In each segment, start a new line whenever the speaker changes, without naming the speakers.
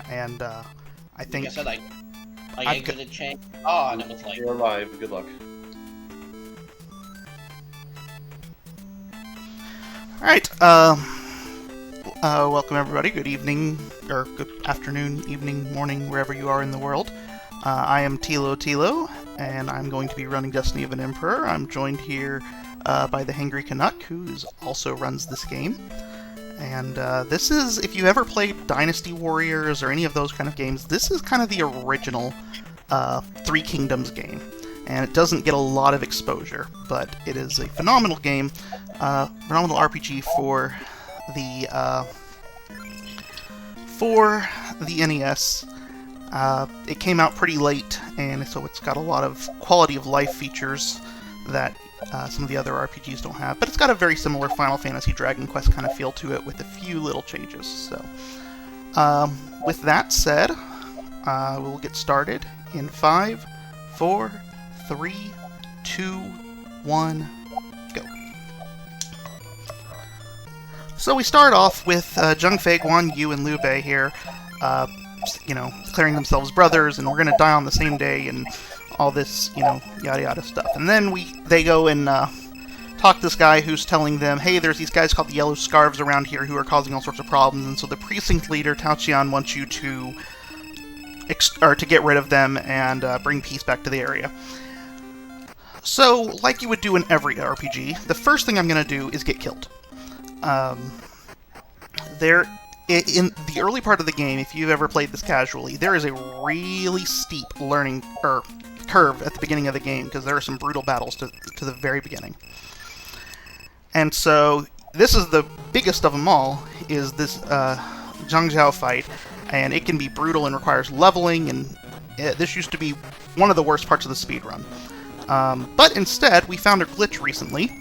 and I think...
Like I said, I exited chain. Oh, and it was like...
You're alive, good luck.
Alright, welcome everybody, good evening, or good afternoon, evening, morning, wherever you are in the world. I am Thilotilo, and I'm going to be running Destiny of an Emperor. I'm joined here by the Hangry Canuck, who also runs this game. And this is, if you ever played Dynasty Warriors or any of those kind of games, this is kind of the original Three Kingdoms game. And it doesn't get a lot of exposure, but it is a phenomenal game, phenomenal RPG for the NES. It came out pretty late, and so it's got a lot of quality of life features that some of the other RPGs don't have, but it's got a very similar Final Fantasy Dragon Quest kind of feel to it with a few little changes. So, with that said, we'll get started in 5, 4, 3, 2, 1, go. So we start off with Zhengfei, Guan Yu, and Liu Bei here, declaring themselves brothers, and we're going to die on the same day, and all this, yada yada stuff. And then they go and talk to this guy who's telling them, hey, there's these guys called the Yellow Scarves around here who are causing all sorts of problems, and so the precinct leader, Tao Qian, wants you to get rid of them and bring peace back to the area. So, like you would do in every RPG, the first thing I'm going to do is get killed. In the early part of the game, if you've ever played this casually, there is a really steep learning curve at the beginning of the game, because there are some brutal battles to the very beginning. And so, this is the biggest of them all, is this Zhangzhou fight, and it can be brutal and requires leveling, and this used to be one of the worst parts of the speedrun. But instead, we found a glitch recently,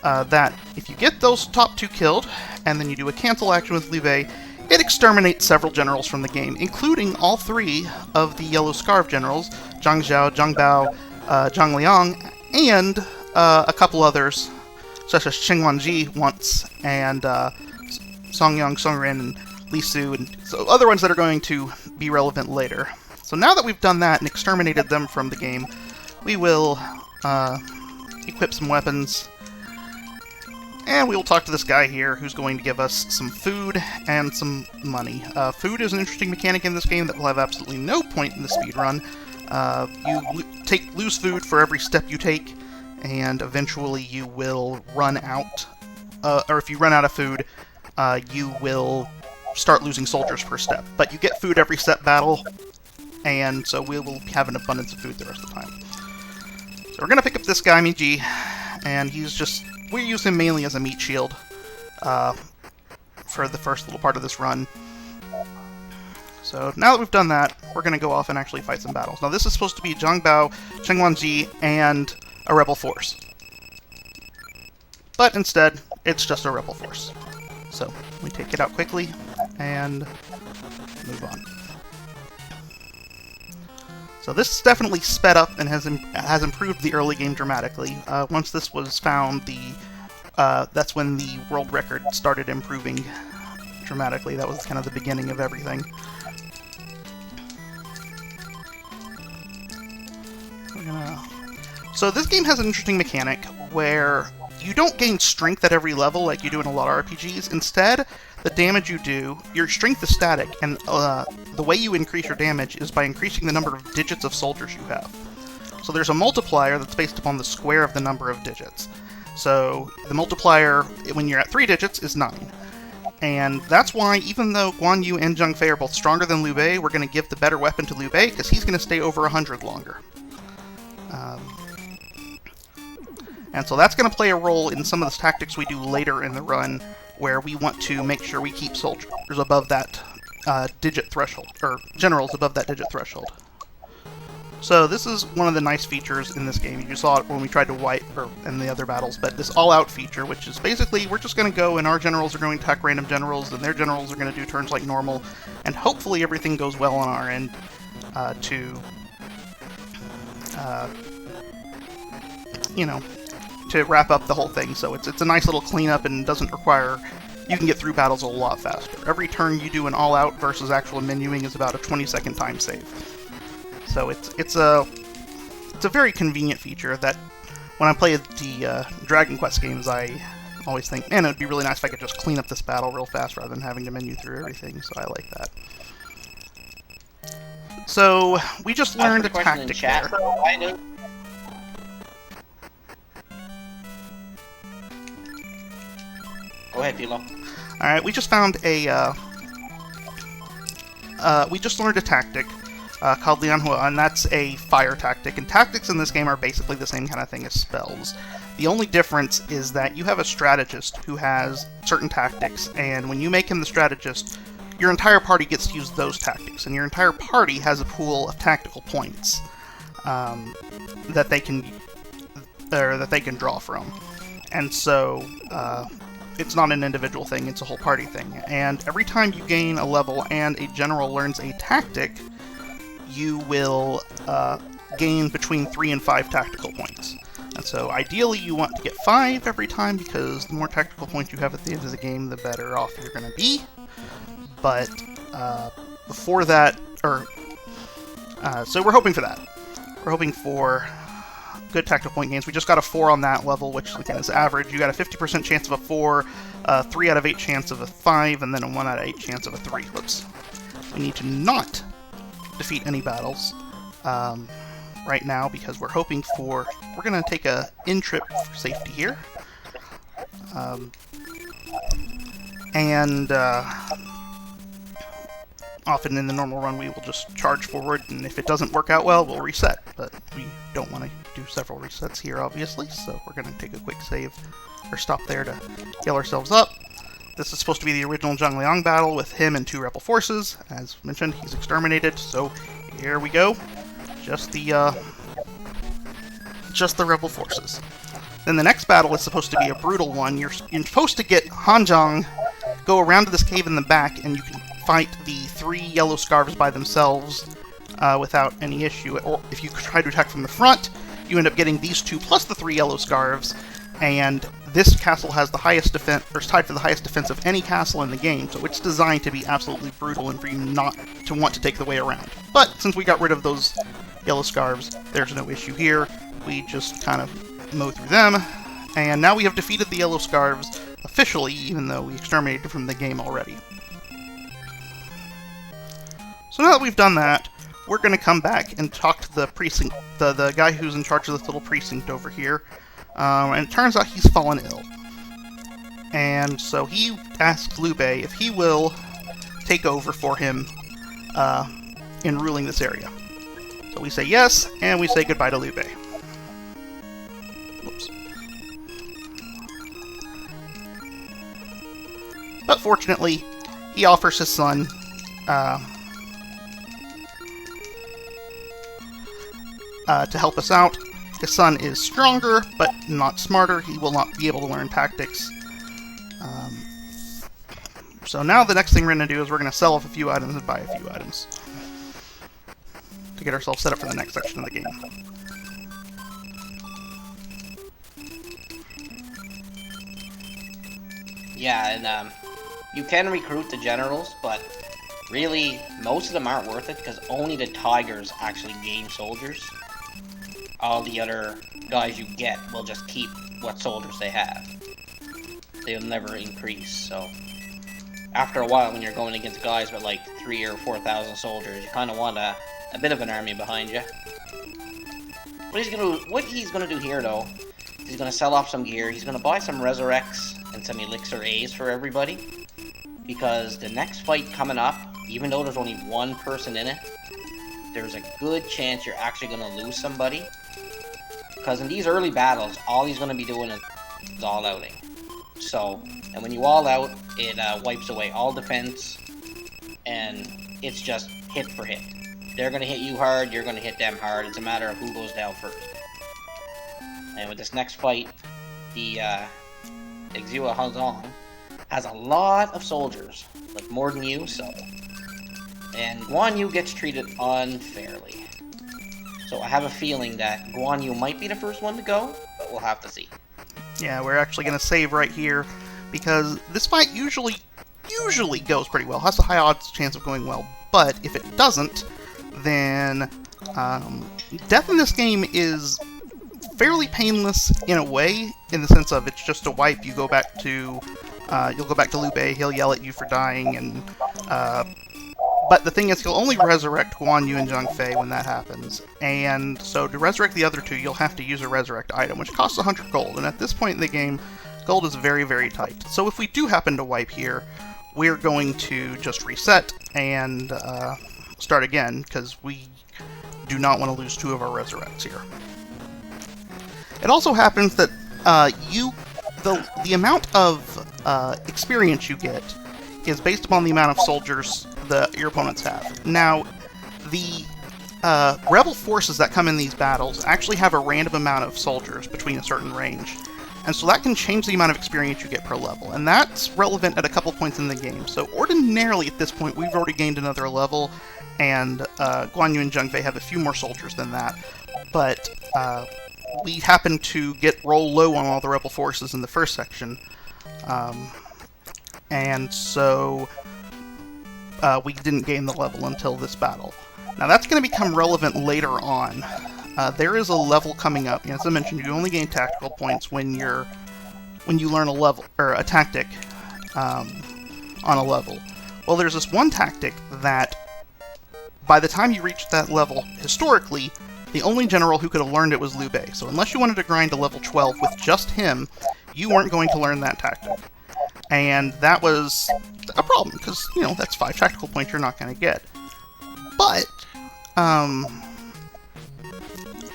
that if you get those top two killed, and then you do a cancel action with Liu Bei, it exterminates several generals from the game, including all three of the Yellow Scarf generals, Zhang Zhao, Zhang Bao, Zhang Liang, and a couple others, such as Cheng Wanji once, and Song Yang, Song Ren, and Li Su, and so other ones that are going to be relevant later. So now that we've done that and exterminated them from the game, we will equip some weapons, and we will talk to this guy here who's going to give us some food and some money. Food is an interesting mechanic in this game that will have absolutely no point in the speedrun. You lose food for every step you take, and eventually you will run out, or if you run out of food, you will start losing soldiers per step. But you get food every step battle, and so we will have an abundance of food the rest of the time. So we're going to pick up this guy, Miji, and we use him mainly as a meat shield for the first little part of this run. So now that we've done that, we're going to go off and actually fight some battles. Now this is supposed to be Zhang Bao, Cheng Wanji, and a rebel force. But instead, it's just a rebel force. So we take it out quickly and move on. So this is definitely sped up and has improved the early game dramatically. Once this was found, that's when the world record started improving dramatically. That was kind of the beginning of everything. So this game has an interesting mechanic where you don't gain strength at every level like you do in a lot of RPGs. Instead, the damage you do, your strength is static, and the way you increase your damage is by increasing the number of digits of soldiers you have. So there's a multiplier that's based upon the square of the number of digits. So the multiplier, when you're at 3 digits, is 9. And that's why, even though Guan Yu and Zheng Fei are both stronger than Liu Bei, we're going to give the better weapon to Liu Bei, because he's going to stay over 100 longer. And so that's going to play a role in some of the tactics we do later in the run, where we want to make sure we keep soldiers above that digit threshold, or generals above that digit threshold. So this is one of the nice features in this game. You saw it when we tried to wipe, or in the other battles, but this all-out feature, which is basically we're just going to go and our generals are going to attack random generals, and their generals are going to do turns like normal, and hopefully everything goes well on our end to wrap up the whole thing. So it's a nice little cleanup and doesn't require you can get through battles a lot faster. Every turn you do an all-out versus actual menuing is about a 20-second time save. So it's a very convenient feature that when I play the Dragon Quest games, I always think, man, it would be really nice if I could just clean up this battle real fast rather than having to menu through everything, so I like that. So, we just learned a tactic there.
Go ahead, Philo.
Alright, we just found a, we just learned a tactic called Lianhua, and that's a fire tactic. And tactics in this game are basically the same kind of thing as spells. The only difference is that you have a strategist who has certain tactics, and when you make him the strategist, your entire party gets to use those tactics, and your entire party has a pool of tactical points that they can draw from. And so it's not an individual thing; it's a whole party thing. And every time you gain a level and a general learns a tactic, you will gain between 3 and 5 tactical points. And so ideally you want to get 5 every time, because the more tactical points you have at the end of the game, the better off you're going to be. But before that, so we're hoping for that. We're hoping for good tactical point gains. We just got a 4 on that level, which again is average. You got a 50% chance of a 4, 3 out of 8 chance of a 5, and then a 1 out of 8 chance of a 3. Whoops. We need to not defeat any battles right now, because we're hoping for... We're going to take a in-trip for safety here. Often in the normal run we will just charge forward, and if it doesn't work out well, we'll reset. But we don't want to do several resets here, obviously, so we're going to take a quick save, or stop there to heal ourselves up. This is supposed to be the original Zhang Liang battle with him and 2 rebel forces. As mentioned, he's exterminated, so here we go. Just the rebel forces. Then the next battle is supposed to be a brutal one. You're supposed to get Hanzhong, go around to this cave in the back, and you can fight the 3 yellow scarves by themselves without any issue. Or if you try to attack from the front, you end up getting these 2 plus the 3 yellow scarves, and this castle has the highest defense, or is tied for the highest defense of any castle in the game, so it's designed to be absolutely brutal and for you not to want to take the way around. But since we got rid of those yellow scarves, there's no issue here. We just kind of mow through them, and now we have defeated the yellow scarves officially, even though we exterminated from the game already. So now that we've done that, we're going to come back and talk to the precinct, the guy who's in charge of this little precinct over here. And it turns out he's fallen ill. And so he asks Liu Bei if he will take over for him in ruling this area. So we say yes, and we say goodbye to Liu Bei. Whoops. But fortunately, he offers his son to help us out. His son is stronger, but not smarter. He will not be able to learn tactics. So now the next thing we're going to do is we're going to sell off a few items and buy a few items to get ourselves set up for the next section of the game.
Yeah, and you can recruit the generals, but really most of them aren't worth it because only the tigers actually gain soldiers. All the other guys you get will just keep what soldiers they have. They'll never increase, so... After a while, when you're going against guys with like 3,000 or 4,000 soldiers, you kind of want a bit of an army behind you. What he's gonna do here, though, is he's gonna sell off some gear. He's gonna buy some Resurrects and some Elixir A's for everybody. Because the next fight coming up, even though there's only 1 person in it, there's a good chance you're actually gonna lose somebody. Because in these early battles, all he's gonna be doing is all-outing. So, and when you all out, it wipes away all defense, and it's just hit for hit. They're going to hit you hard, you're going to hit them hard. It's a matter of who goes down first. And with this next fight, the Exua Hanzong has a lot of soldiers, like more than you, so... And Guan Yu gets treated unfairly. So I have a feeling that Guan Yu might be the first one to go, but we'll have to see.
Yeah, we're actually going to save right here, because this fight usually goes pretty well. Has a high odds chance of going well, but if it doesn't, then death in this game is fairly painless in a way, in the sense of it's just a wipe. You go back to you'll go back to Liu Bei. He'll yell at you for dying, and but the thing is, he'll only resurrect Guan Yu and Zhang Fei when that happens. And so to resurrect the other two, you'll have to use a resurrect item, which costs 100 gold. And at this point in the game, gold is very, very tight. So if we do happen to wipe here, we're going to just reset and start again, because we do not want to lose 2 of our resurrects here. It also happens that the amount of experience you get is based upon the amount of soldiers your opponents have. Now, the rebel forces that come in these battles actually have a random amount of soldiers between a certain range, and so that can change the amount of experience you get per level, and that's relevant at a couple points in the game. So ordinarily at this point we've already gained another level, and Guan Yu and Zhang Fei have a few more soldiers than that, but we happen to roll low on all the rebel forces in the first section, and so we didn't gain the level until this battle. Now that's going to become relevant later on. There is a level coming up. As I mentioned, you only gain tactical points when you learn a level or a tactic on a level. Well, there's this one tactic that, by the time you reach that level, historically, the only general who could have learned it was Liu Bei. So unless you wanted to grind to level 12 with just him, you weren't going to learn that tactic. And that was a problem, because, that's 5 tactical points you're not going to get. But,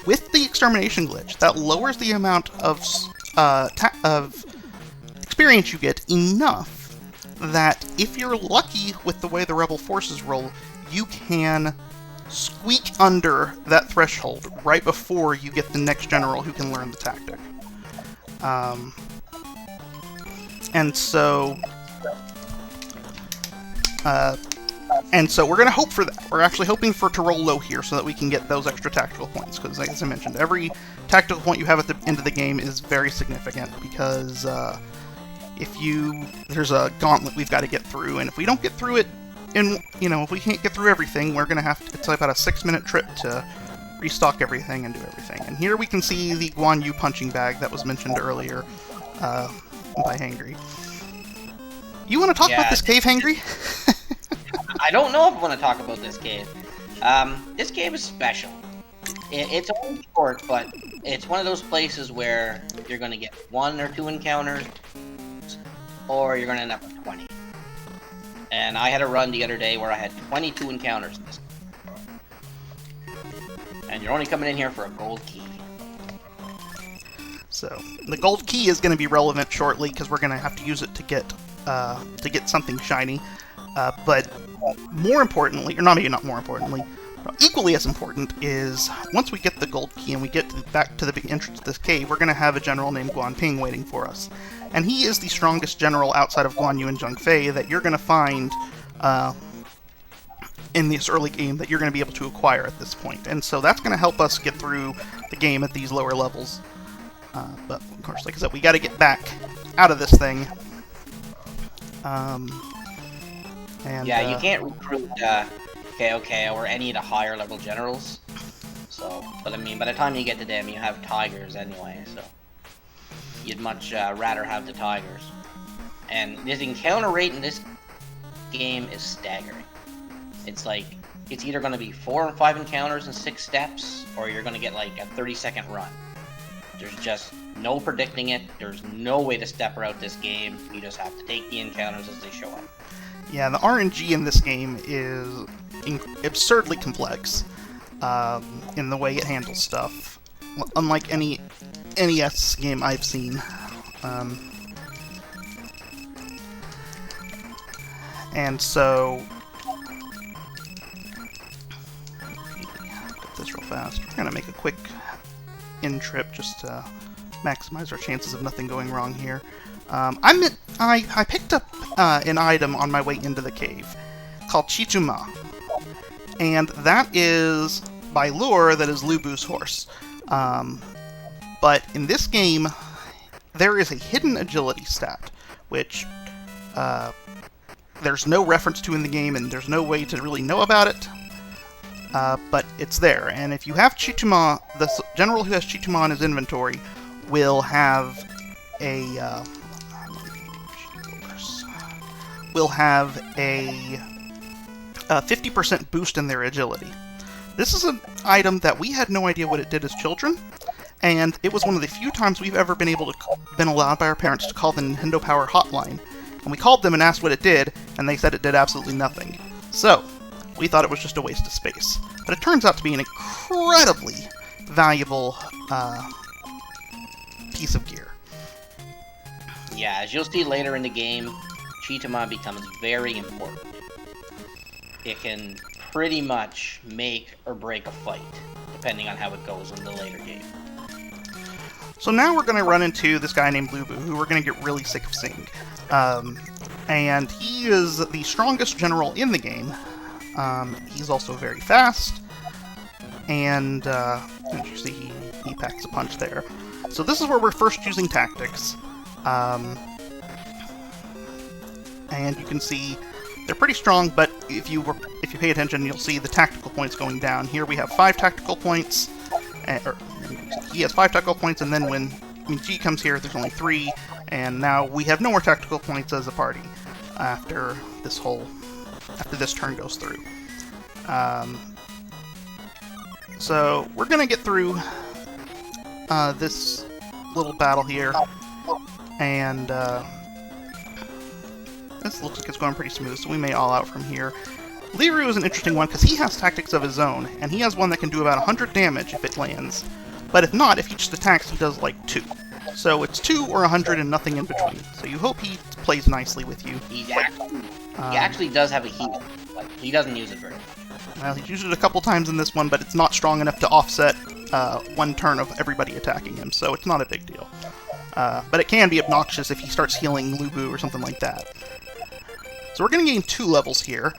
with the extermination glitch, that lowers the amount of experience you get enough that if you're lucky with the way the rebel forces roll, you can squeak under that threshold right before you get the next general who can learn the tactic. And so we're going to hope for that. We're actually hoping to roll low here so that we can get those extra tactical points, because as I mentioned, every tactical point you have at the end of the game is very significant, because there's a gauntlet we've got to get through, and if we don't get through it, if we can't get through everything, we're going to have to, it's about a 6-minute trip to restock everything and do everything. And here we can see the Guan Yu punching bag that was mentioned earlier by Hangry. You want to talk about this cave, Hangry?
I don't know if I want to talk about this cave. This cave is special. It's only short, but it's one of those places where you're going to get 1 or 2 encounters, or you're going to end up with 20. And I had a run the other day where I had 22 encounters in this. And you're only coming in here for a gold key.
So, the gold key is going to be relevant shortly, because we're going to have to use it to get something shiny. But more importantly, or maybe not more importantly, equally as important is, once we get the gold key and we get back to the big entrance to this cave, we're going to have a general named Guan Ping waiting for us. And he is the strongest general outside of Guan Yu and Zhang Fei that you're going to find in this early game that you're going to be able to acquire at this point. And so that's going to help us get through the game at these lower levels. But, of course, like I said, we got to get back out of this thing.
Yeah, you can't recruit KOK or any of the higher level generals. So, but I mean, by the time you get to them, you have tigers anyway, so you'd much rather have the tigers. And this encounter rate in this game is staggering. It's like, it's either going to be 4 or 5 encounters in 6 steps, or you're going to get like a 30-second run. There's just no predicting it. There's no way to step out this game. You just have to take the encounters as they show up.
Yeah, the RNG in this game is absurdly complex in the way it handles stuff, unlike any NES game I've seen. And so, get this real fast. We're gonna make a quick in trip just to maximize our chances of nothing going wrong here. I picked up an item on my way into the cave called Chituma, and that is by lore that is Lu Bu's horse. But in this game, there is a hidden agility stat which there's no reference to in the game, and there's no way to really know about it. But it's there, and if you have Chituma, the general who has Chituma in his inventory will have a 50% boost in their agility. This is an item that we had no idea what it did as children, and it was one of the few times we've ever been allowed by our parents to call the Nintendo Power hotline. And we called them and asked what it did, and they said it did absolutely nothing. So, we thought it was just a waste of space. But it turns out to be an incredibly valuable piece of gear.
Yeah, as you'll see later in the game, Chituma becomes very important. It can pretty much make or break a fight, depending on how it goes in the later game.
So now we're going to run into this guy named Lubu, who we're going to get really sick of seeing. And he is the strongest general in the game. He's also very fast, and as you see, he packs a punch there. So this is where we're first using tactics. And you can see they're pretty strong, but if you pay attention, you'll see the tactical points going down. Here we have 5 tactical points, he has 5 tactical points, and then when G comes here, there's only 3, and now we have no more tactical points as a party after this turn goes through. So we're gonna get through this little battle here, and this looks like it's going pretty smooth, so we may all out from here. Liru is an interesting one because he has tactics of his own, and he has one that can do about 100 damage if it lands. But if not, if he just attacks, he does like 2. So it's 2 or 100 and nothing in between. So you hope he plays nicely with you.
He actually does have a heal. Like, he doesn't use it very much.
Well, he's used it a couple times in this one, but it's not strong enough to offset 1 turn of everybody attacking him, so it's not a big deal. But it can be obnoxious if he starts healing Lubu or something like that. So we're going to gain 2 levels here,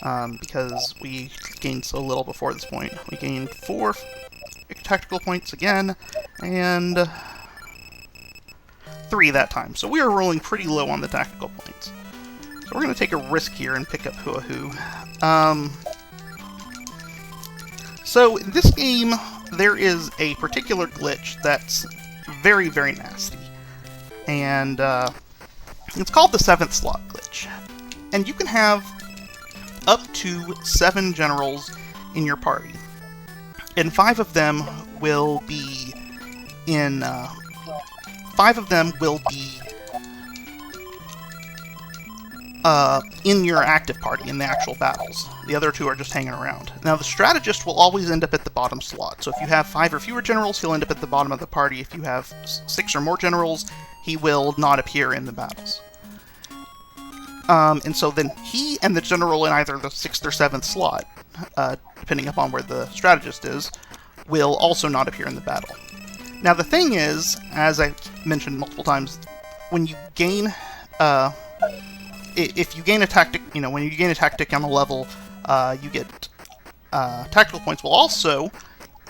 because we gained so little before this point. We gained 4 tactical points again, and 3 that time. So we are rolling pretty low on the tactical points. So we're going to take a risk here and pick up Huahu. So in this game, there is a particular glitch that's very, very nasty. And it's called the 7th slot glitch. And you can have up to 7 generals in your party. And 5 of them will be in... 5 of them will be in your active party, in the actual battles. The other 2 are just hanging around. Now, the strategist will always end up at the bottom slot. So if you have 5 or fewer generals, he'll end up at the bottom of the party. If you have 6 or more generals, he will not appear in the battles. And so then he and the general in either the 6th or 7th slot, depending upon where the strategist is, will also not appear in the battle. Now the thing is, as I mentioned multiple times, when you gain, if you gain a tactic, when you gain a tactic on a level, you get tactical points. Well, also,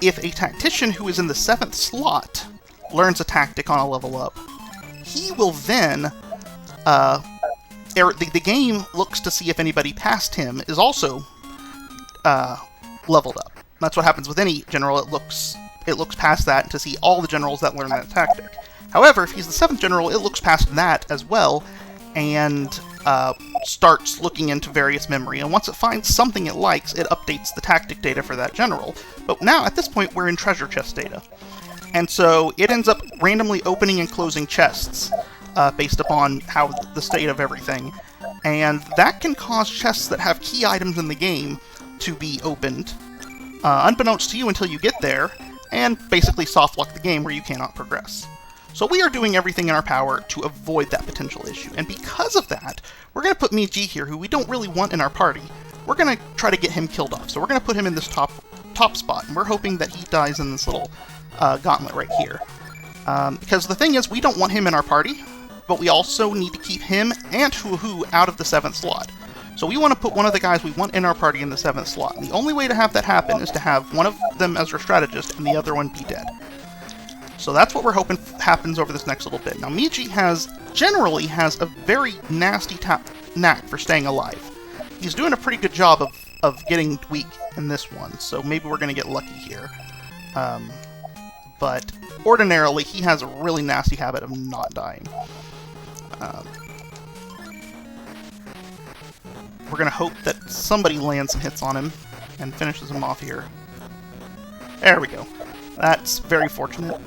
if a tactician who is in the 7th slot learns a tactic on a level up, he will then, the game looks to see if anybody past him is also leveled up. That's what happens with any general. It looks past that to see all the generals that learn that tactic. However, if he's the 7th general, it looks past that as well, and starts looking into various memory. And once it finds something it likes, it updates the tactic data for that general. But now, at this point, we're in treasure chest data. And so it ends up randomly opening and closing chests based upon how the state of everything. And that can cause chests that have key items in the game to be opened, unbeknownst to you until you get there, and basically soft-lock the game where you cannot progress. So we are doing everything in our power to avoid that potential issue. And because of that, we're going to put Miji here, who we don't really want in our party. We're going to try to get him killed off. So we're going to put him in this top spot, and we're hoping that he dies in this little gauntlet right here. Because the thing is, we don't want him in our party, but we also need to keep him and Huahu out of the 7th slot. So we want to put one of the guys we want in our party in the 7th slot. And the only way to have that happen is to have one of them as our strategist and the other one be dead. So that's what we're hoping happens over this next little bit. Now, Miji generally has a very nasty knack for staying alive. He's doing a pretty good job of getting weak in this one, so maybe we're going to get lucky here. But ordinarily, he has a really nasty habit of not dying. We're going to hope that somebody lands some hits on him and finishes him off here. There we go. That's very fortunate.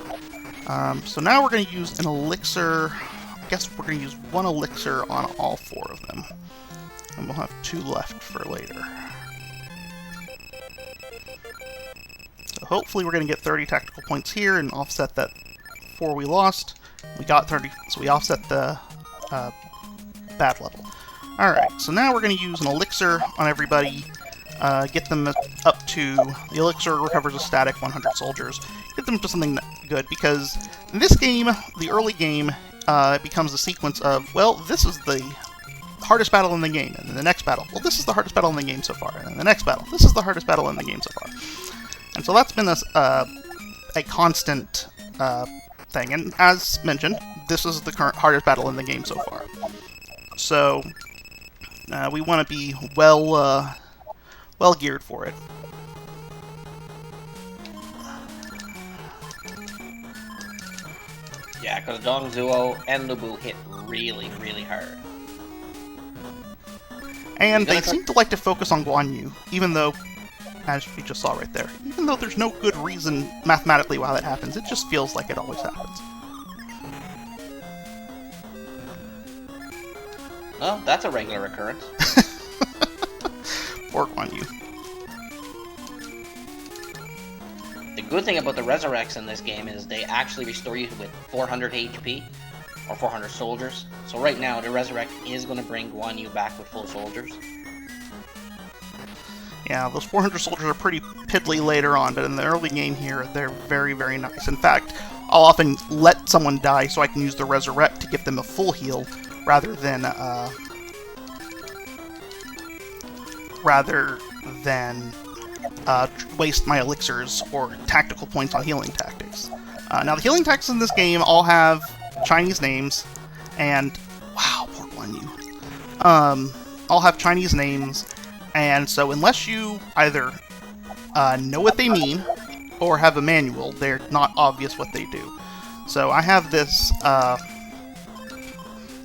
So now we're going to use an elixir. I guess we're going to use one elixir on all 4 of them. And we'll have 2 left for later. So hopefully we're going to get 30 tactical points here and offset that 4 we lost. We got 30, so we offset the bad level. Alright, so now we're going to use an elixir on everybody. Get them up to... The elixir recovers a static 100 soldiers. Get them to something good, because in this game, the early game, it becomes a sequence of, well, this is the hardest battle in the game, and then the next battle, well, this is the hardest battle in the game so far, and then the next battle, this is the hardest battle in the game so far. And so that's been a constant thing, and as mentioned, this is the current hardest battle in the game so far. So, we want to be well geared for it.
Yeah, because Dongzuo and Lubu hit really, really hard.
And they seem to like to focus on Guan Yu, even though, as we just saw right there, even though there's no good reason mathematically why that happens, it just feels like it always happens.
Well, that's a regular occurrence.
Poor Guan Yu.
The good thing about the Resurrects in this game is they actually restore you with 400 HP, or 400 soldiers. So right now, the Resurrect is going to bring Guan Yu back with full soldiers.
Yeah, those 400 soldiers are pretty piddly later on, but in the early game here, they're very, very nice. In fact, I'll often let someone die so I can use the Resurrect to give them a full heal, rather than waste my elixirs or tactical points on healing tactics. Now, the healing tactics in this game all have Chinese names, and wow, poor Guan Yu. All have Chinese names, and so unless you either know what they mean or have a manual, they're not obvious what they do. So I have this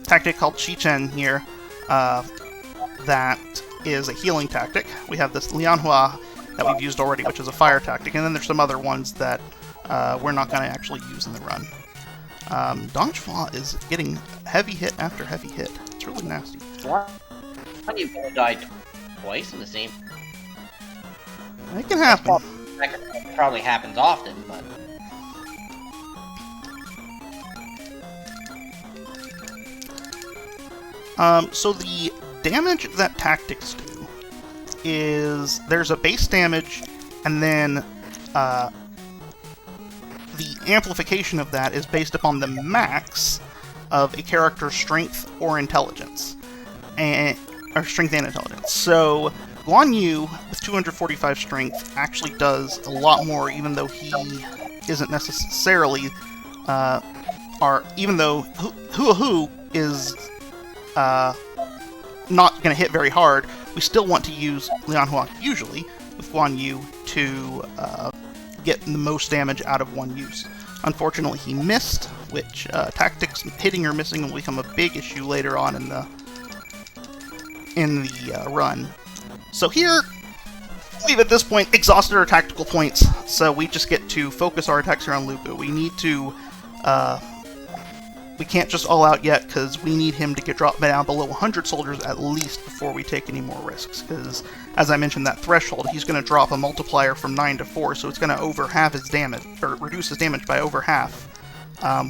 tactic called Shichen here that is a healing tactic. We have this Lianhua that we've used already, which is a fire tactic, and then there's some other ones that we're not going to actually use in the run. Dongzhuo is getting heavy hit after heavy hit. It's really nasty.
What? You've died twice in the same...
It can happen.
That probably happens often, but...
So the damage that tactics do is there's a base damage, and then the amplification of that is based upon the max of a character's strength or intelligence, or strength and intelligence. So Guan Yu with 245 strength actually does a lot more, even though he isn't necessarily, even though Hu is not going to hit very hard, we still want to use Lianhua usually with Guan Yu to get the most damage out of one use. Unfortunately, he missed, which tactics hitting or missing will become a big issue later on in the run. So here, we've at this point exhausted our tactical points, so we just get to focus our attacks here on Lubu. We need to we can't just all out yet, because we need him to get dropped down below 100 soldiers at least before we take any more risks, because, as I mentioned, that threshold, he's going to drop a multiplier from 9 to 4, so it's going to over half his damage, or reduce his damage by over half,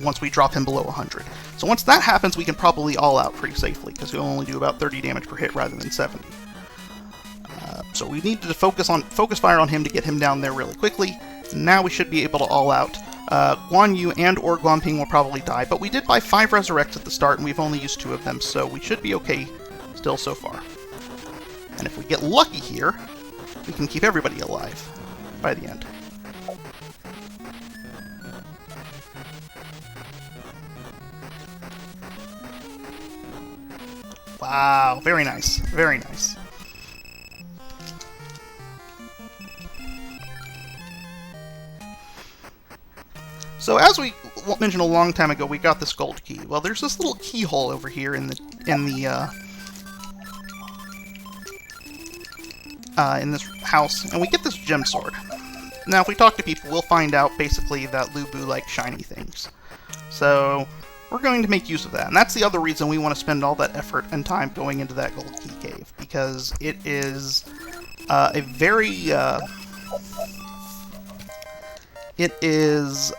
once we drop him below 100. So once that happens, we can probably all out pretty safely, because he'll only do about 30 damage per hit rather than 70. So we need to focus fire on him to get him down there really quickly. Now we should be able to all out. Guan Yu and or Guanping will probably die, but we did buy 5 Resurrects at the start, and we've only used 2 of them, so we should be okay still so far. And if we get lucky here, we can keep everybody alive by the end. Wow, very nice. Very nice. So as we mentioned a long time ago, we got this gold key. Well, there's this little keyhole over here in this house, and we get this gem sword. Now, if we talk to people, we'll find out basically that Lubu likes shiny things. So we're going to make use of that, and that's the other reason we want to spend all that effort and time going into that gold key cave, because it is a very it is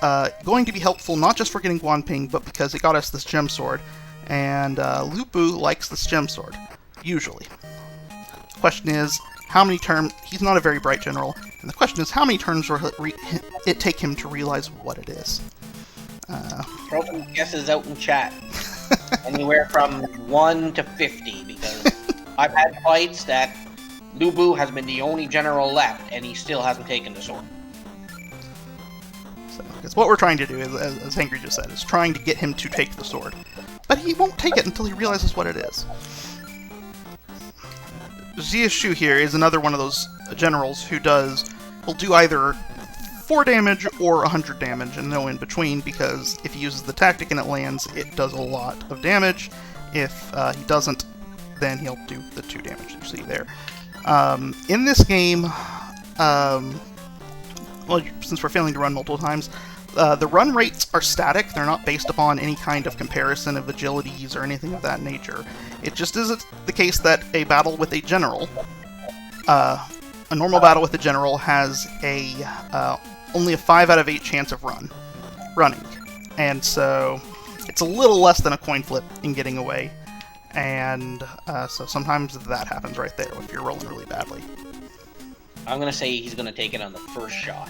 going to be helpful not just for getting Guanping, but because it got us this gem sword, and Lubu likes this gem sword, usually. The question is, how many turns... He's not a very bright general, and the question is, how many turns will it take him to realize what it is?
Throw some guesses out in chat. Anywhere from 1 to 50, because I've had fights that Lubu has been the only general left, and he still hasn't taken the sword.
Because what we're trying to do, is, as Angry just said, is trying to get him to take the sword. But he won't take it until he realizes what it is. Ziashu here is another one of those generals who will do either 4 damage or 100 damage, and no in between, because if he uses the tactic and it lands, it does a lot of damage. If he doesn't, then he'll do the 2 damage you see there. In this game, well, since we're failing to run multiple times, the run rates are static. They're not based upon any kind of comparison of agilities or anything of that nature. It just is the case that a battle with a general, a normal battle with a general has only a 5 out of 8 chance of running. And so it's a little less than a coin flip in getting away. And so sometimes that happens right there if you're rolling really badly.
I'm going to say he's going to take it on the first shot.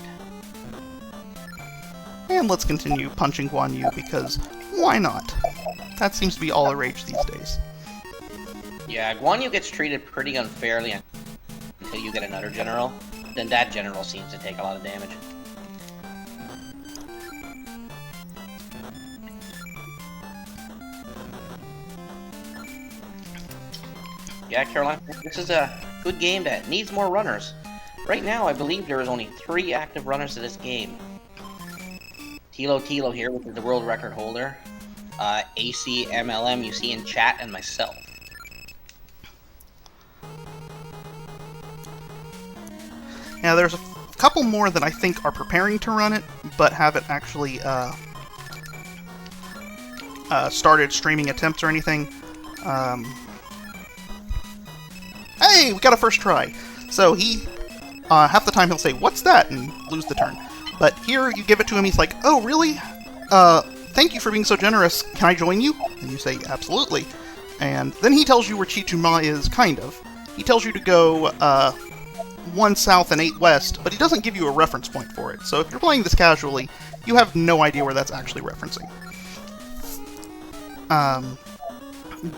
And let's continue punching Guan Yu, because why not? That seems to be all the rage these days.
Yeah, Guan Yu gets treated pretty unfairly until you get another general. Then that general seems to take a lot of damage. Yeah, Caroline, this is a good game that needs more runners. Right now, I believe there is only 3 active runners to this game. Thilotilo here, which is the world record holder. ACMLM, you see in chat, and myself.
Now, there's a couple more that I think are preparing to run it, but haven't actually started streaming attempts or anything. Hey, we got a first try! So he, half the time he'll say, "What's that?" and lose the turn. But here, you give it to him, he's like, "Oh, really? Thank you for being so generous. Can I join you?" And you say, "Absolutely." And then he tells you where Chichuma is, kind of. He tells you to go 1 south and 8 west, but he doesn't give you a reference point for it. So if you're playing this casually, you have no idea where that's actually referencing.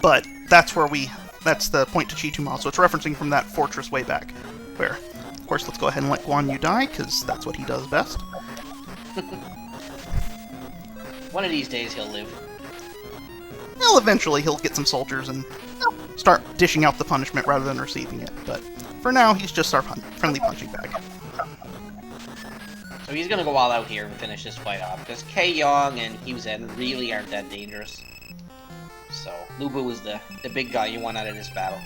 But that's the point to Chichuma, so it's referencing from that fortress way back. Where, of course, let's go ahead and let Guan Yu die, because that's what he does best.
One of these days he'll live.
Well, eventually he'll get some soldiers and start dishing out the punishment rather than receiving it, but for now he's just our friendly punching bag.
So he's gonna go all out here and finish this fight off, because Kei Yong and Huzen really aren't that dangerous. So Lubu is the big guy you want out of this battle.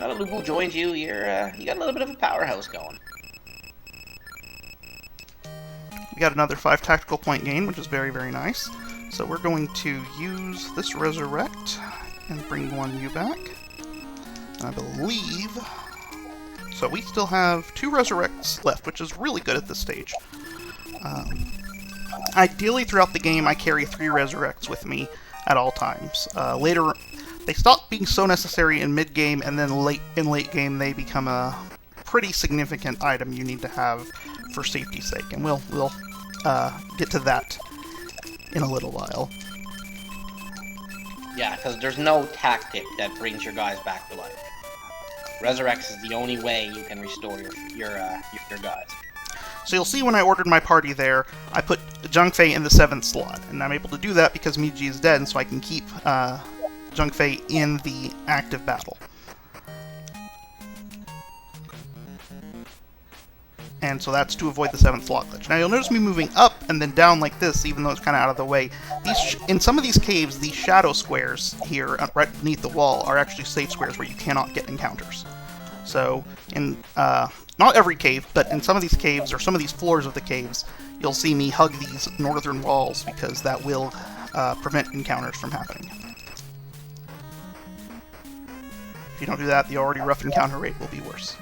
Now that Lubu joins you, you got a little bit of a powerhouse going.
We got another 5 tactical point gain, which is very, very nice. So we're going to use this Resurrect and bring Guan Yu back. And I believe... So we still have 2 Resurrects left, which is really good at this stage. Ideally, throughout the game, I carry 3 Resurrects with me at all times. Later, they stop being so necessary in mid-game, and then in late game, they become a pretty significant item you need to have for safety's sake, and we'll get to that in a little while.
Yeah, because there's no tactic that brings your guys back to life. Resurrects is the only way you can restore your guys.
So you'll see when I ordered my party there, I put Zhang Fei in the 7th slot, and I'm able to do that because Miji is dead, and so I can keep Zhang Fei in the active battle. And so that's to avoid the 7th slot glitch. Now you'll notice me moving up and then down like this, even though it's kind of out of the way. In some of these caves, these shadow squares here, right beneath the wall, are actually safe squares where you cannot get encounters. So, in not every cave, but in some of these caves, or some of these floors of the caves, you'll see me hug these northern walls, because that will prevent encounters from happening. If you don't do that, the already rough encounter rate will be worse.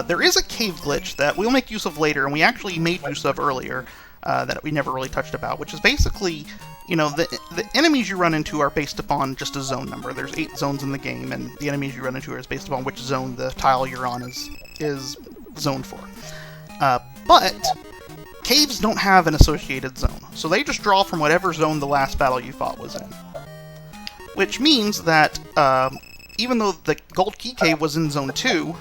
There is a cave glitch that we'll make use of later, and we actually made use of earlier, that we never really touched about, which is basically, you know, the enemies you run into are based upon just a zone number. There's 8 zones in the game, and the enemies you run into are based upon which zone the tile you're on is zoned for. But caves don't have an associated zone, so they just draw from whatever zone the last battle you fought was in. Which means that, even though the Gold Key Cave was in Zone 2,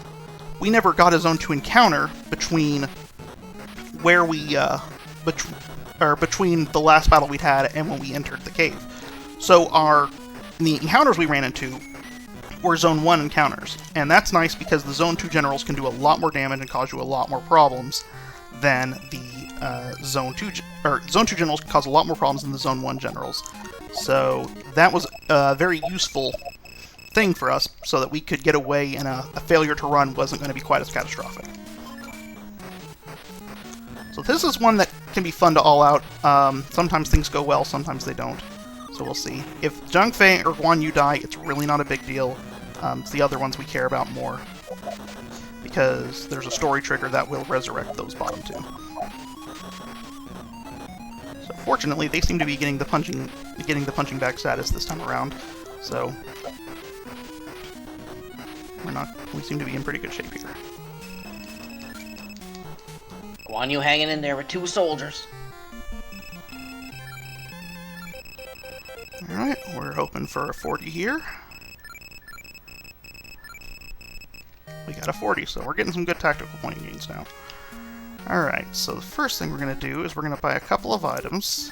we never got a zone to encounter between where we, between the last battle we'd had and when we entered the cave. So the encounters we ran into were Zone 1 encounters, and that's nice because the Zone 2 generals can do a lot more damage and cause you a lot more problems than the Zone 2 generals can cause a lot more problems than the Zone 1 generals. So that was a very useful thing for us, so that we could get away and a failure to run wasn't going to be quite as catastrophic. So this is one that can be fun to all out. Sometimes things go well, sometimes they don't. So we'll see. If Zhang Fei or Guan Yu die, it's really not a big deal. It's the other ones we care about more, because there's a story trigger that will resurrect those bottom 2. So fortunately, they seem to be getting the punching bag status this time around. So we seem to be in pretty good shape here.
Guan Yu hanging in there with 2 soldiers.
Alright, we're hoping for a 40 here. We got a 40, so we're getting some good tactical point gains now. Alright, so the first thing we're going to do is we're going to buy a couple of items.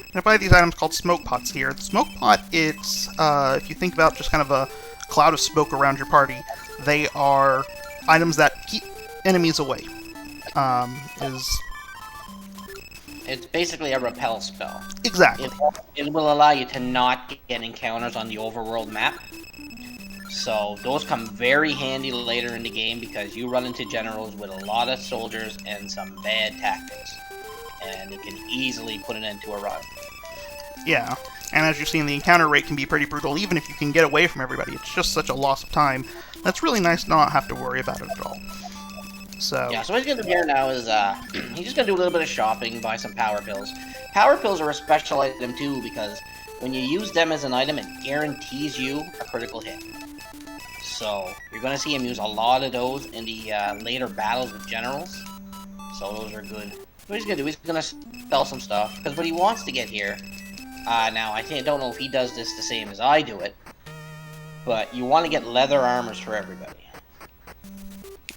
I'm going to buy these items called smoke pots here. The smoke pot, it's, if you think about just kind of a cloud of smoke around your party, they are items that keep enemies away.
It's basically a repel spell.
Exactly.
It will allow you to not get encounters on the overworld map. So those come very handy later in the game, because you run into generals with a lot of soldiers and some bad tactics, and you can easily put an end to a run.
Yeah, and as you've seen, the encounter rate can be pretty brutal, even if you can get away from everybody. It's just such a loss of time. That's really nice to not have to worry about it at all. So
yeah, so what he's gonna do here now is he's just gonna do a little bit of shopping, buy some power pills. Power pills are a special item too, because when you use them as an item, it guarantees you a critical hit. So you're gonna see him use a lot of those in the later battles with generals. So those are good. What he's gonna do, he's gonna sell some stuff, because what he wants to get here. Now I don't know if he does this the same as I do it, but you want to get leather armors for everybody.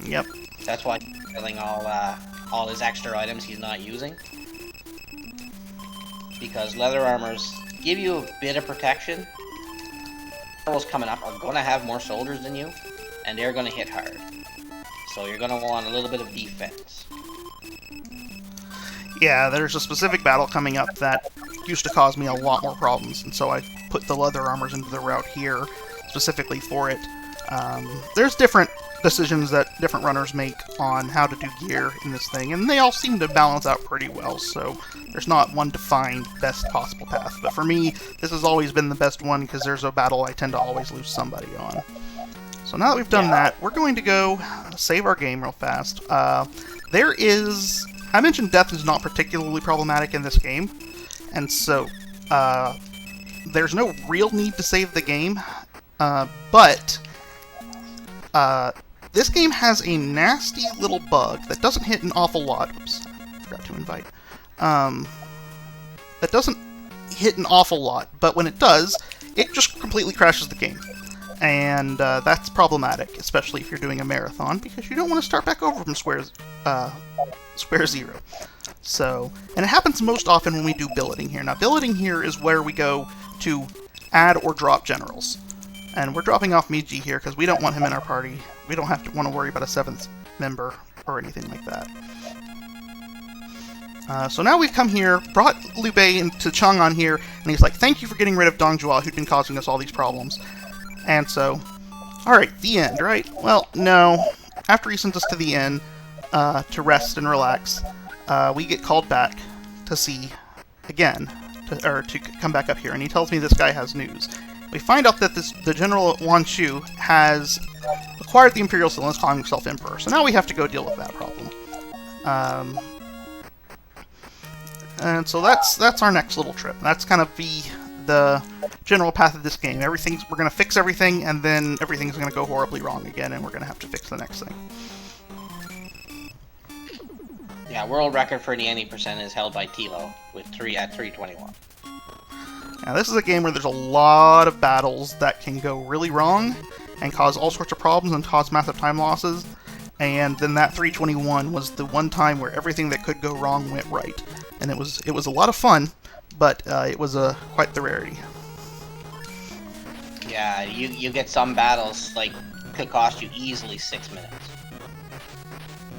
Yep.
That's why he's selling all his extra items he's not using, because leather armors give you a bit of protection. Generals coming up are going to have more soldiers than you, and they're going to hit hard. So you're going to want a little bit of defense.
Yeah, there's a specific battle coming up that used to cause me a lot more problems, and so I put the leather armors into the route here specifically for it. There's different decisions that different runners make on how to do gear in this thing, and they all seem to balance out pretty well, so there's not one defined best possible path. But for me, this has always been the best one, because there's a battle I tend to always lose somebody on. So now that we've done that, we're going to go save our game real fast. I mentioned death is not particularly problematic in this game, and so there's no real need to save the game, but this game has a nasty little bug that doesn't hit an awful lot. Oops, forgot to invite. That doesn't hit an awful lot, but when it does, it just completely crashes the game. and that's problematic, especially if you're doing a marathon, because you don't want to start back over from square zero. So, and it happens most often when we do billeting here. Now, billeting here is where we go to add or drop generals. And we're dropping off Miji here because we don't want him in our party. We don't have to want to worry about a 7th member or anything like that. So now we've come here, brought Liu Bei into Chang'an here, and he's like, thank you for getting rid of Dong Zhuo, who'd been causing us all these problems. And so, alright, the end, right? Well, no. After he sends us to the inn to rest and relax, we get called back to see again, to come back up here, and he tells me this guy has news. We find out that the General Wan Shu has acquired the Imperial Seal and is calling himself Emperor. So now we have to go deal with that problem. And so that's our next little trip. That's kind of the general path of this game. We're going to fix everything, and then everything's going to go horribly wrong again, and we're going to have to fix the next thing.
Yeah, world record for the NE% is held by Tilo with 321.
Now this is a game where there's a lot of battles that can go really wrong and cause all sorts of problems and cause massive time losses. And then that 321 was the one time where everything that could go wrong went right. And it was a lot of fun, but it was quite the rarity.
Yeah, you get some battles, like, could cost you easily 6 minutes.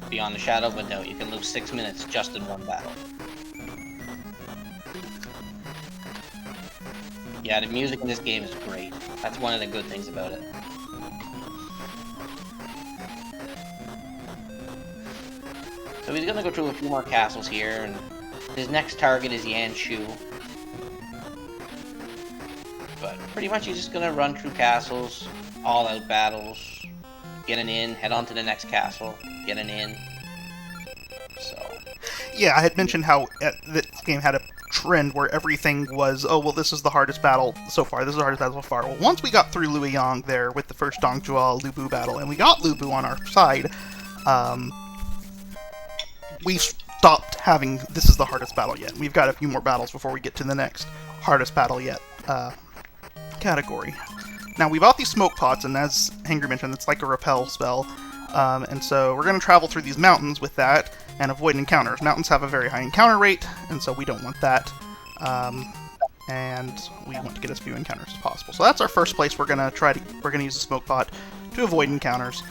Beyond a shadow of a doubt, you can lose 6 minutes just in one battle. Yeah, the music in this game is great. That's one of the good things about it. So he's gonna go through a few more castles here, and his next target is Yanshu. But pretty much he's just gonna run through castles, all-out battles, get an inn, head on to the next castle, get an inn. So...
Yeah, I had mentioned how this game had a trend where everything was, oh, well, this is the hardest battle so far, this is the hardest battle so far. Well, once we got through Luoyang there with the first Dong Zhuo Lu Bu battle, and we got Lu Bu on our side, we stopped having this is the hardest battle yet. We've got a few more battles before we get to the next hardest battle yet category. Now, we bought these smoke pots, and as Hangry mentioned, it's like a repel spell, and so we're going to travel through these mountains with that and avoid encounters. Mountains have a very high encounter rate, and so we don't want that, and we want to get as few encounters as possible. So that's our first place we're going to use the smoke pot to avoid encounters.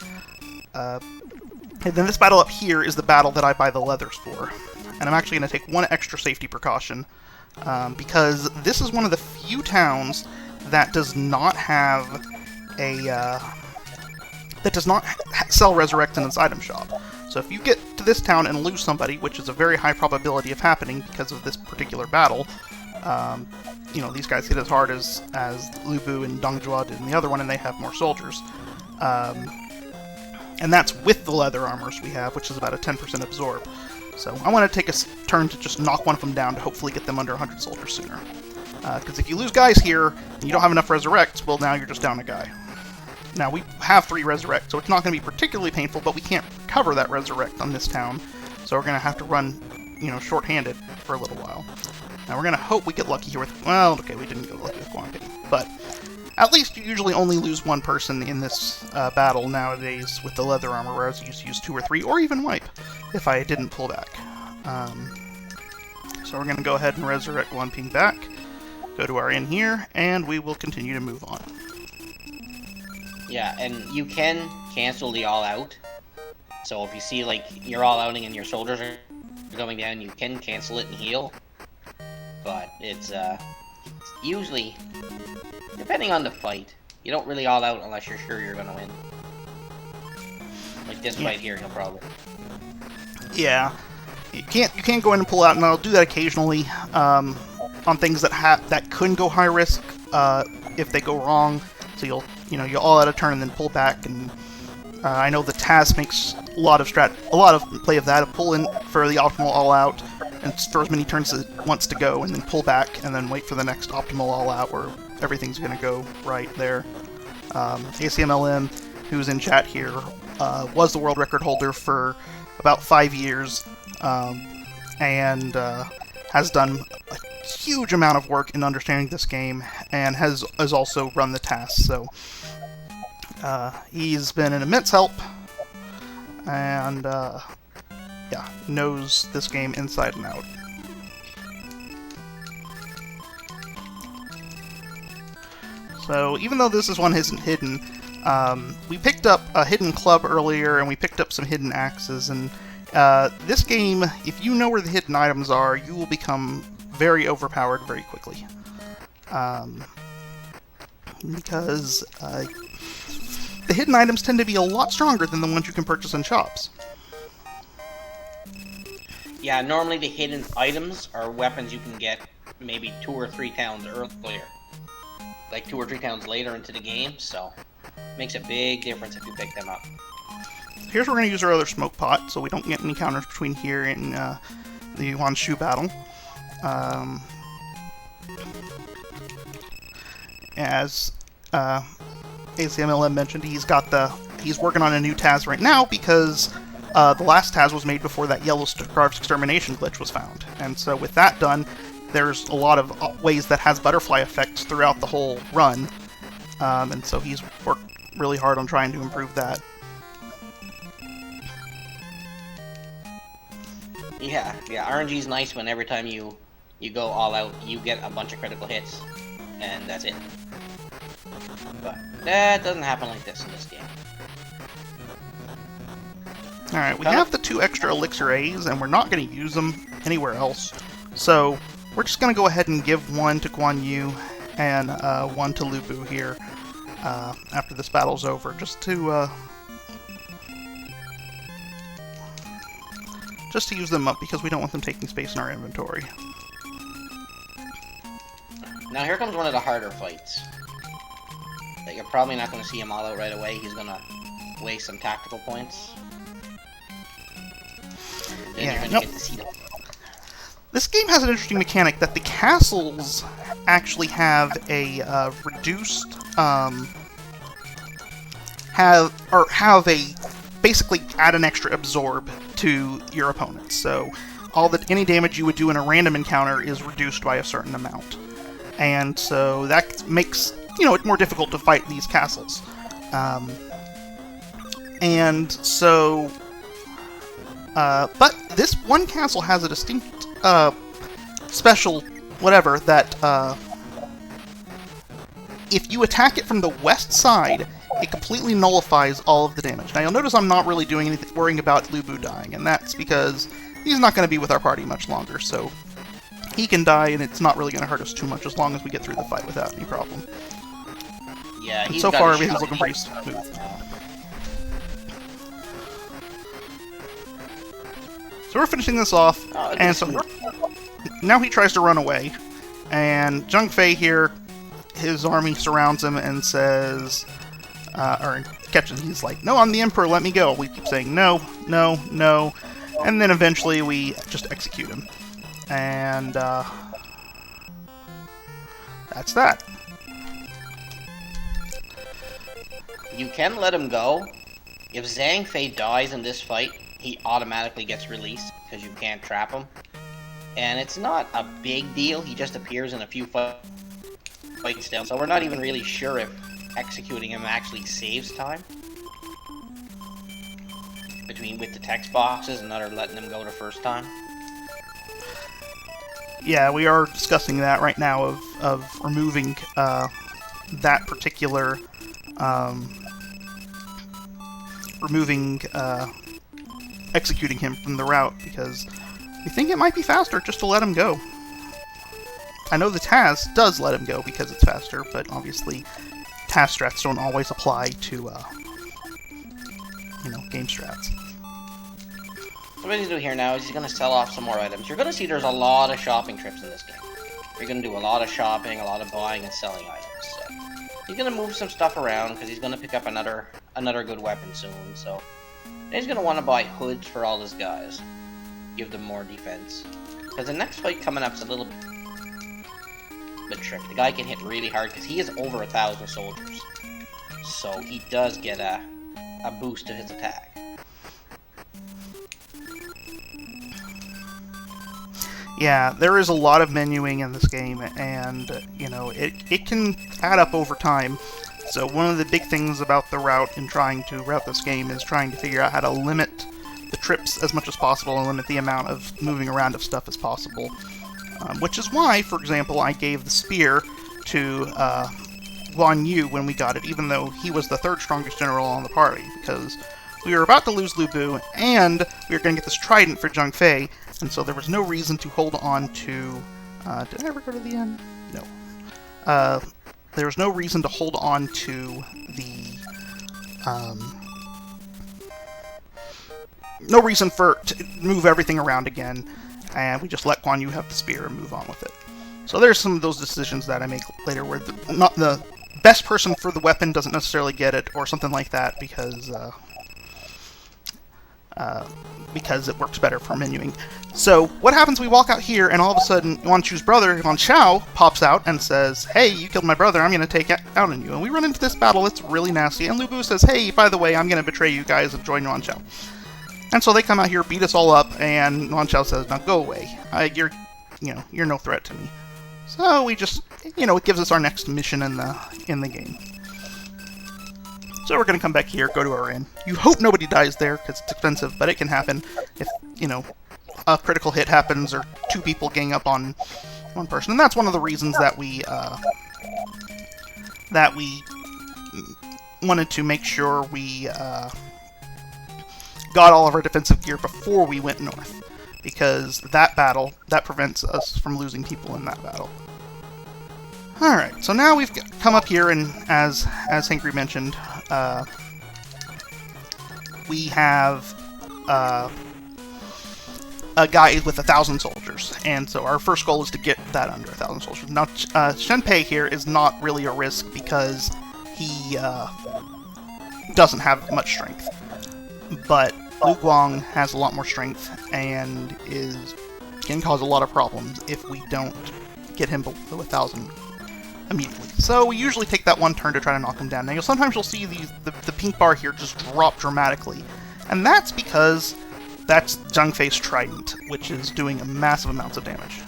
And then this battle up here is the battle that I buy the leathers for. And I'm actually going to take one extra safety precaution, because this is one of the few towns that does not have a, that does not sell resurrects in its item shop. So if you get to this town and lose somebody, which is a very high probability of happening because of this particular battle, you know, these guys hit as hard as Lu Bu and Dong Zhuo did in the other one, and they have more soldiers. And that's with the leather armors we have, which is about a 10% absorb. So I want to take a turn to just knock one of them down to hopefully get them under 100 soldiers sooner. Because if you lose guys here, and you don't have enough resurrects, well, now you're just down a guy. Now, we have 3 resurrects, so it's not going to be particularly painful, but we can't recover that resurrect on this town. So we're going to have to run, you know, short-handed for a little while. Now, we're going to hope we get lucky here with... Well, okay, we didn't get lucky with quantity, but... At least you usually only lose one person in this battle nowadays with the leather armor, whereas you used to use 2 or 3, or even wipe, if I didn't pull back. So we're going to go ahead and resurrect one ping back, go to our inn here, and we will continue to move on.
Yeah, and you can cancel the all-out. So if you see, like, you're all-outing and your soldiers are going down, you can cancel it and heal. But it's usually... Depending on the fight, you don't really all out unless you're sure you're gonna win. Like this fight here, no problem.
Yeah, you can't go in and pull out, and I'll do that occasionally on things that could go high risk if they go wrong. So you'll all out a turn and then pull back, and I know the Taz makes a lot of play of that, a pull in for the optimal all out, and for as many turns as it wants to go, and then pull back, and then wait for the next optimal all out where everything's going to go right there. ACMLM, who's in chat here, was the world record holder for about 5 years, and has done a huge amount of work in understanding this game, and has also run the tasks. So He's been an immense help, and yeah, knows this game inside and out. So even though this is one isn't hidden, we picked up a hidden club earlier, and we picked up some hidden axes, and this game, if you know where the hidden items are, you will become very overpowered very quickly. Because the hidden items tend to be a lot stronger than the ones you can purchase in shops.
Yeah, normally the hidden items are weapons you can get maybe 2 or 3 towns earlier. Like 2 or 3 towns later into the game, so makes a big difference if you pick them up.
Here's where we're going to use our other smoke pot, so we don't get any counters between here and the Yuan Shu battle. As ACMLM mentioned, he's working on a new Taz right now because the last Taz was made before that yellow scarf's extermination glitch was found. And so with that done, there's a lot of ways that has butterfly effects throughout the whole run. And so he's worked really hard on trying to improve that.
Yeah, RNG's nice when every time you go all out, you get a bunch of critical hits, and that's it. But that doesn't happen like this in this game.
Alright, we have the 2 extra Elixir A's, and we're not going to use them anywhere else. So, we're just going to go ahead and give one to Guan Yu and one to Lu Bu here after this battle's over, just to use them up, because we don't want them taking space in our inventory.
Now here comes one of the harder fights. That you're probably not going to see him all out right away. He's going to waste some tactical points. And then you're going to get to see them.
This game has an interesting mechanic that the castles actually have a reduced, basically add an extra absorb to your opponents. So any damage you would do in a random encounter is reduced by a certain amount. And so that makes, it more difficult to fight these castles. And so, but this one castle has a distinct, special whatever that, if you attack it from the west side, it completely nullifies all of the damage. Now you'll notice I'm not really doing anything, worrying about Lu Bu dying, and that's because he's not going to be with our party much longer, so he can die, and it's not really going to hurt us too much as long as we get through the fight without any problem.
Yeah,
and so far everything's looking pretty smooth. So we're finishing this off, and so now he tries to run away, and Zheng Fei here, his army surrounds him and says, or catches, he's like, "No, I'm the Emperor, let me go." We keep saying, "No, no, no," and then eventually we just execute him. And that's that.
You can let him go. If Zhang Fei dies in this fight, he automatically gets released because you can't trap him. And it's not a big deal, he just appears in a few fights down, so we're not even really sure if executing him actually saves time with the text boxes and not letting him go the first time.
Yeah, we are discussing that right now of removing that particular executing him from the route, because we think it might be faster just to let him go. I know the Taz does let him go because it's faster, but obviously Taz strats don't always apply to game strats.
So what he's doing here now is he's going to sell off some more items. You're going to see there's a lot of shopping trips in this game. You're going to do a lot of shopping, a lot of buying and selling items. So he's going to move some stuff around because he's going to pick up another good weapon soon. So he's going to want to buy hoods for all his guys. Give them more defense. Because the next fight coming up is a little bit tricky. The guy can hit really hard because he has over 1,000 soldiers. So he does get a boost to his attack.
Yeah, there is a lot of menuing in this game, and, it can add up over time. So one of the big things about the route in trying to route this game is trying to figure out how to limit the trips as much as possible and limit the amount of moving around of stuff as possible. Which is why, for example, I gave the spear to Guan Yu when we got it, even though he was the 3rd strongest general on the party, because we were about to lose Lu Bu, and we were going to get this trident for Zhang Fei, and so there was no reason to hold on to... did I ever go to the end? No. There was no reason to hold on to the... no reason to move everything around again, and we just let Guan Yu have the spear and move on with it. So there's some of those decisions that I make later where not the best person for the weapon doesn't necessarily get it, or something like that, because it works better for menuing. So what happens, we walk out here, and all of a sudden, Yuan Chu's brother, Yuan Shao, pops out and says, "Hey, you killed my brother, I'm going to take out on you." And we run into this battle, it's really nasty, and Lu Bu says, "Hey, by the way, I'm going to betray you guys and join Yuan Shao." And so they come out here, beat us all up, and Yuan Shao says, "Now go away. You're no threat to me." So we just, it gives us our next mission in the game. So we're going to come back here, go to our inn. You hope nobody dies there, because it's expensive, but it can happen if, a critical hit happens, or 2 people gang up on one person. And that's one of the reasons that we wanted to make sure we got all of our defensive gear before we went north. Because that prevents us from losing people in that battle. Alright, so now we've come up here, and as Hangry mentioned, we have a guy with 1,000 soldiers, and so our first goal is to get that under 1,000 soldiers. Now, Shenpei here is not really a risk because he doesn't have much strength, but Lu Guang has a lot more strength and can cause a lot of problems if we don't get him below 1,000 immediately. So we usually take that one turn to try to knock him down. Now sometimes you'll see the pink bar here just drop dramatically, and that's because that's Zhang Fei's trident, which is doing massive amounts of damage.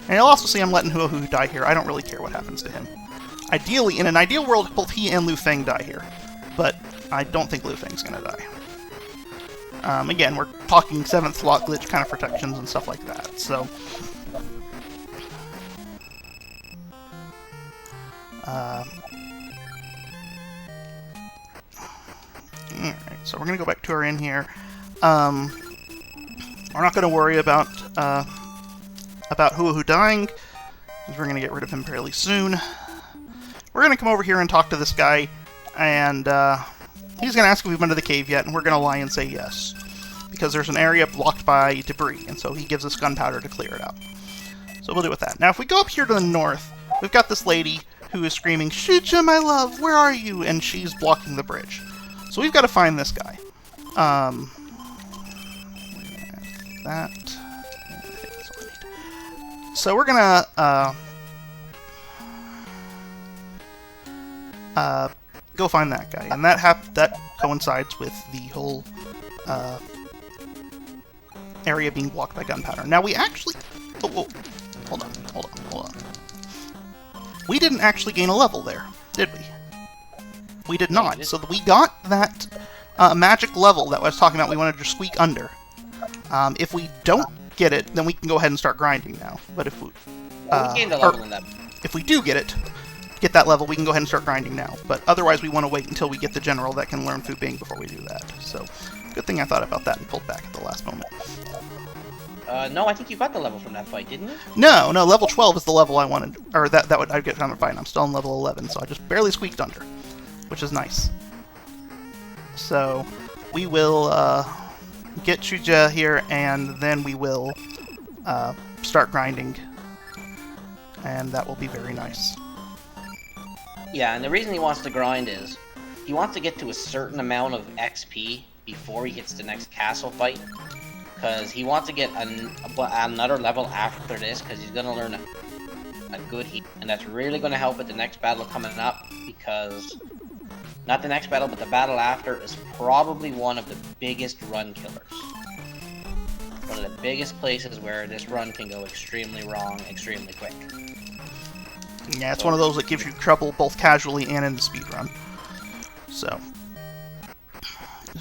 And you'll also see I'm letting Huohu die here. I don't really care what happens to him. Ideally, in an ideal world, both he and Lu Feng die here, but I don't think Lu Feng's gonna die. Again, we're talking 7th slot glitch kind of protections and stuff like that, so... Alright, so we're gonna go back to our inn here. We're not gonna worry about Huohu dying, because we're gonna get rid of him fairly soon. We're gonna come over here and talk to this guy, and he's gonna ask if we've been to the cave yet, and we're gonna lie and say yes, because there's an area blocked by debris, and so he gives us gunpowder to clear it out. So we'll do with that. Now, if we go up here to the north, we've got this lady who is screaming, "Shuja, my love, where are you?" And she's blocking the bridge. So we've got to find this guy. That. I think that's what I need. So we're gonna go find that guy, and that coincides with the whole area being blocked by gunpowder. Now we actually... Oh, hold on. We didn't actually gain a level there, did we? We did not. So we got that magic level that I was talking about we wanted to squeak under. If we don't get it, then we can go ahead and start grinding now. But if we...
we gained a level in that.
If we do get that level, we can go ahead and start grinding now. But otherwise, we want to wait until we get the general that can learn Fu Bing before we do that. So, good thing I thought about that and pulled back at the last moment.
No, I think you got the level from that fight, didn't you?
No, level 12 is the level I wanted, or I'd get from the fight, and I'm still on level 11, so I just barely squeaked under, which is nice. So, we will get Shuja here, and then we will start grinding, and that will be very nice.
Yeah, and the reason he wants to grind is he wants to get to a certain amount of XP before he hits the next castle fight. Because he wants to get another level after this, because he's going to learn a good heat. And that's really going to help with the next battle coming up, because... Not the next battle, but the battle after is probably one of the biggest run killers. One of the biggest places where this run can go extremely wrong, extremely quick.
Yeah, it's one of those that gives you trouble both casually and in the speedrun. So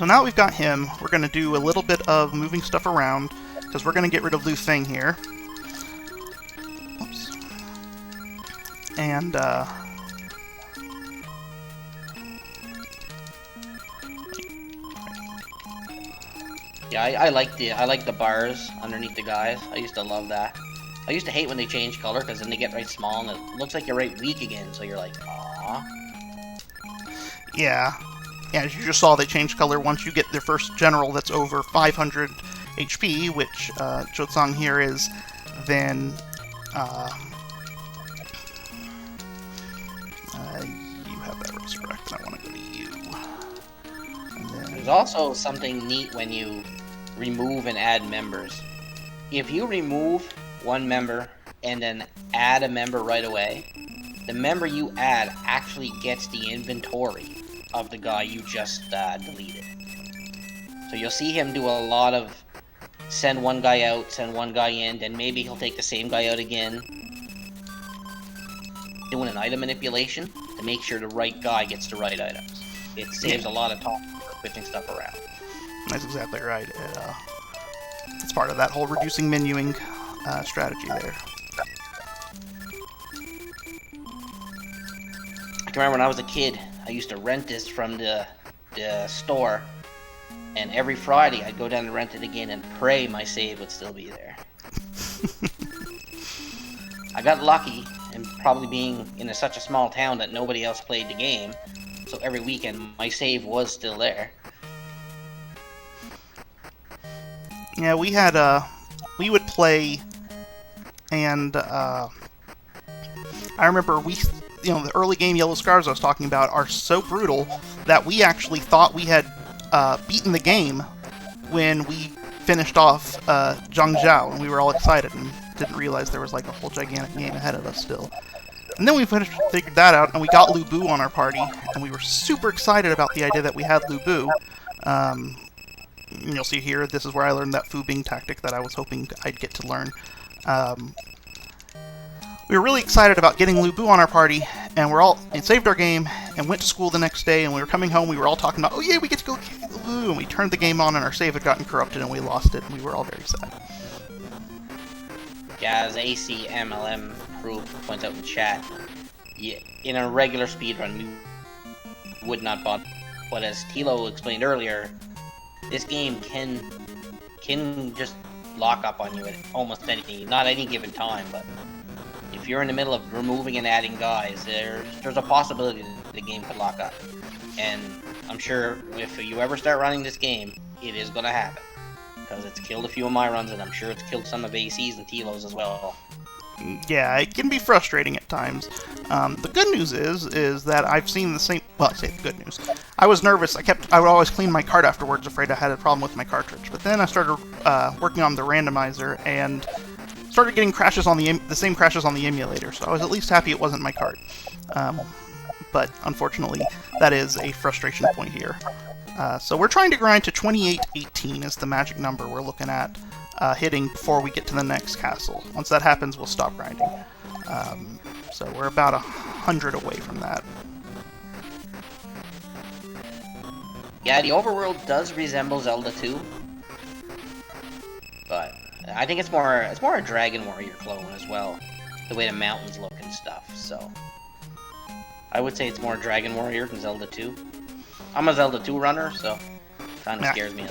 now we've got him. We're going to do a little bit of moving stuff around, because we're going to get rid of Lu Feng here. Oops. And,
yeah, I like the bars underneath the guys. I used to love that. I used to hate when they change color, because then they get right small and it looks like you're right weak again. So you're like, aww.
yeah. Yeah, as you just saw, they changed color once you get their first general that's over 500 HP, which Jotsang here is. Then you have that resurrect. I want to go to you. And then...
There's also something neat when you remove and add members. If you remove one member and then add a member right away, the member you add actually gets the inventory of the guy you just deleted. So you'll see him do a lot of send one guy out, send one guy in, then maybe he'll take the same guy out again, doing an item manipulation to make sure the right guy gets the right items. It saves a lot of time for switching stuff around.
That's exactly right. It's part of that whole reducing menuing strategy there.
I can remember when I was a kid, I used to rent this from the store, and every Friday I'd go down and rent it again and pray my save would still be there. I got lucky, and probably being in such a small town that nobody else played the game, so every weekend my save was still there.
Yeah, we would play, and I remember the early game Yellow Scars I was talking about are so brutal that we actually thought we had beaten the game when we finished off Zhang Zhao, and we were all excited and didn't realize there was like a whole gigantic game ahead of us still. And then we figured that out, and we got Lu Bu on our party, and we were super excited about the idea that we had Lu Bu. You'll see here, this is where I learned that Fu Bing tactic that I was hoping I'd get to learn. We were really excited about getting Lu Bu on our party, and saved our game, and went to school the next day, and we were coming home, we were all talking about, oh yeah, we get to go kill Lu Bu, and we turned the game on, and our save had gotten corrupted, and we lost it, and we were all very sad.
Yeah, as ACMLM Group points out in chat, in a regular speedrun, we would not bother. But as Tilo explained earlier, this game can just lock up on you at almost anything, not any given time, but if you're in the middle of removing and adding guys, there's a possibility that the game could lock up. And I'm sure if you ever start running this game, it is going to happen. Because it's killed a few of my runs, and I'm sure it's killed some of AC's and Tilo's as well.
Yeah, it can be frustrating at times. The good news is that I've seen the same... Well, I say the good news. I was nervous. I would always clean my card afterwards, afraid I had a problem with my cartridge. But then I started working on the randomizer and started getting crashes on the same crashes on the emulator. So I was at least happy it wasn't my card. But unfortunately, that is a frustration point here. So we're trying to grind to 2818 is the magic number we're looking at hitting before we get to the next castle. Once that happens, we'll stop grinding. So we're about 100 away from that.
Yeah, the overworld does resemble Zelda 2, but I think it's more a Dragon Warrior clone as well, the way the mountains look and stuff. So I would say it's more Dragon Warrior than Zelda 2. I'm a Zelda 2 runner, so it kind of scares me.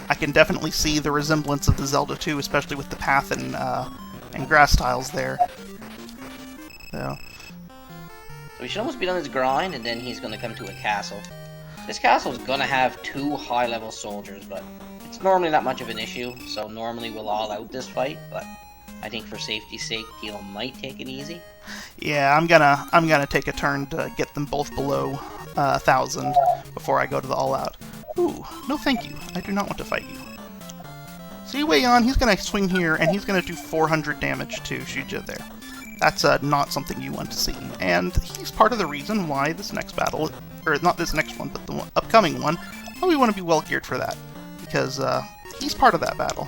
I can definitely see the resemblance of the Zelda 2, especially with the path and grass tiles there. So
we should almost be done his grind, and then he's going to come to a castle. This castle is going to have 2 high-level soldiers, but it's normally not much of an issue, so normally we'll all out this fight, but I think for safety's sake, Tilo might take it easy.
Yeah, I'm gonna take a turn to get them both below 1,000 before I go to the all-out. Ooh, no thank you. I do not want to fight you. See, Wei Yan, he's gonna swing here, and he's gonna do 400 damage to Shuja there. That's not something you want to see, and he's part of the reason why this next battle, or not this next one, but the upcoming one, well, we want to be well geared for that, because he's part of that battle.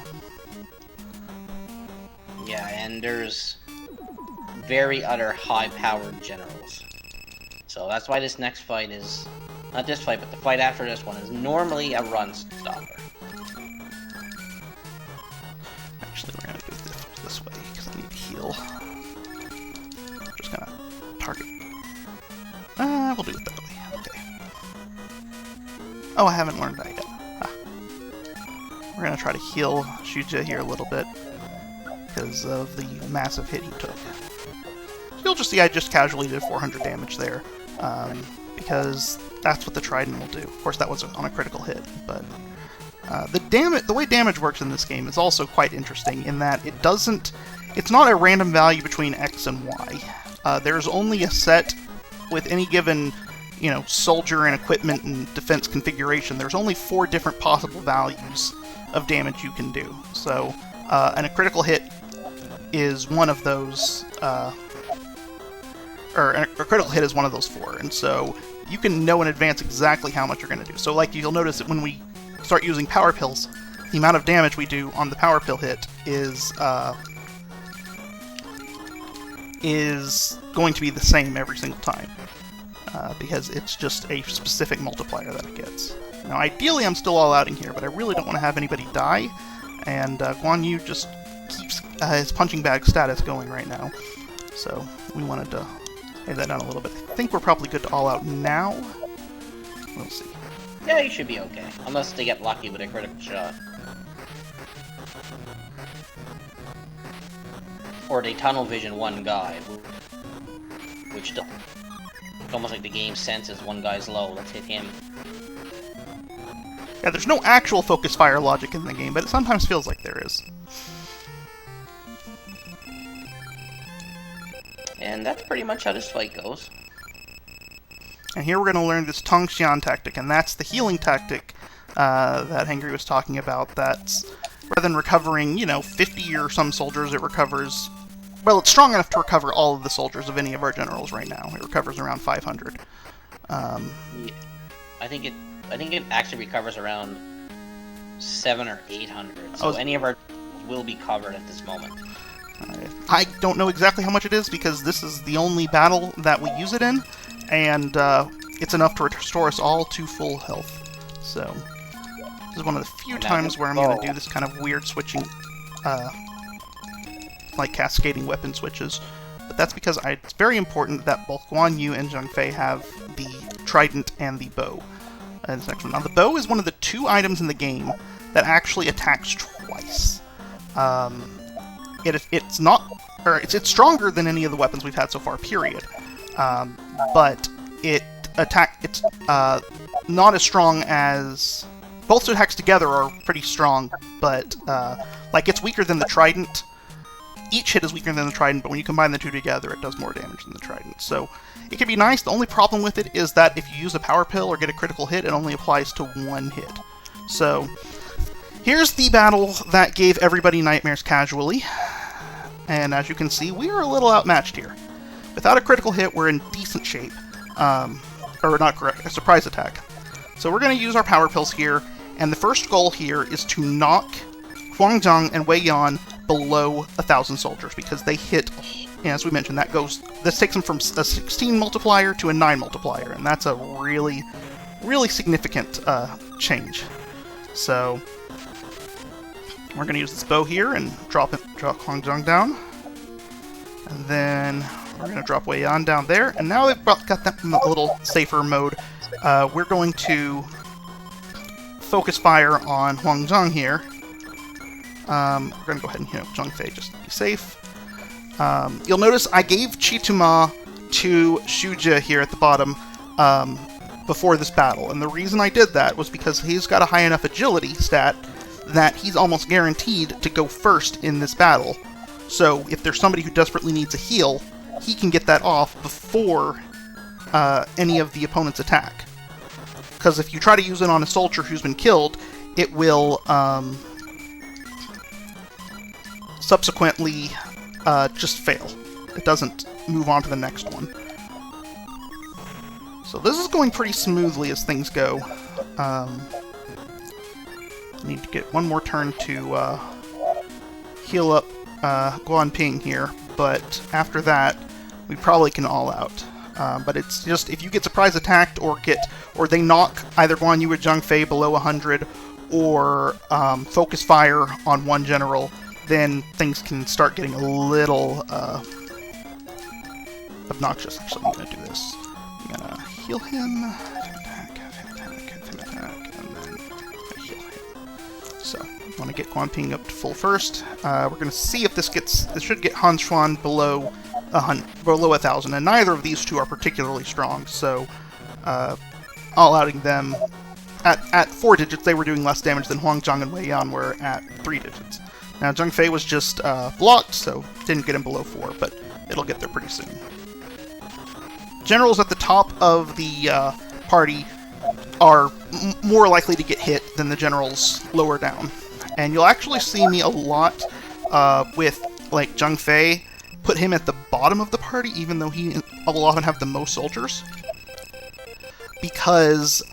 Yeah, and there's very other high-powered generals. So that's why this next fight is... Not this fight, but the fight after this one is normally a run stopper.
Actually, we're gonna do this way, because I need to heal. Just gonna target. We'll do it that way. Okay. Oh, I haven't learned that yet. Ah. We're gonna try to heal Shuja here a little bit, because of the massive hit he took. So you'll just see I just casually did 400 damage there, because that's what the Trident will do. Of course, that was on a critical hit, but the way damage works in this game is also quite interesting in that it's not a random value between X and Y. There's only a set with any given, soldier and equipment and defense configuration. There's only 4 different possible values of damage you can do. So, and a critical hit is one of those, or a critical hit is one of those 4, and so you can know in advance exactly how much you're going to do. So, like, you'll notice that when we start using power pills, the amount of damage we do on the power pill hit is going to be the same every single time, because it's just a specific multiplier that it gets. Now, ideally, I'm still all out in here, but I really don't want to have anybody die, and Guan Yu just keeps his punching bag status going right now, so we wanted to have that down a little bit. I think we're probably good to all out now. We'll see.
Yeah, you should be okay, unless they get lucky with a critical shot. Or they tunnel vision one guy, which it's almost like the game senses one guy's low, let's hit him.
Yeah, there's no actual focus fire logic in the game, but it sometimes feels like there is.
And that's pretty much how this fight goes.
And here we're going to learn this Tungsten Tactic, and that's the healing tactic that Hangry was talking about. That's, rather than recovering, 50 or some soldiers, it recovers... Well, it's strong enough to recover all of the soldiers of any of our generals right now. It recovers around 500.
Yeah. I think it actually recovers around 700 or 800. So any of our will be covered at this moment.
I don't know exactly how much it is, because this is the only battle that we use it in, and it's enough to restore us all to full health. So, this is one of the few times where I'm going to do this kind of weird switching, like cascading weapon switches. But that's because it's very important that both Guan Yu and Zhang Fei have the Trident and the bow. This next one. Now, the bow is one of the 2 items in the game that actually attacks twice. It's stronger than any of the weapons we've had so far, period. But it's not as strong as... Both attacks together are pretty strong, but it's weaker than the Trident. Each hit is weaker than the Trident, but when you combine the 2 together, it does more damage than the Trident. So it can be nice. The only problem with it is that if you use a power pill or get a critical hit, it only applies to 1 hit. So here's the battle that gave everybody nightmares casually. And as you can see, we are a little outmatched here. Without a critical hit, we're in decent shape. Or not correct, a surprise attack. So we're going to use our power pills here, and the first goal here is to knock Huangzhang and Wei Yan below 1,000 soldiers, because they hit, as we mentioned, this takes them from a 16 multiplier to a 9 multiplier, and that's a really, really significant change. So we're going to use this bow here and drop Huangzhang down. And then we're going to drop Wei Yan down there. And now they've got that in a little safer mode. We're going to focus fire on Huangzhang here. We're going to go ahead and hit Zhang Fei just to be safe. You'll notice I gave Chituma to Shuja here at the bottom before this battle. And the reason I did that was because he's got a high enough agility stat that he's almost guaranteed to go first in this battle. So if there's somebody who desperately needs a heal, he can get that off before any of the opponent's attack. Because if you try to use it on a soldier who's been killed, it will subsequently just fail. It doesn't move on to the next one. So this is going pretty smoothly as things go. Need to get one more turn to heal up Guan Ping here, but after that, we probably can all out. But it's just, if you get surprise attacked or they knock either Guan Yu or Zhang Fei below 100 or focus fire on one general, then things can start getting a little obnoxious. Actually, I'm going to do this. I'm going to heal him, attack, and then heal him. So, I want to get Guan Ping up to full first. We're going to see if this should get Han Xuan below 1,000, and neither of these two are particularly strong, so all outing them at 4 digits, they were doing less damage than Huang Zhang and Wei Yan were at 3 digits. Now, Zhang Fei was just blocked, so didn't get him below 4, but it'll get there pretty soon. Generals at the top of the party are more likely to get hit than the generals lower down. And you'll actually see me a lot with, like, Zhang Fei, put him at the bottom of the party, even though he will often have the most soldiers. Because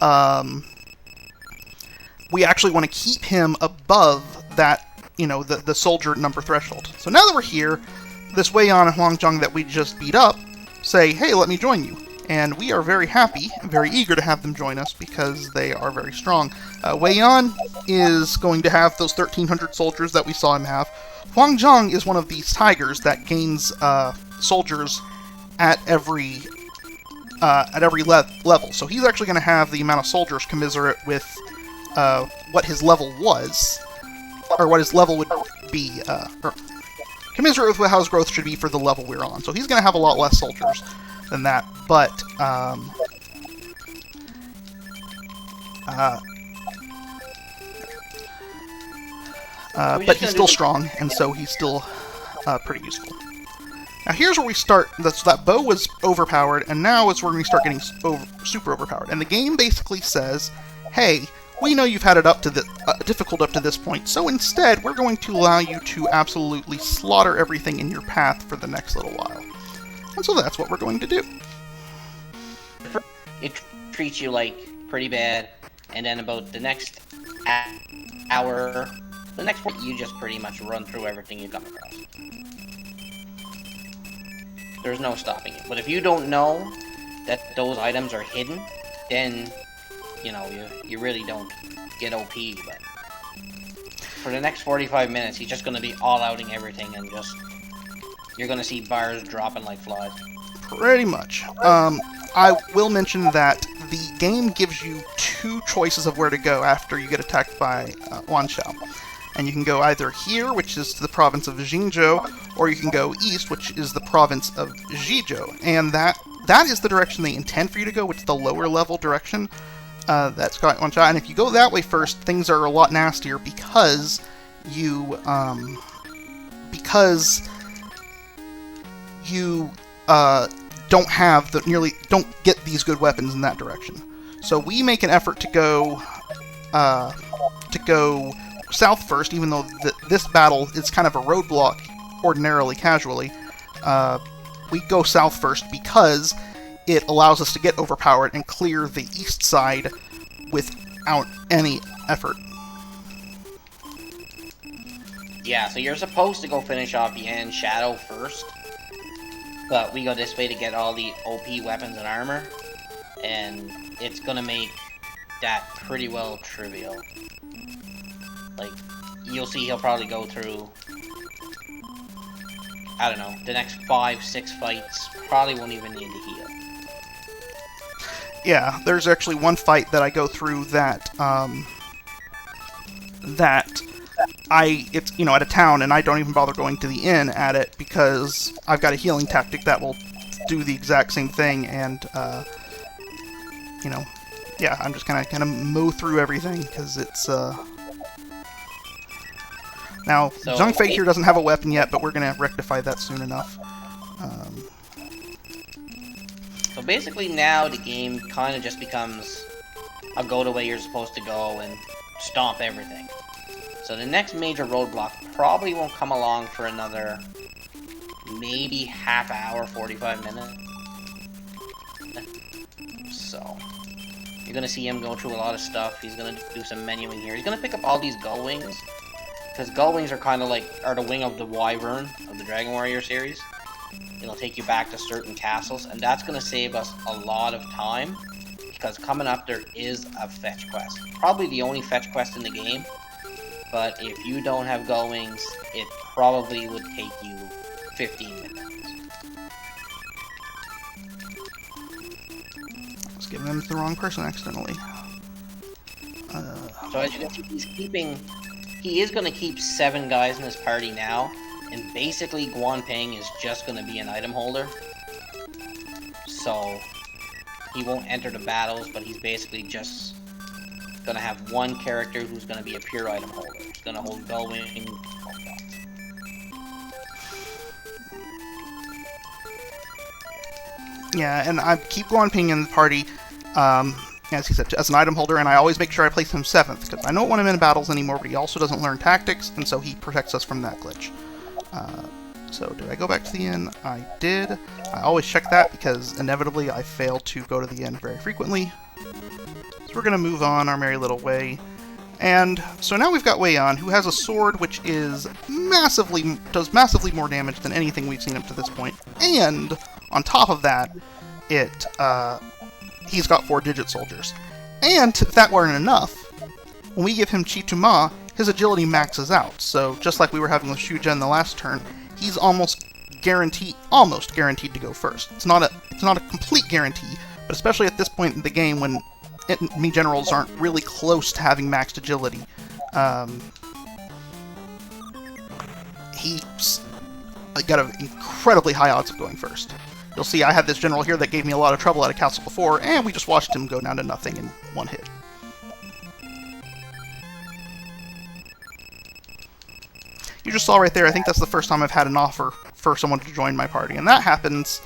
we actually want to keep him above that, you know, the soldier number threshold. So now that we're here, this Wei Yan and Huang Zhang that we just beat up say, hey, let me join you. And we are very happy, very eager to have them join us because they are very strong. Wei Yan is going to have those 1,300 soldiers that we saw him have. Huang Zhang is one of these tigers that gains soldiers at every level. So he's actually going to have the amount of soldiers commiserate with what his level was, or what his level would be, or commiserate with how his growth should be for the level we're on. So he's going to have a lot less soldiers than that, but he's still strong, and so he's still pretty useful. Now here's where we start. That bow was overpowered, and now is where we start getting super overpowered. And the game basically says, hey, we know you've had it difficult up to this point, so instead we're going to allow you to absolutely slaughter everything in your path for the next little while. And so that's what we're going to do.
It treats you like pretty bad, and then about the next hour, the next point, you just pretty much run through everything you come across. There's no stopping it. But if you don't know that those items are hidden, then, you know, you really don't get OP, but for the next 45 minutes, he's just going to be all-outing everything, and just, you're going to see bars dropping like flies.
Pretty much. I will mention that the game gives you 2 choices of where to go after you get attacked by Wan Xiao. And you can go either here, which is to the province of Jingzhou, or you can go east, which is the province of Zhizhou. And that is the direction they intend for you to go, which is the lower level direction. That's got Wan Xiao. And if you go that way first, things are a lot nastier because you don't get these good weapons in that direction. So we make an effort to go south first, even though this battle is kind of a roadblock ordinarily, casually. We go south first because it allows us to get overpowered and clear the east side without any effort.
Yeah, so you're supposed to go finish off Yan Shadow first, but we go this way to get all the OP weapons and armor, and it's gonna make that pretty well trivial. Like, you'll see he'll probably go through, I don't know, the next 5-6 fights, probably won't even need to heal.
Yeah, there's actually one fight that I go through that, it's, you know, at a town, and I don't even bother going to the inn at it, because I've got a healing tactic that will do the exact same thing, and, you know, yeah, I'm just kind of mow through everything, because it's, Now, so, Zhang Fei here doesn't have a weapon yet, but we're going to rectify that soon enough.
So basically now the game kind of just becomes a go to where you're supposed to go and stomp everything. So the next major roadblock probably won't come along for another maybe half hour, 45 minutes. So you're going to see him go through a lot of stuff. He's going to do some menuing here. He's going to pick up all these gull wings. because Gull Wings are kind of like are the wing of the Wyvern of the Dragon Warrior series. It'll take you back to certain castles, and that's going to save us a lot of time, because coming up there is a fetch quest. Probably the only fetch quest in the game, but if you don't have Gull Wings, it probably would take you 15 minutes.
I was giving them to the wrong person accidentally.
So as you can see, he is going to keep 7 guys in his party now, and basically Guan Ping is just going to be an item holder. So he won't enter the battles, but he's basically just going to have one character who's going to be a pure item holder. He's going to hold Gull Wing.
Yeah, and I keep Guan Ping in the party, as he said, as an item holder, and I always make sure I place him 7th, because I don't want him in battles anymore, but he also doesn't learn tactics, and so he protects us from that glitch. So did I go back to the inn? I did. I always check that, because inevitably I fail to go to the inn very frequently. So we're going to move on our merry little way. And so now we've got Wei Yan, who has a sword which is does massively more damage than anything we've seen up to this point. And on top of that, he's got 4-digit soldiers. And if that weren't enough, when we give him Chi Tu Ma, his agility maxes out. So just like we were having with Shu Zhen the last turn, he's almost guaranteed to go first. It's not a complete guarantee, but especially at this point in the game when enemy generals aren't really close to having maxed agility, he's got an incredibly high odds of going first. You'll see I had this general here that gave me a lot of trouble at a castle before, and we just watched him go down to nothing in one hit. You just saw right there, I think that's the first time I've had an offer for someone to join my party, and that happens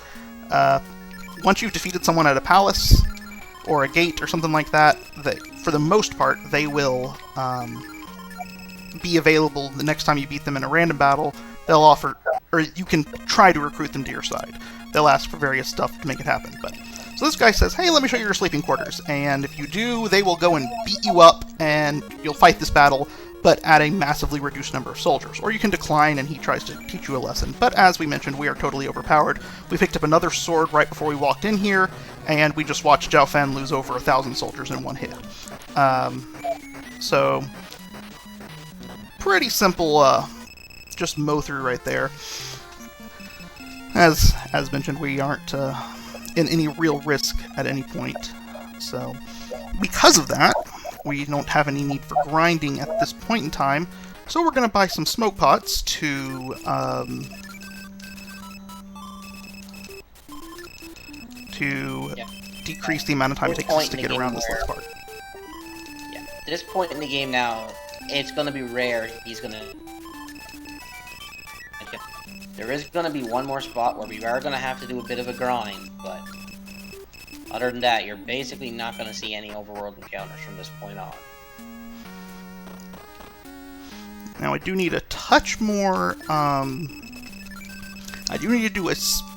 once you've defeated someone at a palace or a gate or something like that. For the most part, they will be available the next time you beat them in a random battle. They'll offer, or you can try to recruit them to your side. They'll ask for various stuff to make it happen. So this guy says, hey, let me show you your sleeping quarters. And if you do, they will go and beat you up, and you'll fight this battle, but at a massively reduced number of soldiers. Or you can decline, and he tries to teach you a lesson. But as we mentioned, we are totally overpowered. We picked up another sword right before we walked in here, and we just watched Zhao Fan lose over 1,000 soldiers in one hit. So, pretty simple, just mow through right there. As mentioned, we aren't in any real risk at any point. So, because of that, we don't have any need for grinding at this point in time. So we're going to buy some smoke pots to decrease the amount of time it takes us to get around this last part.
Yeah, at this point in the game now, it's going to be rare. There is going to be one more spot where we are going to have to do a bit of a grind, but other than that, you're basically not going to see any overworld encounters from this point on.
Now I do need a touch more, I do need to do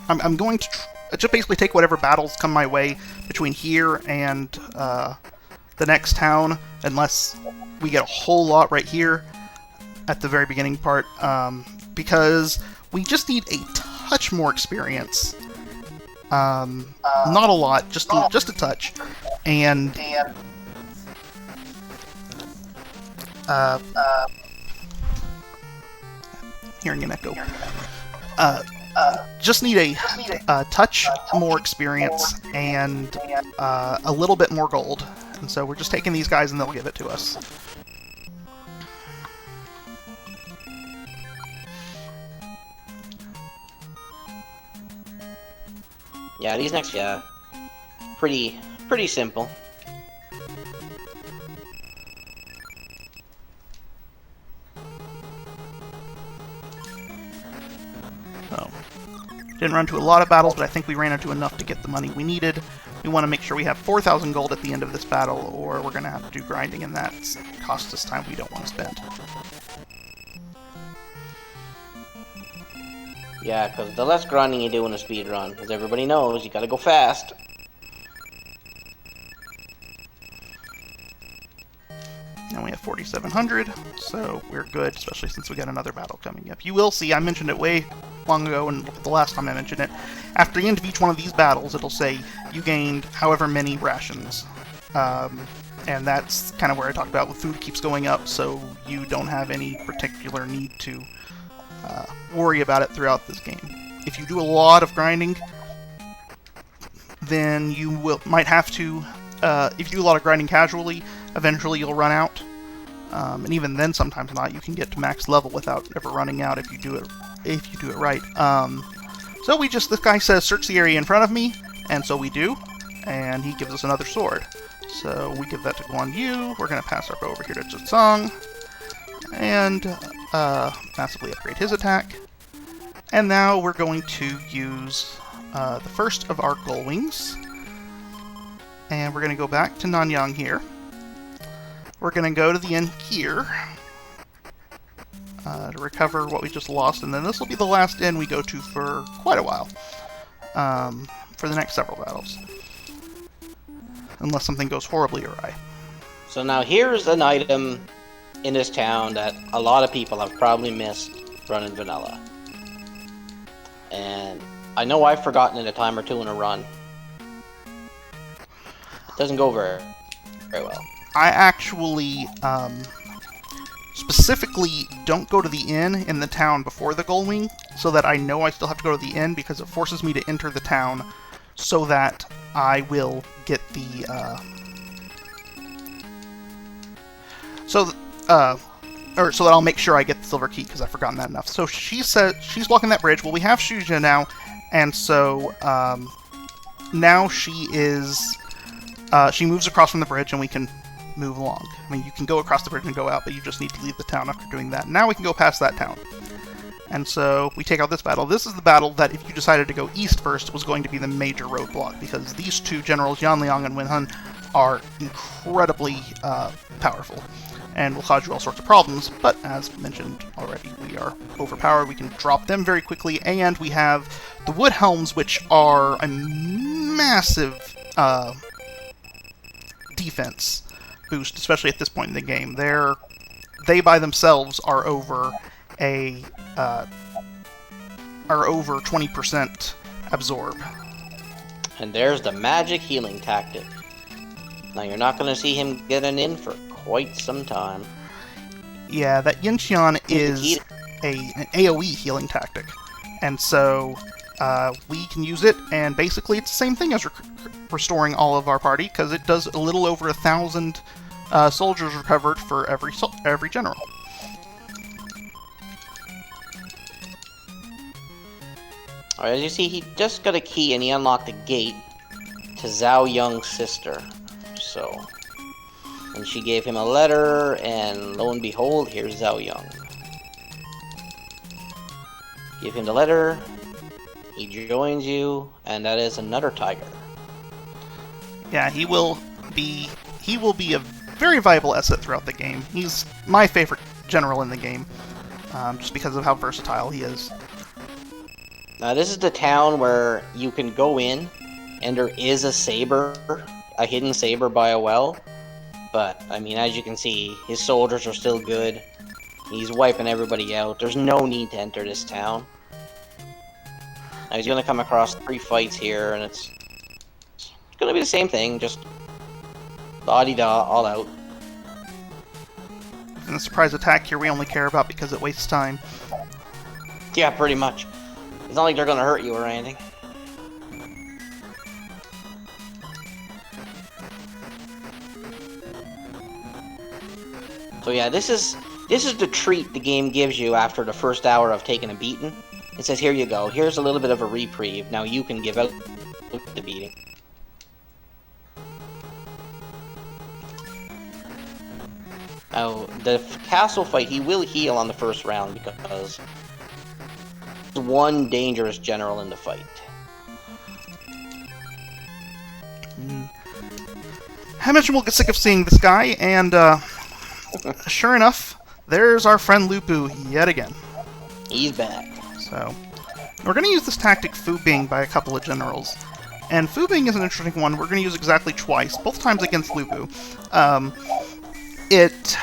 I'm going to just basically take whatever battles come my way between here and the next town, unless we get a whole lot right here at the very beginning part, because we just need a touch more experience. Not a lot, just a touch, and hearing an echo. Just need a touch more experience and a little bit more gold, and so we're just taking these guys and they'll give it to us.
Yeah, these next, pretty simple.
So, didn't run to a lot of battles, but I think we ran into enough to get the money we needed. We want to make sure we have 4,000 gold at the end of this battle, or we're going to have to do grinding, and that costs us time we don't want to spend.
Yeah, because the less grinding you do in a speed run, as everybody knows, you gotta go fast.
Now we have 40 3,700, so we're good, especially since we got another battle coming up. You will see, I mentioned it way long ago, and the last time I mentioned it, after the end of each one of these battles, it'll say you gained however many rations. And that's kind of where I talked about, food keeps going up, so you don't have any particular need to worry about it throughout this game. If you do a lot of grinding, then you might have to, if you do a lot of grinding casually, eventually you'll run out. And even then, sometimes not. You can get to max level without ever running out if you do it right. So this guy says, search the area in front of me, and so we do, and he gives us another sword. So we give that to Guan Yu. We're going to pass our bow over here to Zhang, and massively upgrade his attack. And now we're going to use the first of our Gull Wings, and we're going to go back to Nanyang here. We're going to go to the inn here to recover what we just lost, and then this will be the last inn we go to for quite a while, for the next several battles. Unless something goes horribly awry.
So now here's an item in this town that a lot of people have probably missed running vanilla. And I know I've forgotten it a time or two in a run. It doesn't go very well.
I actually specifically don't go to the inn in the town before the Gull Wing, so that I know I still have to go to the inn, because it forces me to enter the town so that I will get the, so that I'll make sure I get the silver key, because I've forgotten that enough. So she said she's walking that bridge. Well, we have Shuja now, and so now she moves across from the bridge, and we can move along. I mean, you can go across the bridge and go out, but you just need to leave the town after doing that. Now we can go past that town. And so we take out this battle. This is the battle that, if you decided to go east first, was going to be the major roadblock, because these two generals, Yan Liang and Wen Hun, are incredibly powerful and will cause you all sorts of problems. But as mentioned already, we are overpowered. We can drop them very quickly, and we have the Wood Helms, which are a massive defense boost, especially at this point in the game. They by themselves are over 20% absorb. And
there's the magic healing tactic. Now you're not going to see him get an in for quite some time.
Yeah, that Yinxian is an AoE healing tactic, and so we can use it, and basically it's the same thing as restoring all of our party, because it does a little over 1,000 soldiers recovered for every general.
Alright, as you see, he just got a key and he unlocked the gate to Zhao Yung's sister. So, and she gave him a letter, and lo and behold, here's Zhao Yung. Give him the letter, he joins you, and that is another tiger.
Yeah, he will be a very viable asset throughout the game. He's my favorite general in the game, just because of how versatile he is.
Now this is the town where you can go in, and there is a saber, a hidden saber by a well. But, I mean, as you can see, his soldiers are still good. He's wiping everybody out. There's no need to enter this town. Now he's going to come across 3 fights here, and it's going to be the same thing, just la-di-da, all out.
And the surprise attack here we only care about because it wastes time.
Yeah, pretty much. It's not like they're going to hurt you or anything. So yeah, this is the treat the game gives you after the first hour of taking a beating. It says, here you go, here's a little bit of a reprieve, now you can give out the beating. Now, the castle fight, he will heal on the first round because there's one dangerous general in the fight.
I mentioned we'll get sick of seeing this guy, and sure enough, there's our friend Lupu yet again.
He's back.
So, we're going to use this tactic Fu Bing by a couple of generals. And Fu Bing is an interesting one. We're going to use exactly twice, both times against Lupu. it,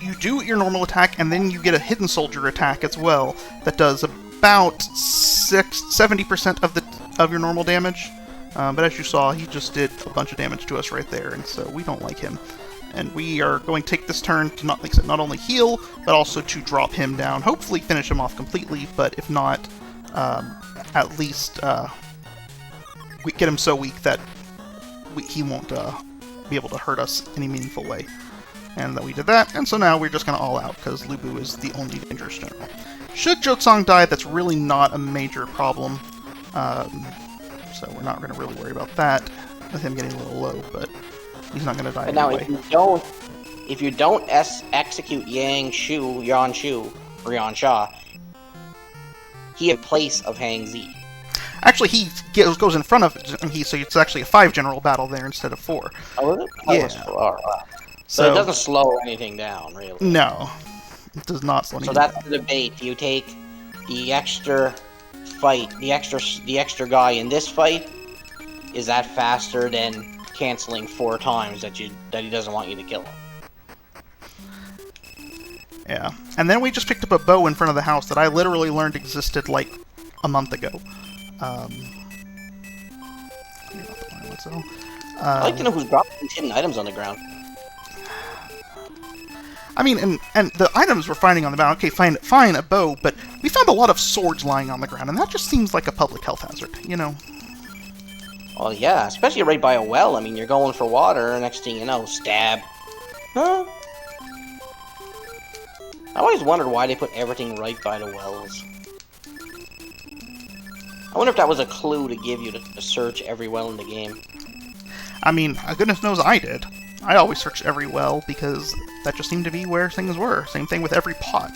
you do your normal attack, and then you get a hidden soldier attack as well that does about 70% of your normal damage. But as you saw, he just did a bunch of damage to us right there, and so we don't like him. And we are going to take this turn to, like I said, not only heal, but also to drop him down. Hopefully finish him off completely, but if not, at least we get him so weak that he won't be able to hurt us any meaningful way. And that we did that, and so now we're just going to all out, because Lu Bu is the only dangerous general. Should Jotsong die, that's really not a major problem. So we're not going to really worry about that, with him getting a little low, but he's not going to die
but
anyway.
Now, if you don't execute Yan Shu, or Yan Sha, he in place of Hang Zi.
Actually, he goes in front of it, so it's actually a 5-general battle there instead of 4.
Oh, is it?
Yeah.
So it doesn't slow anything down, really.
No, it does not slow anything
down.
down.
So that's the debate. Do you take the extra fight, the extra guy in this fight? Is that faster than canceling 4 times that he doesn't want you to kill him?
Yeah, and then we just picked up a bow in front of the house that I literally learned existed like a month ago.
I'd like to know who's dropping these hidden items on the ground.
I mean, and the items we're finding on the mountain, okay, fine, a bow, but we found a lot of swords lying on the ground, and that just seems like a public health hazard, you know?
Well, yeah, especially right by a well. I mean, you're going for water, next thing you know, stab. Huh? I always wondered why they put everything right by the wells. I wonder if that was a clue to give you to search every well in the game.
I mean, goodness knows I did. I always searched every well because that just seemed to be where things were. Same thing with every pot.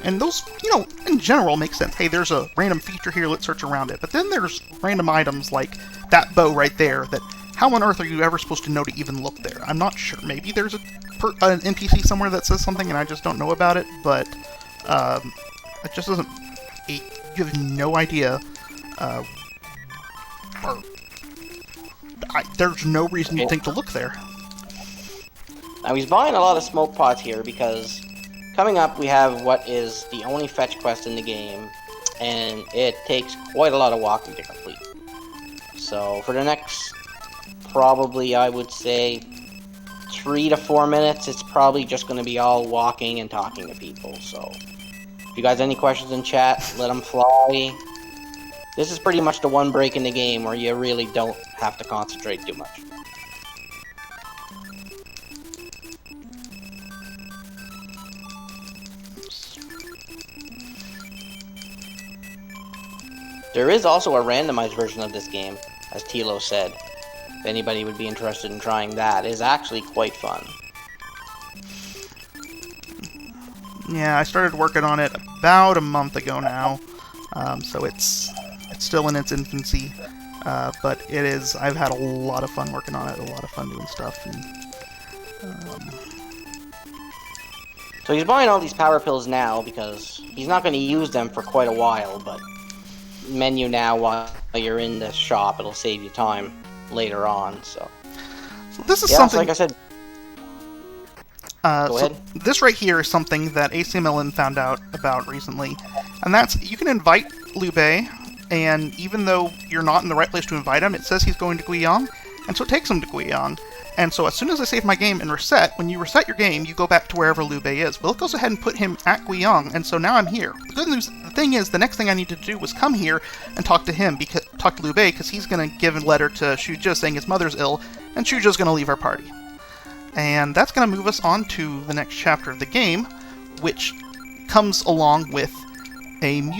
And those, you know, in general make sense. Hey, there's a random feature here, let's search around it. But then there's random items like that bow right there that, how on earth are you ever supposed to know to even look there? I'm not sure. Maybe there's an NPC somewhere that says something and I just don't know about it, but it just doesn't... You have no idea. There's no reason to think to look there.
Now he's buying a lot of smoke pots here because coming up we have what is the only fetch quest in the game, and it takes quite a lot of walking to complete. So for the next, probably I would say 3 to 4 minutes, it's probably just going to be all walking and talking to people. So if you guys have any questions in chat, let them fly. This is pretty much the one break in the game where you really don't have to concentrate too much. There is also a randomized version of this game, as Tilo said. If anybody would be interested in trying that, it is actually quite fun.
Yeah, I started working on it about a month ago now, so it's still in its infancy, but it is. I've had a lot of fun working on it, a lot of fun doing stuff. And,
So he's buying all these power pills now because he's not going to use them for quite a while, but menu now while you're in the shop, it'll save you time later on. So
this is
yeah,
something.
so like I said. Go ahead.
This right here is something that ACMLN found out about recently, and that's you can invite Liu Bei, and even though you're not in the right place to invite him, it says he's going to Guiyang, and so it takes him to Guiyang. And so as soon as I save my game and reset, when you reset your game, you go back to wherever Liu Bei is. Well, it goes ahead and put him at Guiyang, and so now I'm here. The good news, the thing is, the next thing I need to do was come here and talk to him, talk to Liu Bei, because he's going to give a letter to Xuzhi saying his mother's ill, and Xuzhi's going to leave our party. And that's going to move us on to the next chapter of the game, which comes along with an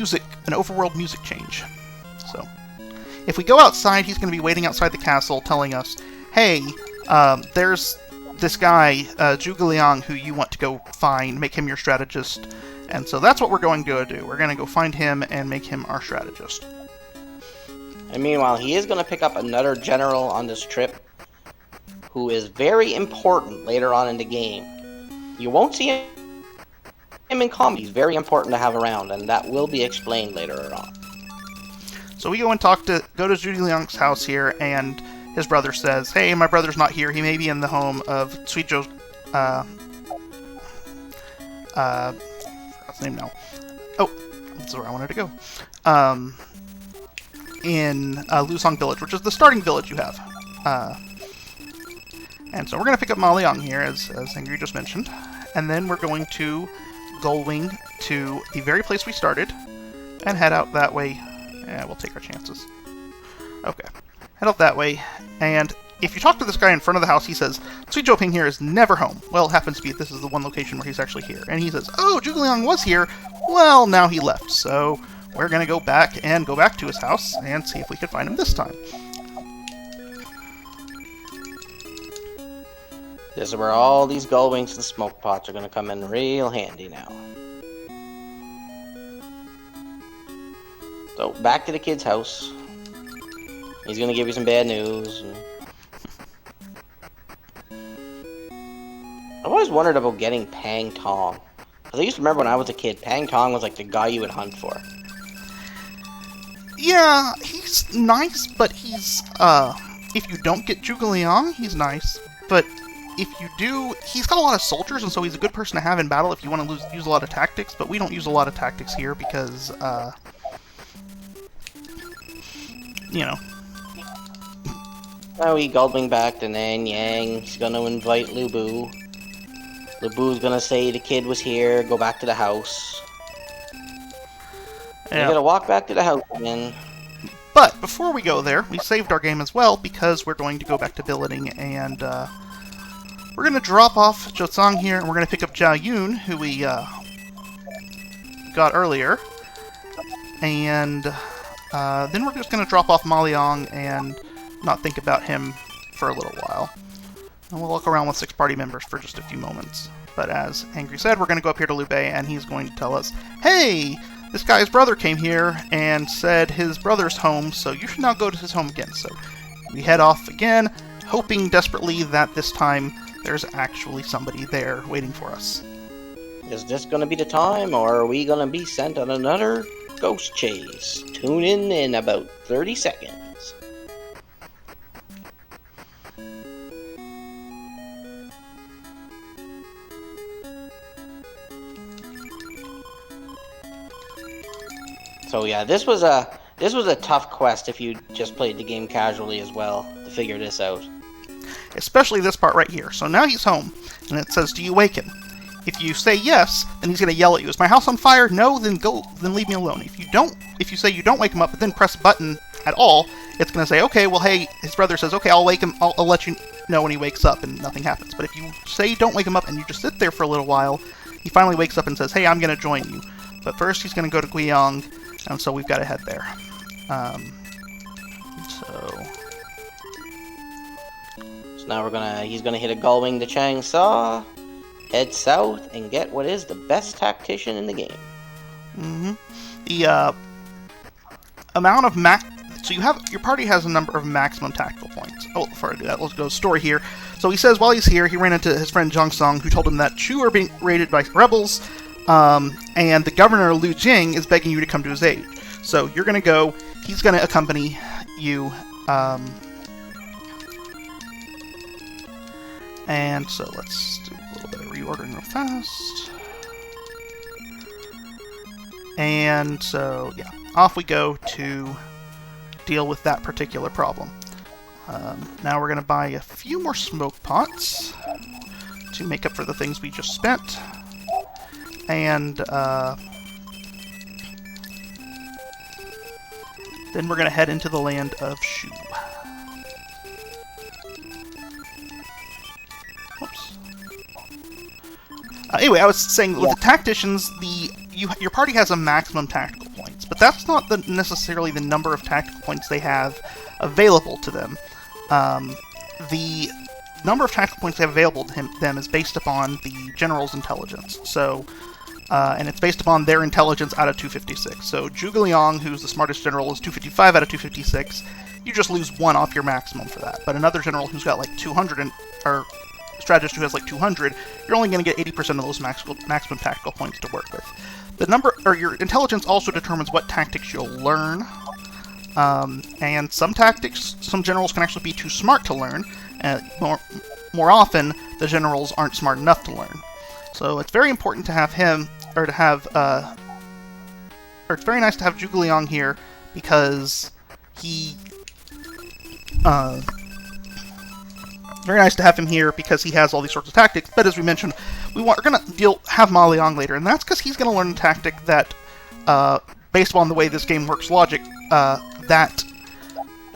overworld music change. So, if we go outside, he's going to be waiting outside the castle telling us, hey, there's this guy, Zhuge Liang, who you want to go find, make him your strategist. And so that's what we're going to do. We're going to go find him and make him our strategist.
And meanwhile, he is going to pick up another general on this trip who is very important later on in the game. You won't see him in combat. He's very important to have around, and that will be explained later on.
So we go and go to Zhuge Liang's house here, and his brother says, hey, my brother's not here. He may be in the home of Suizhou's what's his name now? Oh, that's where I wanted to go. In Lusong Village, which is the starting village you have. And so we're going to pick up Ma Liang here, as Angry just mentioned. And then we're going to Gullwing to the very place we started and head out that way. Yeah, we'll take our chances. Okay. Head out that way. And if you talk to this guy in front of the house, he says, Sui Zhouping here is never home. Well, it happens to be this is the one location where he's actually here. And he says, oh, Zhuge Liang was here. Well, now he left. So we're going to go back to his house and see if we can find him this time.
This is where all these gullwings and smoke pots are going to come in real handy now. So, back to the kid's house. He's going to give you some bad news. I've always wondered about getting Pang Tong. Because I used to remember when I was a kid, Pang Tong was like the guy you would hunt for.
Yeah, he's nice, but he's, if you don't get Zhuge Liang, he's nice. But if you do, he's got a lot of soldiers, and so he's a good person to have in battle if you want to use a lot of tactics, but we don't use a lot of tactics here because, you know.
Now we gullwing back to Nan Yang. He's going to invite Lu Bu. Lu Bu's going to say the kid was here, go back to the house. Yeah. You're going to walk back to the house again.
But before we go there, we saved our game as well because we're going to go back to billeting and, we're going to drop off Zhou here, and we're going to pick up Zhao Yun, who we got earlier. And then we're just going to drop off Ma Liang and not think about him for a little while. And we'll look around with 6 party members for just a few moments. But as Angry said, we're going to go up here to Liu Bei, and he's going to tell us, hey, this guy's brother came here and said his brother's home, so you should now go to his home again. So we head off again, hoping desperately that this time there's actually somebody there waiting for us.
Is this going to be the time, or are we going to be sent on another ghost chase? Tune in about 30 seconds. So yeah, this was a tough quest if you just played the game casually as well to figure this out.
Especially this part right here. So now he's home, and it says, do you wake him? If you say yes, then he's going to yell at you. Is my house on fire? No, then leave me alone. If you say you don't wake him up, but then press a button at all, it's going to say, okay, well, hey, his brother says, okay, I'll wake him, I'll let you know when he wakes up, and nothing happens. But if you say you don't wake him up and you just sit there for a little while, he finally wakes up and says, hey, I'm going to join you. But first he's going to go to Guiyang, and so we've got to head there.
So now he's gonna hit a gullwing to Changsha, head south, and get what is the best tactician in the game.
Mm-hmm. The amount of so your party has a number of maximum tactical points. Oh, before I do that, let's go story here. So he says while he's here, he ran into his friend Zhang Song, who told him that Chu are being raided by rebels, and the governor Lu Jing is begging you to come to his aid. So you're gonna go. He's gonna accompany you. And so let's do a little bit of reordering real fast. And so, yeah, off we go to deal with that particular problem. Now we're going to buy a few more smoke pots to make up for the things we just spent. And then we're going to head into the land of Shu. Anyway, I was saying with the tacticians, your party has a maximum tactical points, but that's not necessarily the number of tactical points they have available to them. The number of tactical points they have available to them is based upon the general's intelligence. So, and it's based upon their intelligence out of 256. So Zhuge Liang, who's the smartest general, is 255 out of 256. You just lose 1 off your maximum for that. But another general who's got like 200 or strategist who has like 200, you're only going to get 80% of those maximum tactical points to work with. The number, or your intelligence also determines what tactics you'll learn. And some generals can actually be too smart to learn. more often, the generals aren't smart enough to learn. So it's very important to have him, or to have, or it's very nice to have Zhuge Liang here, because he, very nice to have him here because he has all these sorts of tactics, but as we mentioned, we're going to have Ma Liang later, and that's because he's going to learn a tactic that, based on the way this game works logic, that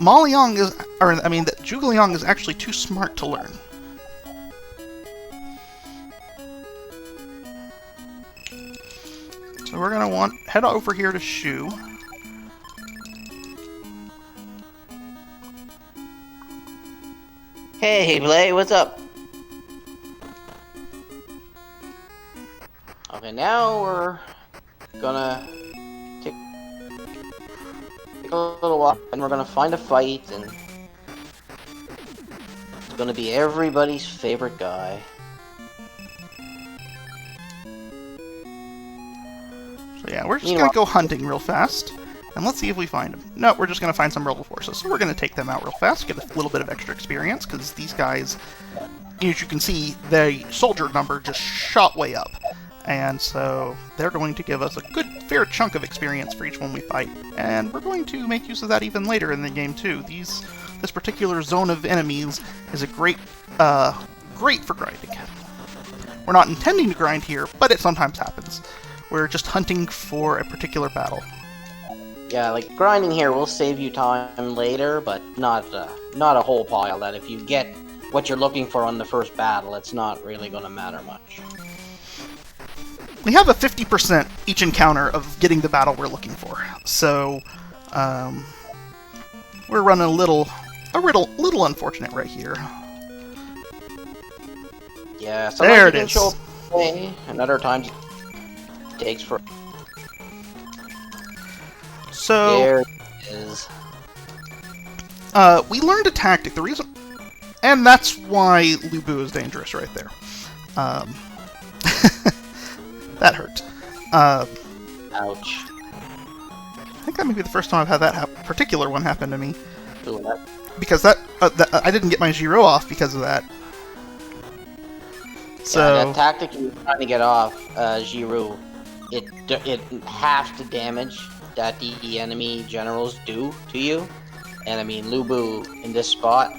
Ma Liang is, that Zhuge Liang is actually too smart to learn. So we're going to head over here to Shu.
Hey, Blay, what's up? Okay, now we're gonna take a little while, and we're gonna find a fight, and it's gonna be everybody's favorite guy.
So yeah, we're just gonna go hunting real fast, and let's see if we find him. No, we're just gonna find some rebel forces, so we're gonna take them out real fast, get a little bit of extra experience, because these guys, as you can see, the soldier number just shot way up. And so they're going to give us a good, fair chunk of experience for each one we fight. And we're going to make use of that even later in the game, too. This particular zone of enemies is a great for grinding. We're not intending to grind here, but it sometimes happens. We're just hunting for a particular battle.
Yeah, like, grinding here will save you time later, but not a whole pile that if you get what you're looking for on the first battle, it's not really going to matter much.
We have a 50% each encounter of getting the battle we're looking for, so we're running a little unfortunate right here.
Yeah,
there it
you can
is.
show up and other times it takes for.
So
there it is.
We learned a tactic. The reason, and that's why Lu Bu is dangerous right there. That hurt.
Ouch.
I think that may be the first time I've had that particular one happen to me.
Ooh, that.
Because that I didn't get my Giro off because of that. So
Yeah, that tactic you're trying to get off, Giroux, it halves the damage that the enemy generals do to you. And I mean, Lu Bu in this spot,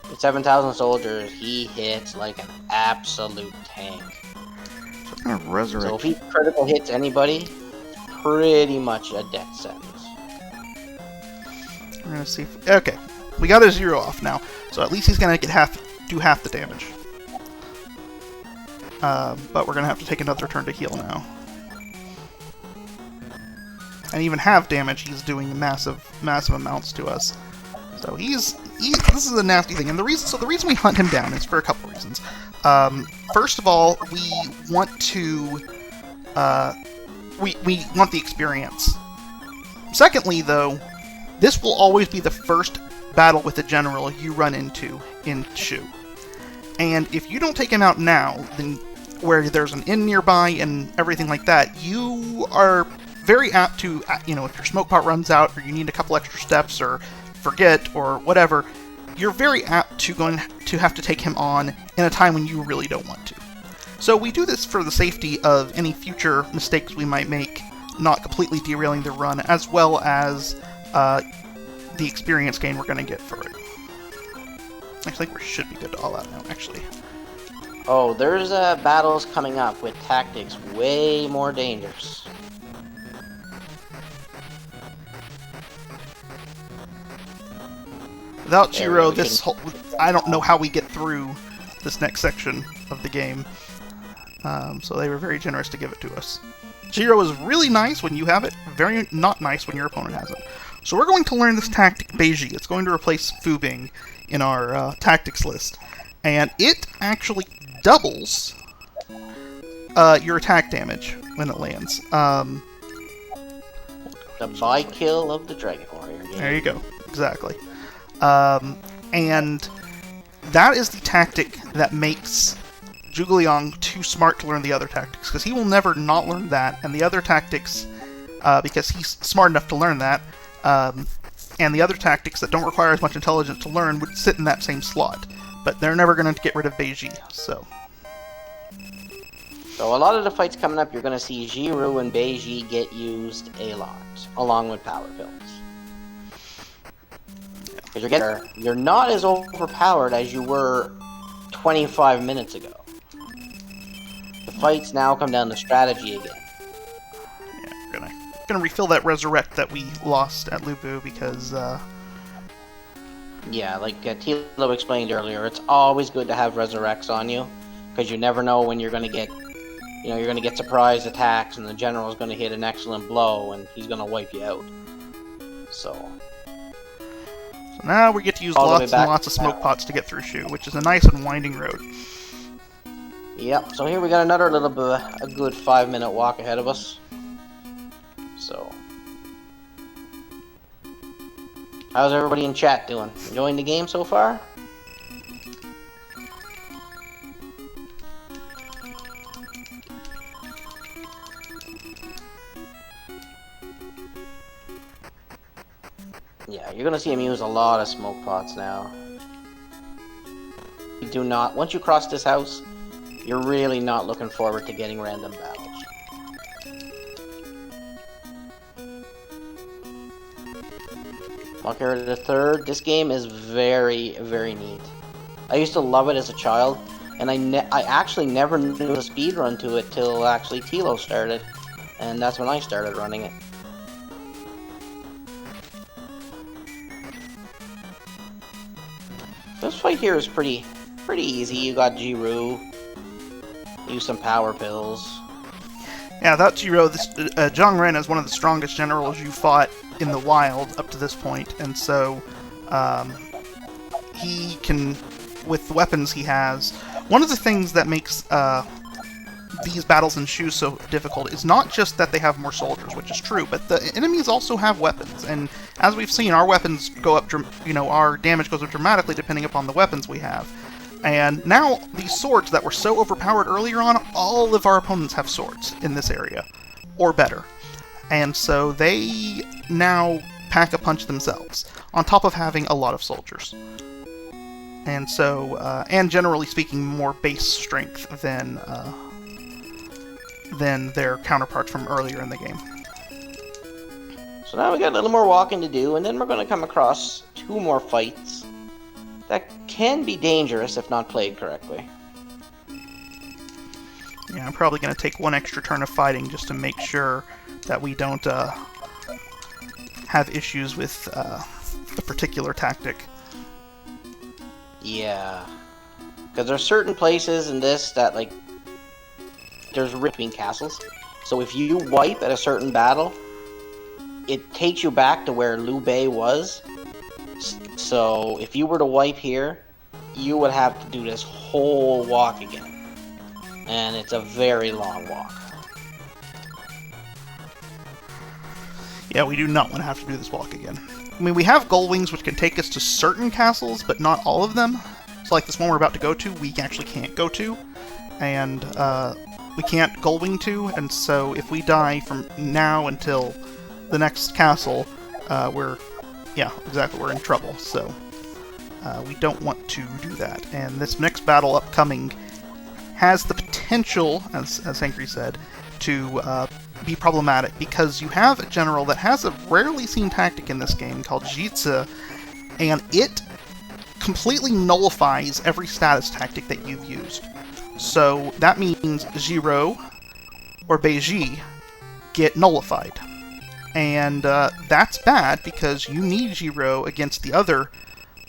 with 7,000 soldiers, he hits like an absolute tank.
I'm gonna resurrect.
So if he critical hits anybody, pretty much a death sentence.
We're gonna see. Okay, we got a Zero off now, so at least he's gonna do half the damage. But we're gonna have to take another turn to heal now. And even half damage, he's doing massive amounts to us. So this is a nasty thing, and the reason we hunt him down is for a couple reasons. First of all, we want to we want the experience. Secondly, though, this will always be the first battle with a general you run into in Shu. And if you don't take him out now, then where there's an inn nearby and everything like that, you are very apt to, if your smoke pot runs out or you need a couple extra steps or forget or whatever, you're very apt to have to take him on in a time when you really don't want to. So we do this for the safety of any future mistakes we might make, not completely derailing the run, as well as the experience gain we're going to get for it. I think we should be good to all out now, actually.
Oh, there's battles coming up with tactics way more dangerous.
Without Jiro, I don't know how we get through this next section of the game. So they were very generous to give it to us. Jiro is really nice when you have it, very not nice when your opponent has it. So we're going to learn this tactic, Beiji. It's going to replace Fu Bing in our tactics list. And it actually doubles your attack damage when it lands.
The buy kill of the Dragon Warrior game.
There you go. Exactly. And that is the tactic that makes Zhuge Liang too smart to learn the other tactics, because he will never not learn that, and the other tactics, because he's smart enough to learn that, and the other tactics that don't require as much intelligence to learn would sit in that same slot. but they're never going to get rid of Beiji, so...
So a lot of the fights coming up, you're going to see Giru and Beiji get used a lot, along with power pills. Because you're not as overpowered as you were 25 minutes ago. The fights now come down to strategy again.
Yeah, we're gonna refill that resurrect that we lost at Lubu because
yeah, like Thilo explained earlier, it's always good to have resurrects on you because you never know when you're gonna get, you're gonna get surprise attacks and the general is gonna hit an excellent blow and he's gonna wipe you out. So
now we get to use lots and lots of smoke pots to get through Shu, which is a nice and winding road.
Yep, so here we got another little bit of a good 5-minute walk ahead of us. So, how's everybody in chat doing? Enjoying the game so far? Yeah, you're gonna see him use a lot of smoke pots now. You do not, once you cross this house, you're really not looking forward to getting random battles. Walker the Third, this game is very, very neat. I used to love it as a child, and I actually never knew the speedrun to it till actually Thilo started, and that's when I started running it. This fight here is pretty easy. You got Giru, use some power pills.
Yeah, that Jiro, Zhang Ren is one of the strongest generals you fought in the wild up to this point, and so he can, with the weapons he has, one of the things that makes these battles in Shu so difficult is not just that they have more soldiers, which is true, but the enemies also have weapons, and as we've seen, our weapons go up, our damage goes up dramatically depending upon the weapons we have. And now, these swords that were so overpowered earlier on, all of our opponents have swords in this area, or better. And so they now pack a punch themselves, on top of having a lot of soldiers. And so, and generally speaking, more base strength than their counterparts from earlier in the game.
So now we got a little more walking to do, and then we're going to come across 2 more fights that can be dangerous if not played correctly.
Yeah, I'm probably going to take 1 extra turn of fighting just to make sure that we don't have issues with the particular tactic.
Yeah, because there's certain places in this that, like, there's ripping castles. So if you wipe at a certain battle, it takes you back to where Liu Bei was. So if you were to wipe here, you would have to do this whole walk again. And it's a very long walk.
Yeah, we do not want to have to do this walk again. I mean, we have gull wings which can take us to certain castles, but not all of them. So like this one we're about to go to, we actually can't go to. And we can't gull wing to, and so if we die from now until the next castle, we're in trouble. So we don't want to do that. And this next battle upcoming has the potential, as Angry said, to be problematic, because you have a general that has a rarely seen tactic in this game called Jitsu, and it completely nullifies every status tactic that you've used. So that means Jiro or Beiji get nullified. And that's bad because you need Jiro against the other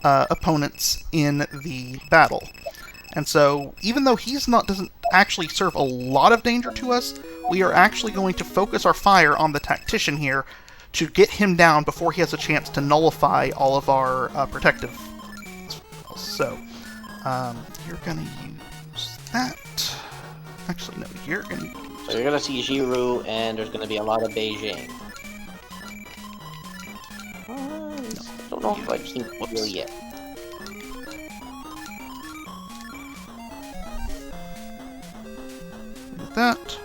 opponents in the battle. And so even though doesn't actually serve a lot of danger to us, we are actually going to focus our fire on the tactician here to get him down before he has a chance to nullify all of our protective spells. So you're going to use that. Actually, no, you're going to use...
So you're going to see Giru, and there's going to be a lot of Beijing. I don't know if I've seen Giru yet.
With that.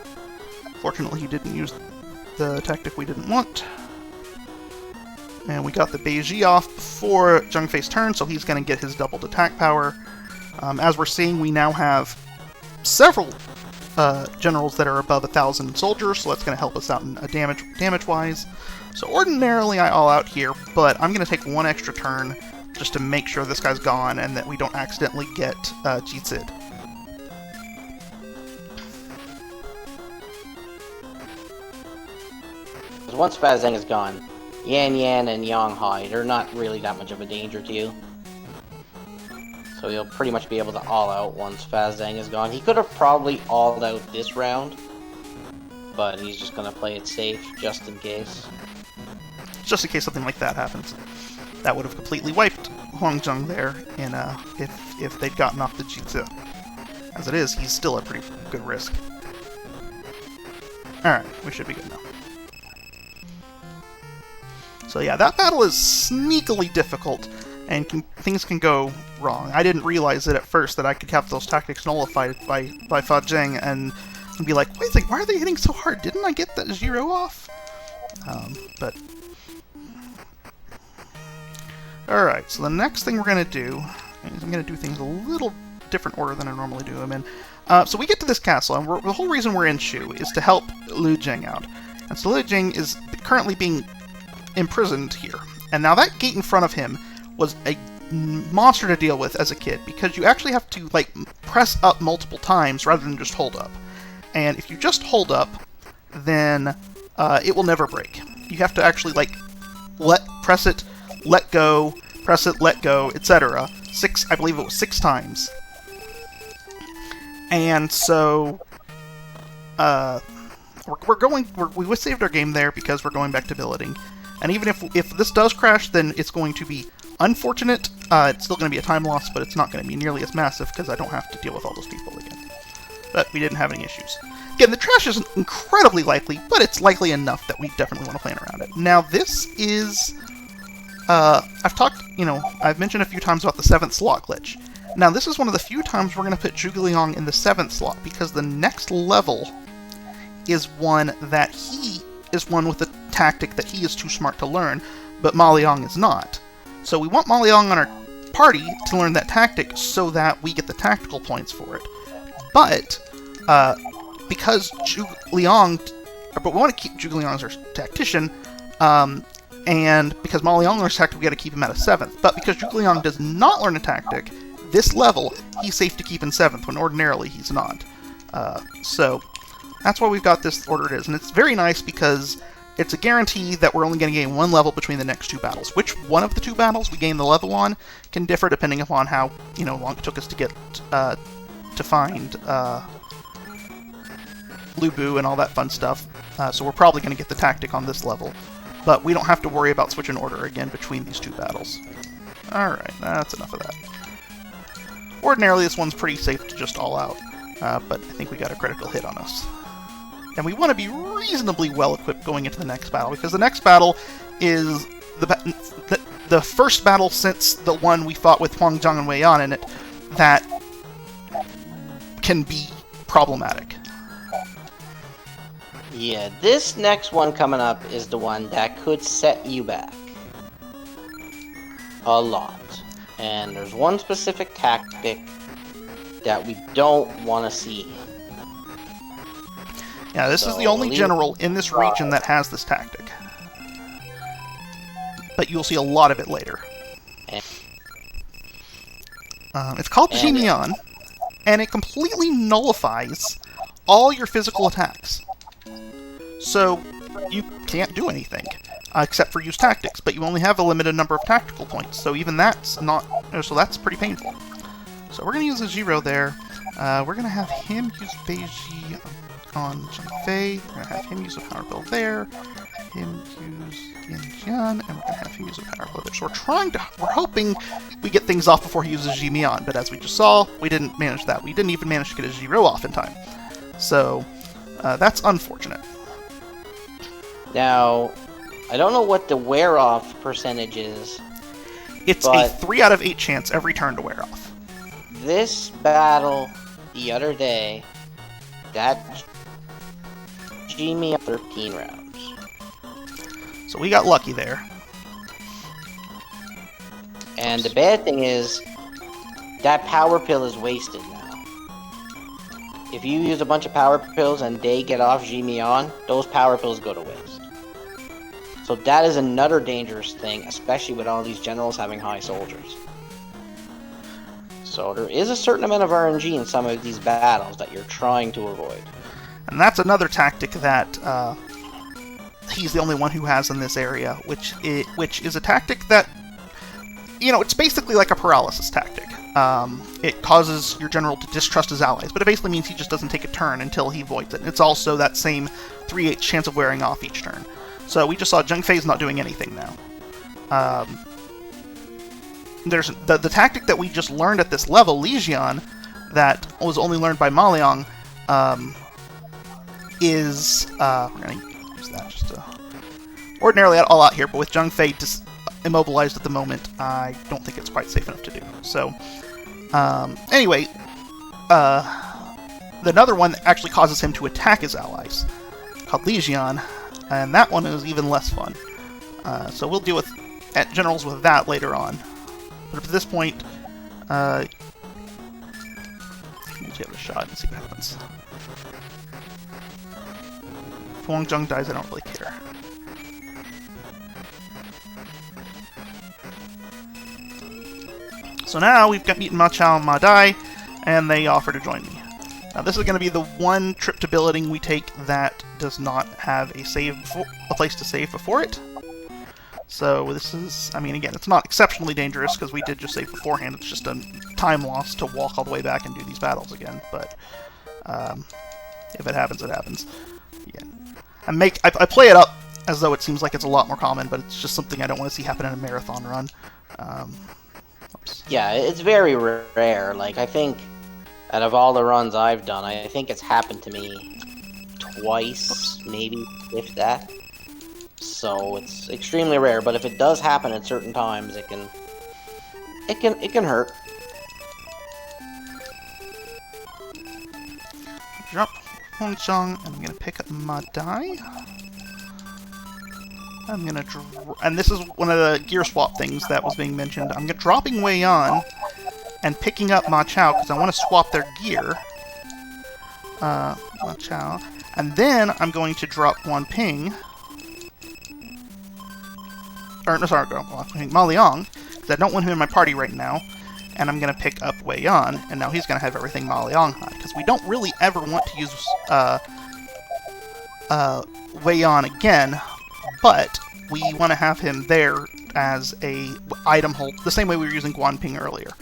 Fortunately, he didn't use the tactic we didn't want. And we got the Beiji off before Zhang Fei's turn, so he's going to get his doubled attack power. As we're seeing, we now have several generals that are above 1,000 soldiers, so that's going to help us out in damage-wise. So ordinarily I all out here, but I'm going to take one extra turn just to make sure this guy's gone and that we don't accidentally get Jitsid.
Because once Faz Zeng is gone, Yan Yan and Yang Hai, they're not really that much of a danger to you. So you'll pretty much be able to all out once Faz Zeng is gone. He could have probably all out this round, but he's just going to play it safe just in case.
Just in case something like that happens. That would have completely wiped Huang Zheng there in, if they'd gotten off the Jitsu. As it is, he's still a pretty good risk. Alright, we should be good now. So yeah, that battle is sneakily difficult, and things can go wrong. I didn't realize it at first that I could have those tactics nullified by Fa Zheng and be like, wait a second, why are they hitting so hard? Didn't I get that Zero off? But... Alright, so the next thing we're going to do is I'm going to do things a little different order than I normally do them in. So we get to this castle, and the whole reason we're in Shu is to help Lu Jing out. And so Lu Jing is currently being imprisoned here. And now that gate in front of him was a monster to deal with as a kid, because you actually have to, like, press up multiple times rather than just hold up. And if you just hold up, then it will never break. You have to actually, like, press it, let go, press it, let go, etc. I believe it was 6 times. And so, we saved our game there because we're going back to billeting. And even if this does crash, then it's going to be unfortunate. It's still going to be a time loss, but it's not going to be nearly as massive because I don't have to deal with all those people again. But we didn't have any issues. Again, the trash isn't incredibly likely, but it's likely enough that we definitely want to plan around it. Now, this is... I've mentioned a few times about the 7th slot glitch. Now, this is one of the few times we're going to put Zhuge Liang in the 7th slot, because the next level is one with a tactic that he is too smart to learn, but Ma Liang is not. So we want Ma Liang on our party to learn that tactic so that we get the tactical points for it. But, because Zhuge Liang... But we want to keep Zhuge Liang as our tactician, and because Ma Liang learns tactic, we got to keep him at a 7th. But because Zhuge Liang does not learn a tactic, this level, he's safe to keep in 7th, when ordinarily he's not. So, that's why we've got this order it is. And it's very nice because it's a guarantee that we're only going to gain 1 level between the next 2 battles. Which one of the 2 battles we gain the level on can differ depending upon how, long it took us to get, to find, Lu Bu and all that fun stuff. So we're probably going to get the tactic on this level. But we don't have to worry about switching order again between these 2 battles. Alright, that's enough of that. Ordinarily, this one's pretty safe to just all out, but I think we got a critical hit on us. And we want to be reasonably well-equipped going into the next battle, because the next battle is the first battle since the one we fought with Huang Zhang and Wei Yan in it that can be problematic.
Yeah, this next one coming up is the one that could set you back a lot. And there's one specific tactic that we don't want to see.
Yeah, this is the only general in this region that has this tactic. But you'll see a lot of it later. It's called Jimian, and it completely nullifies all your physical attacks. So, you can't do anything, except for use tactics, but you only have a limited number of tactical points, so even that's not... So that's pretty painful. So we're going to use a Zero there. We're going to have him use Beiji on Jinfei. We're going to have him use a Power Bill there. Him use Yanjian, and we're going to have him use a Power Bill there. So we're hoping we get things off before he uses Jimian, but as we just saw, we didn't manage that. We didn't even manage to get a Zero off in time. So, that's unfortunate.
Now, I don't know what the wear-off percentage is.
It's a 3 out of 8 chance every turn to wear off.
This battle the other day, that Jimmy 13 rounds.
So we got lucky there.
And the bad thing is, that power pill is wasted now. If you use a bunch of power pills and they get off Jimion, those power pills go to waste. So that is another dangerous thing, especially with all these generals having high soldiers. So there is a certain amount of RNG in some of these battles that you're trying to avoid.
And that's another tactic that he's the only one who has in this area, which is a tactic that, you know, it's basically like a paralysis tactic. It causes your general to distrust his allies, but it basically means he just doesn't take a turn until he voids it. And it's also that same 3/8 chance of wearing off each turn. So we just saw Zheng Fei's not doing anything now. There's the tactic that we just learned at this level, Legion, that was only learned by Maliang, is we're going to use that just to ordinarily all out here, but with Zheng Fei immobilized at the moment, I don't think it's quite safe enough to do. So, anyway, another one that actually causes him to attack his allies, called Legion, and that one is even less fun. So we'll deal with generals with that later on. But at this point, we'll give it a shot and see what happens. If Wang Zheng dies, I don't really care. So now we've got beaten Ma Chao and Ma Dai, and they offer to join me. Now this is going to be the one trip to billeting we take that does not have a place to save before it. So this is, I mean, again, it's not exceptionally dangerous because we did just save beforehand. It's just a time loss to walk all the way back and do these battles again. But if it happens, it happens. Yeah. I play it up as though it seems like it's a lot more common, but it's just something I don't want to see happen in a marathon run.
Yeah, it's very rare. Like, I think out of all the runs I've done, I think it's happened to me twice, maybe, if that. So it's extremely rare, but if it does happen at certain times, it can hurt.
Drop Wang Zheng, and I'm gonna pick up Ma Dai. I'm gonna and this is one of the gear swap things that was being mentioned. I'm dropping Wei Yan and picking up Ma Chao because I want to swap their gear. Ma Chao, and then I'm going to drop Guan Ping. Or, no, sorry, Ma Liang, because I don't want him in my party right now, and I'm going to pick up Wei Yan, and now he's going to have everything Ma Liang had, because we don't really ever want to use Wei Yan again, but we want to have him there as a item hold, the same way we were using Guan Ping earlier,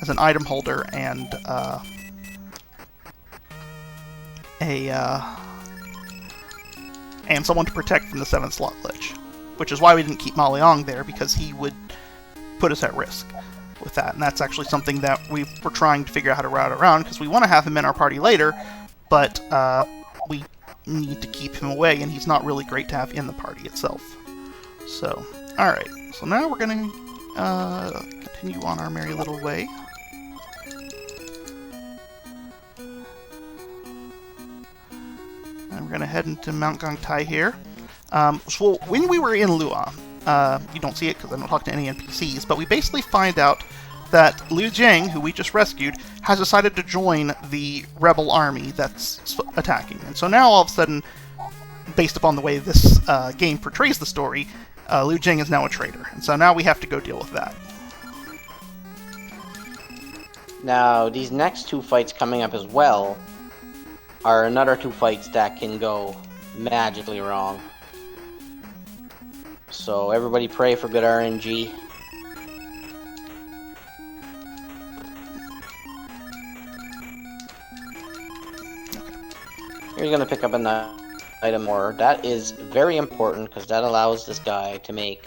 as an item holder and someone to protect from the 7th slot glitch. Which is why we didn't keep Ma Liang there, because he would put us at risk with that. And that's actually something that we're trying to figure out how to route around, because we want to have him in our party later, but we need to keep him away, and he's not really great to have in the party itself. So, alright. So now we're going to continue on our merry little way. And we're going to head into Mount Gangtai here. So when we were in Lua, you don't see it because I don't talk to any NPCs, but we basically find out that Liu Jing, who we just rescued, has decided to join the rebel army that's attacking. And so now all of a sudden, based upon the way this game portrays the story, Liu Jing is now a traitor. And so now we have to go deal with that.
Now, these next two fights coming up as well are another two fights that can go magically wrong. So everybody pray for good RNG. You're gonna pick up an item more. That is very important because that allows this guy to make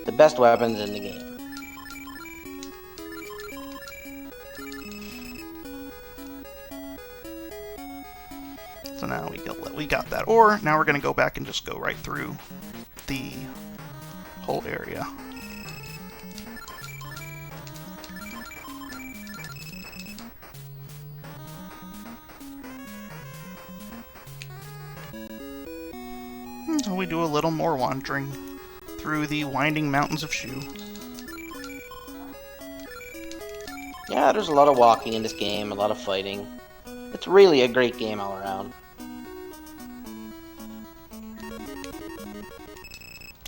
the best weapons in the game.
So now we got that ore. Now we're gonna go back and just go right through the whole area. So we do a little more wandering through the winding mountains of Shu.
Yeah, there's a lot of walking in this game, a lot of fighting. It's really a great game all around.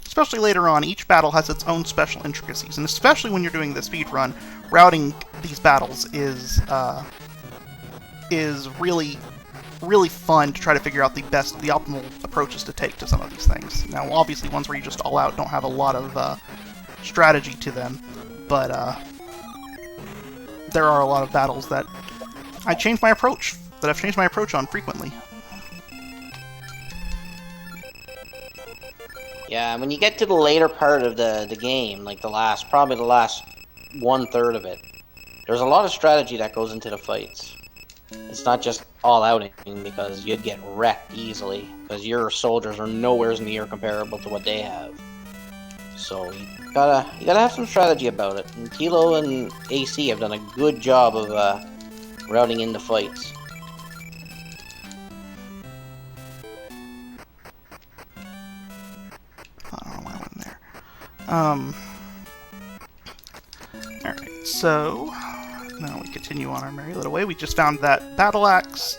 Especially later on, each battle has its own special intricacies, and especially when you're doing the speed run, routing these battles is really fun to try to figure out the optimal approaches to take to some of these things. Now, obviously, ones where you just all out don't have a lot of strategy to them, but there are a lot of battles that I've changed my approach on frequently.
Yeah, when you get to the later part of the game, like probably the last 1/3 of it, there's a lot of strategy that goes into the fights. It's not just all outing, because you'd get wrecked easily, because your soldiers are nowhere near comparable to what they have. So you gotta have some strategy about it. And Tilo and AC have done a good job of routing in the fights.
I don't know why I went there. Alright, so now we continue on our merry little way. We just found that battle axe,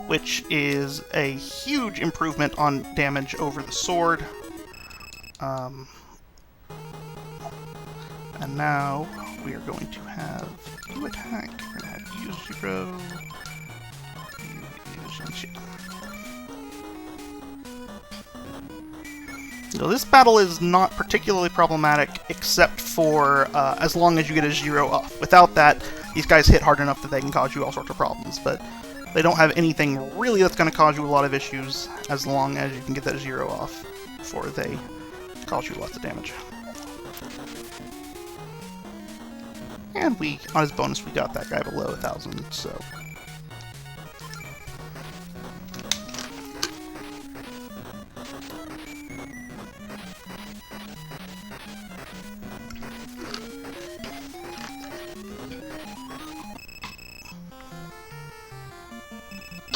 which is a huge improvement on damage over the sword. And now we are going to have you attack. We're going to have you zero. So this battle is not particularly problematic, except for as long as you get a zero off. Without that, these guys hit hard enough that they can cause you all sorts of problems, but they don't have anything really that's going to cause you a lot of issues as long as you can get that zero off before they cause you lots of damage. And on his bonus, we got that guy below 1,000, so...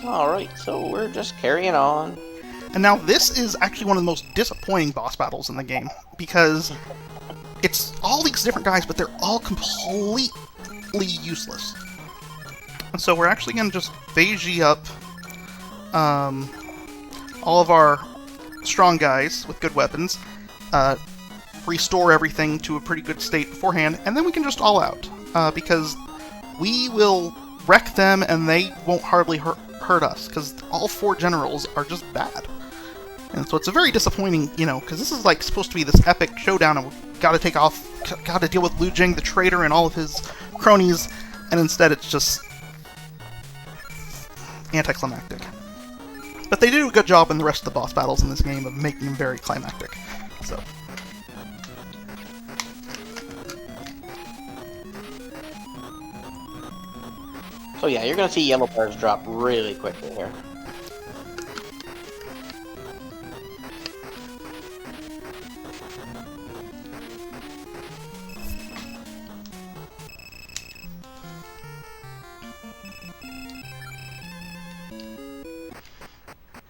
Alright, so we're just carrying on.
And now this is actually one of the most disappointing boss battles in the game, because it's all these different guys, but they're all completely useless. And so we're actually going to just phase up all of our strong guys with good weapons, restore everything to a pretty good state beforehand, and then we can just all out, because we will wreck them and they won't hardly hurt us, because all 4 generals are just bad. And so it's a very disappointing, because this is like supposed to be this epic showdown, and we've got to deal with Liu Jing, the traitor, and all of his cronies, and instead it's just anticlimactic. But they do a good job in the rest of the boss battles in this game of making them very climactic. So.
So yeah, you're gonna see yellow bars drop really quickly here.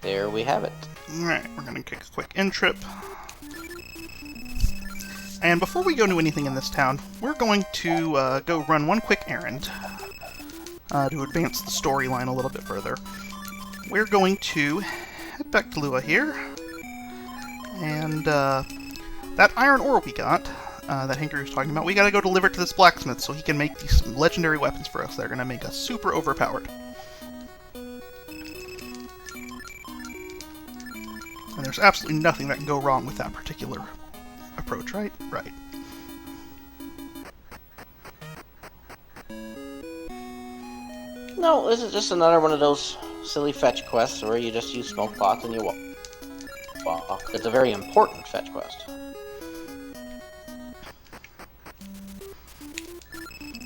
There we have it.
Alright, we're going to kick a quick in trip. And before we go do anything in this town, we're going to go run one quick errand to advance the storyline a little bit further. We're going to head back to Lua here, and that iron ore we got, that Hinker was talking about, we got to go deliver it to this blacksmith so he can make these legendary weapons for us that are going to make us super overpowered. And there's absolutely nothing that can go wrong with that particular approach, right? Right.
No, this is just another one of those silly fetch quests where you just use smoke pots and you walk. It's a very important fetch quest.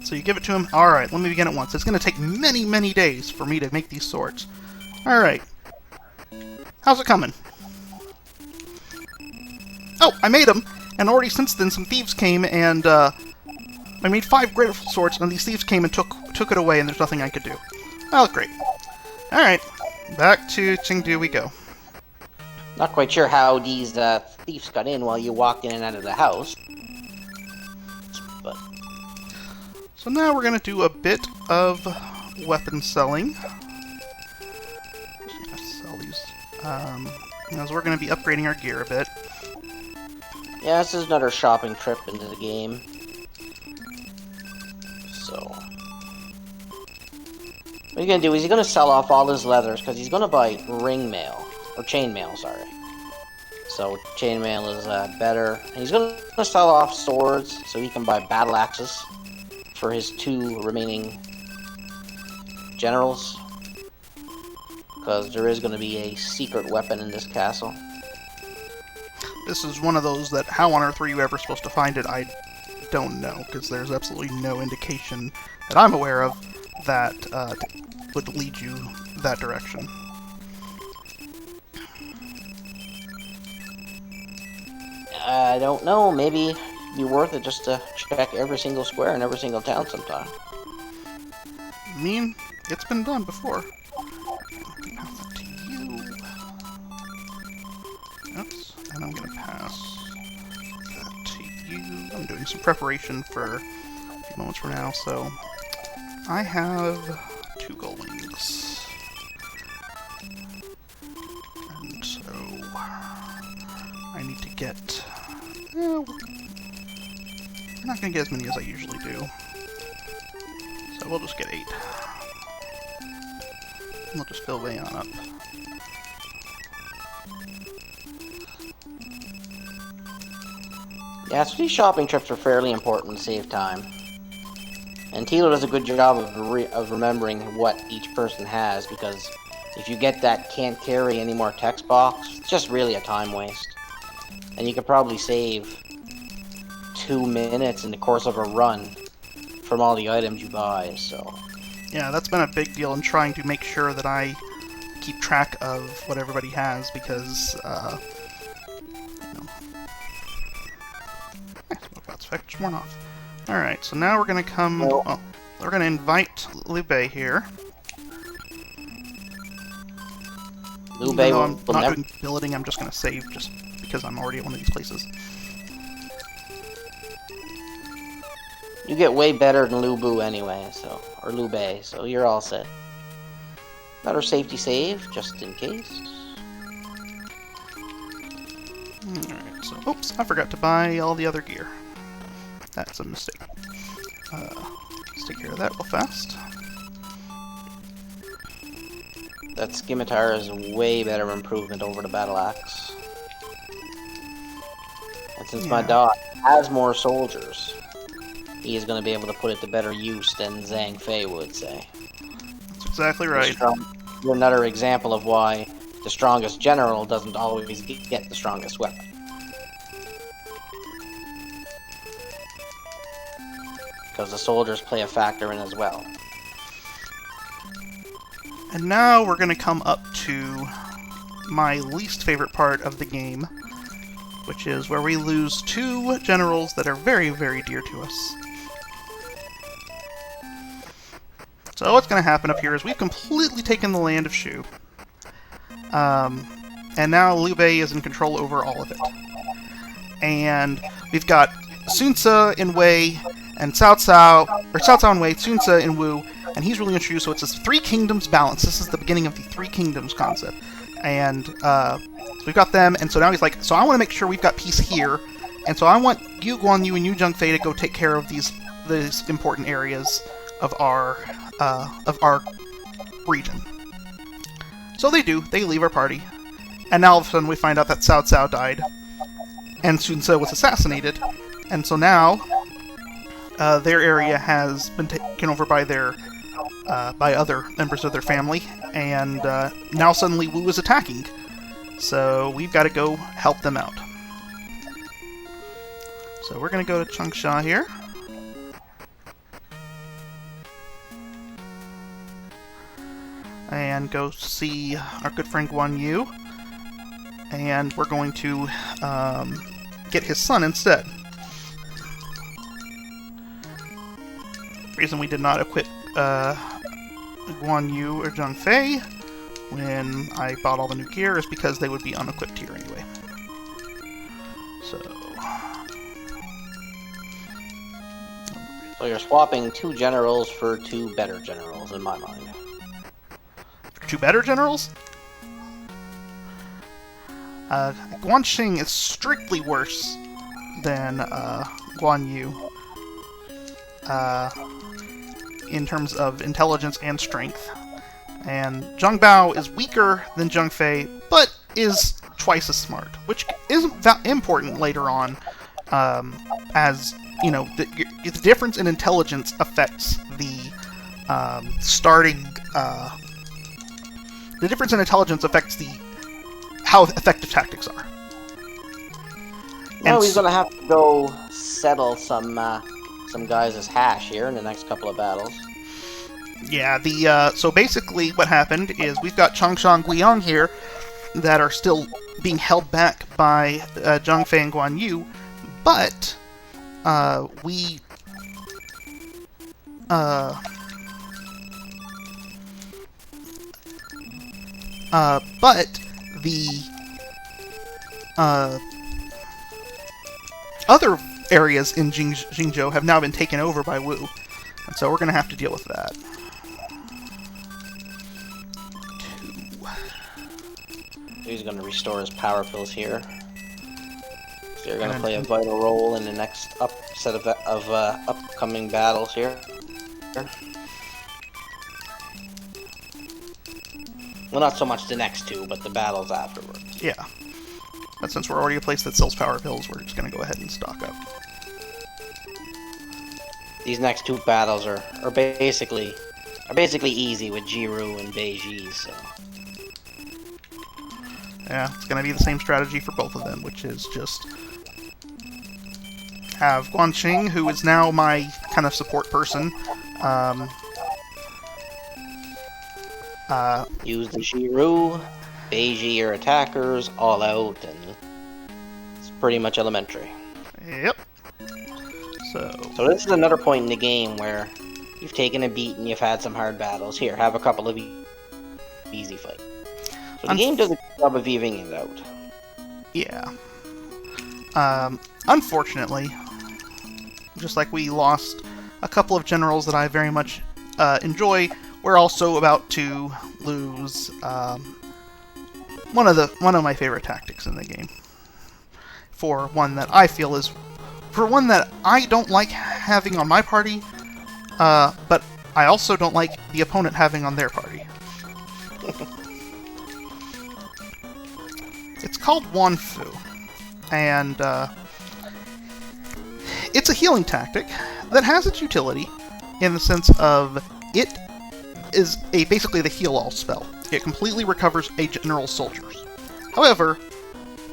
So you give it to him. Alright, let me begin at once. It's going to take many, many days for me to make these swords. Alright. How's it coming? Oh, I made them! And already since then some thieves came and I made 5 grateful swords, and these thieves came and took it away, and there's nothing I could do. Oh, great. Alright, back to Chengdu we go.
Not quite sure how these thieves got in while you walked in and out of the house. But
So now we're going to do a bit of weapon selling. Just gonna sell these. As we're going to be upgrading our gear a bit.
Yeah, this is another shopping trip into the game. So, what he's going to do is he's going to sell off all his leathers because he's going to buy ring mail, or chain mail, sorry. So chainmail is better. And he's going to sell off swords so he can buy battle axes for his 2 remaining generals. Because there is going to be a secret weapon in this castle.
This is one of those that how on earth were you ever supposed to find it? I don't know, because there's absolutely no indication that I'm aware of that would lead you that direction.
I don't know, maybe it'd be worth it just to check every single square in every single town sometime.
I mean, it's been done before. Pass it to you. Oops, and I'm gonna pass that to you. I'm doing some preparation for a few moments from now, so I have 2 gold wings. And so I need to get... I'm not going to get as many as I usually do. So we'll just get 8. We'll just build way on up.
Yeah, so these shopping trips are fairly important to save time. And Tilo does a good job of remembering what each person has, because if you get that can't carry any more text box, it's just really a time waste. And you could probably save 2 minutes in the course of a run from all the items you buy, so...
Yeah, that's been a big deal in trying to make sure that I keep track of what everybody has, because, that's effect worn off. Alright, so now we're gonna come... Well, we're gonna invite Liu Bei here.
Liu Bei will
I'm not doing billeting, I'm just gonna save just because I'm already at one of these places.
You get way better than Liu Bu anyway, so... Or Liu Bei, so you're all set. Another safety save, just in case.
Alright, so... Oops, I forgot to buy all the other gear. That's a mistake. Let's take care of that real fast.
That scimitar is a way better improvement over the battle axe. And since my dog has more soldiers, he is going to be able to put it to better use than Zhang Fei would say.
That's exactly right.
Another example of why the strongest general doesn't always get the strongest weapon. Because the soldiers play a factor in as well.
And now we're going to come up to my least favorite part of the game, which is where we lose 2 generals that are very, very dear to us. So what's going to happen up here is we've completely taken the land of Shu. And now Liu Bei is in control over all of it. And we've got Sun Ce in Wei, and Cao Cao in Wei, Sun Ce in Wu, and he's ruling in Shu, so it's this 3 kingdoms balance. This is the beginning of the 3 kingdoms concept. And so we've got them, and so now he's like, so I want to make sure we've got peace here, and so I want you, Guan Yu, and you, Zhang Fei, to go take care of these important areas of our region. So they do. They leave our party, and now all of a sudden we find out that Cao Cao died, and Sun Ce was assassinated, and so now their area has been taken over by by other members of their family, and now suddenly Wu is attacking. So we've got to go help them out. So we're going to go to Changsha here. And go see our good friend Guan Yu. And we're going to get his son instead. The reason we did not equip Guan Yu or Zhang Fei when I bought all the new gear is because they would be unequipped here anyway. So
So you're swapping 2 generals for 2 better generals, in my mind.
Two better generals? Guanxing is strictly worse than Guan Yu in terms of intelligence and strength. And Zhang Bao is weaker than Zheng Fei, but is twice as smart, which is important later on, as, you know, the difference in intelligence affects the starting... the difference in intelligence affects how effective tactics are.
Now he's gonna have to go settle some guys' hash here in the next couple of battles.
Yeah, so basically what happened is we've got Changshan Guiyang here that are still being held back by Zhang Fei and Guan Yu, but the other areas in Jingzhou have now been taken over by Wu, and so we're going to have to deal with that.
He's going to restore his power pills here. So they're going to play a vital role in the next set of upcoming battles here. Well, not so much the next 2, but the battles afterwards.
Yeah. But since we're already a place that sells power pills, we're just going to go ahead and stock up.
These next 2 battles are basically easy with Jiru and Beiji, so...
Yeah, it's going to be the same strategy for both of them, which is just have Guanxing, who is now my kind of support person.
Use the Jiru, Beiji your attackers, all out, and it's pretty much elementary.
Yep. So
this is another point in the game where you've taken a beat and you've had some hard battles. Here, have a couple of easy fights. So the game does a good job of evening it out.
Yeah. Unfortunately, just like we lost a couple of generals that I very much enjoy, we're also about to lose one of my favorite tactics in the game. For one that I don't like having on my party, but I also don't like the opponent having on their party. It's called Wanfu, and it's a healing tactic that has its utility in the sense of it is basically the heal-all spell. It completely recovers a general's soldiers. However,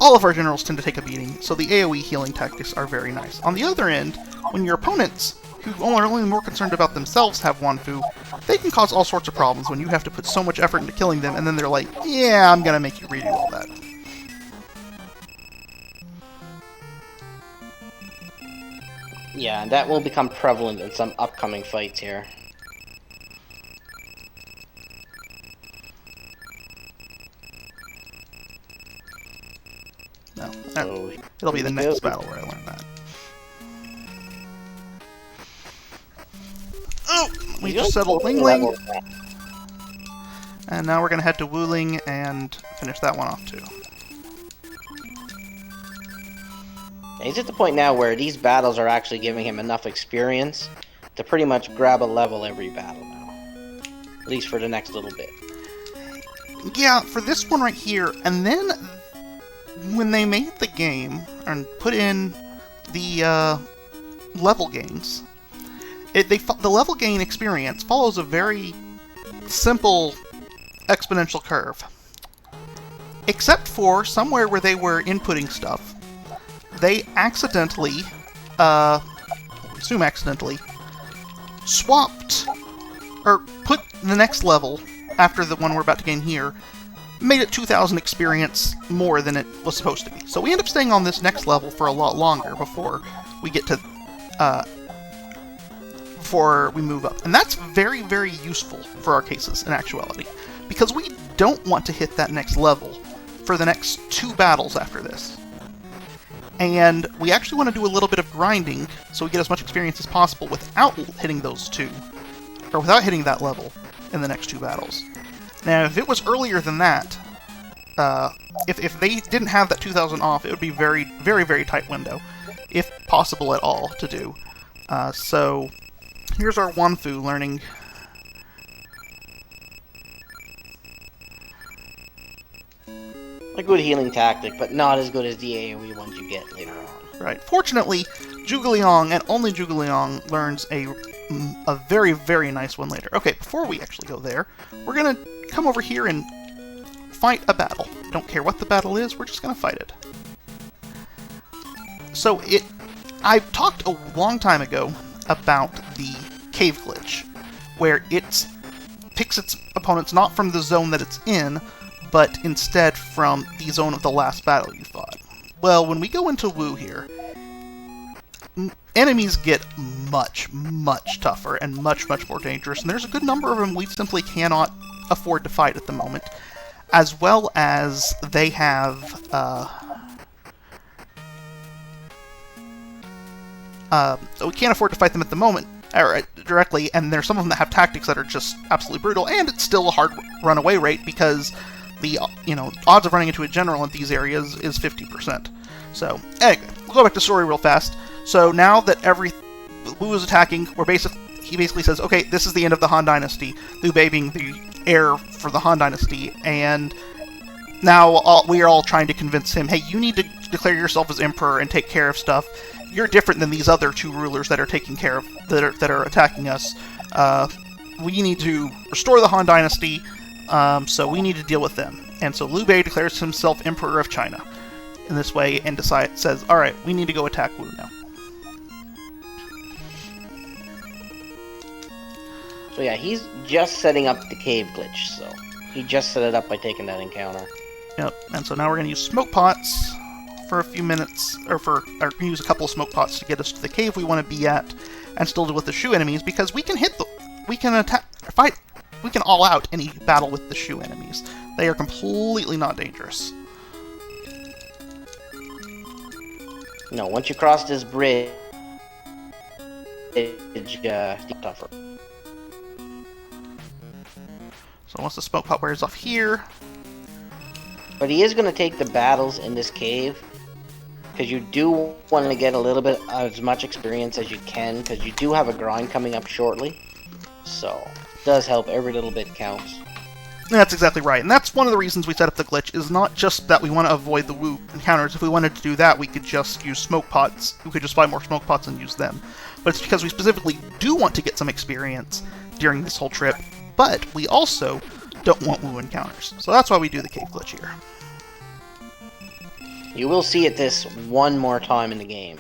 all of our generals tend to take a beating, so the AoE healing tactics are very nice. On the other end, when your opponents, who are only more concerned about themselves, have Wanfu, they can cause all sorts of problems when you have to put so much effort into killing them, and then they're like, yeah, I'm gonna make you redo all that.
Yeah, and that will become prevalent in some upcoming fights here.
No,
So,
it'll be the next battle where I learn that. Oh! We just settled Ling Ling, and now we're gonna head to Wuling and finish that one off too.
He's at the point now where these battles are actually giving him enough experience to pretty much grab a level every battle now. At least for the next little bit.
Yeah, for this one right here, and then when they made the game and put in the level gains, the level gain experience follows a very simple exponential curve. Except for somewhere where they were inputting stuff, they accidentally, assume accidentally, swapped, or put the next level after the one we're about to gain here, made it 2,000 experience more than it was supposed to be. So we end up staying on this next level for a lot longer before we get to, before we move up. And that's very, very useful for our cases in actuality, because we don't want to hit that next level for the next 2 battles after this. And we actually want to do a little bit of grinding so we get as much experience as possible without hitting those two, or without hitting that level in the next two battles. Now, if it was earlier than that, if they didn't have that 2,000 off, it would be very, very, very tight window, if possible at all, to do. So, here's our Wanfu learning.
A good healing tactic, but not as good as the AoE ones you get later on.
Right. Fortunately, Zhuge Liang, and only Zhuge Liang, learns a very, very nice one later. Okay, before we actually go there, we're going to come over here and fight a battle. Don't care what the battle is, we're just going to fight it. So, I talked a long time ago about the cave glitch, where it picks its opponents not from the zone that it's in, but instead from the zone of the last battle you fought. Well, when we go into Wu here, enemies get much, much tougher and much, much more dangerous, and there's a good number of them we simply cannot afford to fight at the moment, as well as they have, we can't afford to fight them at the moment, or directly, and there's some of them that have tactics that are just absolutely brutal, and it's still a hard runaway rate because the odds of running into a general in these areas is 50%. So, anyway, we'll go back to story real fast. So now that Wu is attacking, he basically says, okay, this is the end of the Han Dynasty, Liu Bei being the heir for the Han Dynasty, and now we are all trying to convince him, hey, you need to declare yourself as emperor and take care of stuff. You're different than these other two rulers that are taking care of, that are attacking us. We need to restore the Han Dynasty, so we need to deal with them. And so Liu Bei declares himself Emperor of China in this way and says, alright, we need to go attack Wu now.
So yeah, he's just setting up the cave glitch, so he just set it up by taking that encounter.
Yep, and so now we're going to use smoke pots for a few minutes, or use a couple of smoke pots to get us to the cave we want to be at, and still deal with the Shu enemies, because we can all out any battle with the Shu enemies. They are completely not dangerous.
No, once you cross this bridge, it's tougher.
So once the smoke pot wears off here...
But he is going to take the battles in this cave, because you do want to get a little bit as much experience as you can, because you do have a grind coming up shortly. So, it does help. Every little bit counts.
That's exactly right, and that's one of the reasons we set up the glitch, is not just that we want to avoid the Wu encounters. If we wanted to do that, we could just use smoke pots. We could just buy more smoke pots and use them. But it's because we specifically do want to get some experience during this whole trip, but we also don't want Wu encounters. So that's why we do the cave glitch here.
You will see it this one more time in the game.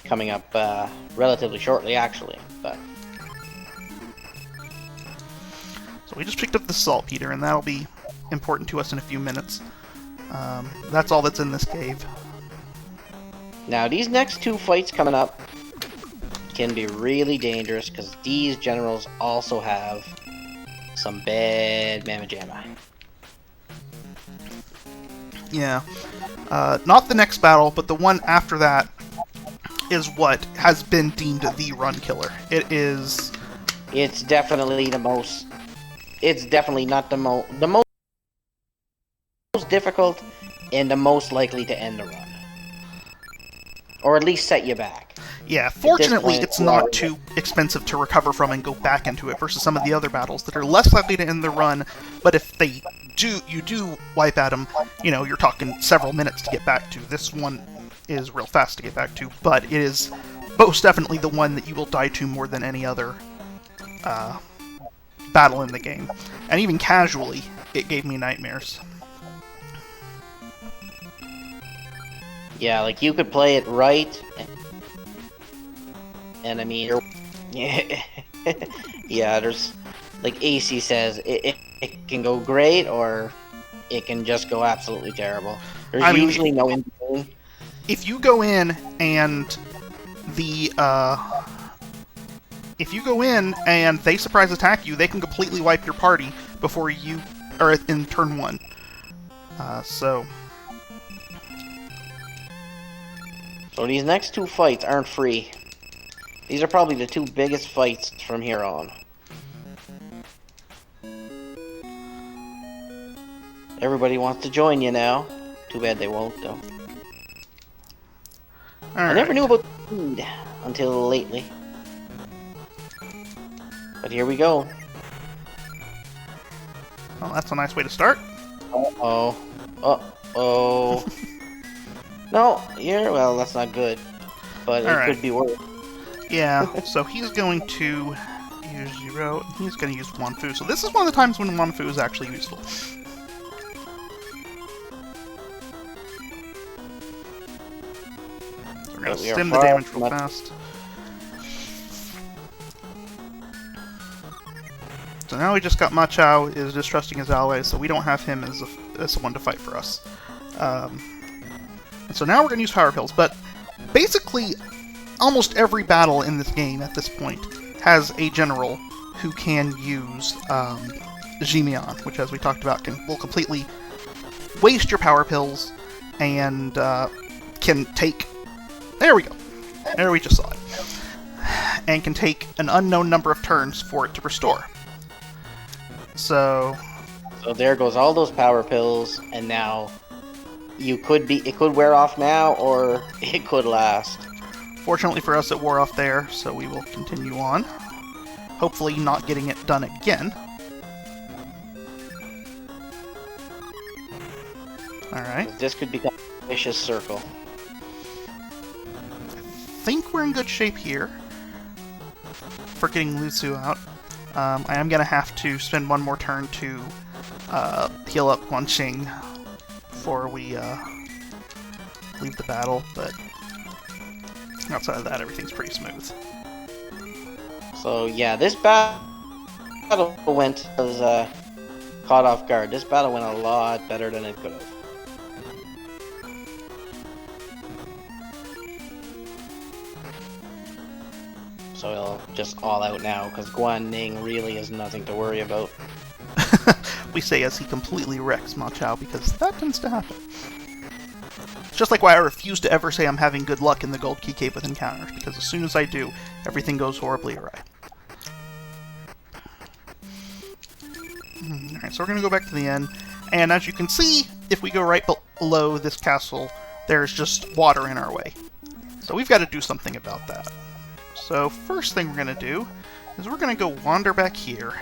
Coming up relatively shortly, actually. But
so we just picked up the saltpeter, and that'll be important to us in a few minutes. That's all that's in this cave.
Now, these next two fights coming up can be really dangerous, because these generals also have some bad mamma jamma.
Yeah. Not the next battle, but the one after that is what has been deemed the run killer. It is...
It's definitely the most... It's definitely not the most difficult and the most likely to end the run. Or at least set you back.
Yeah, fortunately it's not too expensive to recover from and go back into it versus some of the other battles that are less likely to end the run, but if you do wipe at them, you're talking several minutes to get back to. This one is real fast to get back to, but it is most definitely the one that you will die to more than any other battle in the game. And even casually, it gave me nightmares.
Yeah, like you could play it right, and I mean, yeah, there's, like AC says, it can go great, or it can just go absolutely terrible. There's usually no in between.
If you go in and they surprise attack you, they can completely wipe your party before you, or in turn one. So
So these next two fights aren't free. These are probably the two biggest fights from here on. Everybody wants to join you now. Too bad they won't, though. I never knew about food until lately. But here we go.
Well, that's a nice way to start.
Uh-oh. Uh-oh. No, well, that's not good. But it could be worse.
Yeah, so he's going to use 0, and he's going to use Wanfu. So this is one of the times when Wanfu is actually useful. So we're going to stem the damage real fast. So now we just got Ma Chao is distrusting his allies, so we don't have him as someone to fight for us. And so now we're going to use Power Pills, but basically almost every battle in this game at this point has a general who can use Jimian, which, as we talked about, will completely waste your Power Pills and can take... There we go. There we just saw it. And can take an unknown number of turns for it to restore. So
there goes all those Power Pills, and now it could wear off now, or it could last.
Fortunately for us, it wore off there, so we will continue on. Hopefully not getting it done again. Alright.
This could become a vicious circle.
I think we're in good shape here for getting Lusu out. I am going to have to spend one more turn to heal up Guanxing before we leave the battle, but outside of that, everything's pretty smooth.
So yeah, this battle went as caught off guard. This battle went a lot better than it could have. So it'll just all out now, because Guan Ning really is nothing to worry about.
We say as he completely wrecks Ma Chao, because that tends to happen. It's just like why I refuse to ever say I'm having good luck in the Gold Key Cave with encounters, because as soon as I do, everything goes horribly awry. Alright, so we're going to go back to the end, and as you can see, if we go right below this castle, there's just water in our way. So we've got to do something about that. So first thing we're going to do is we're going to go wander back here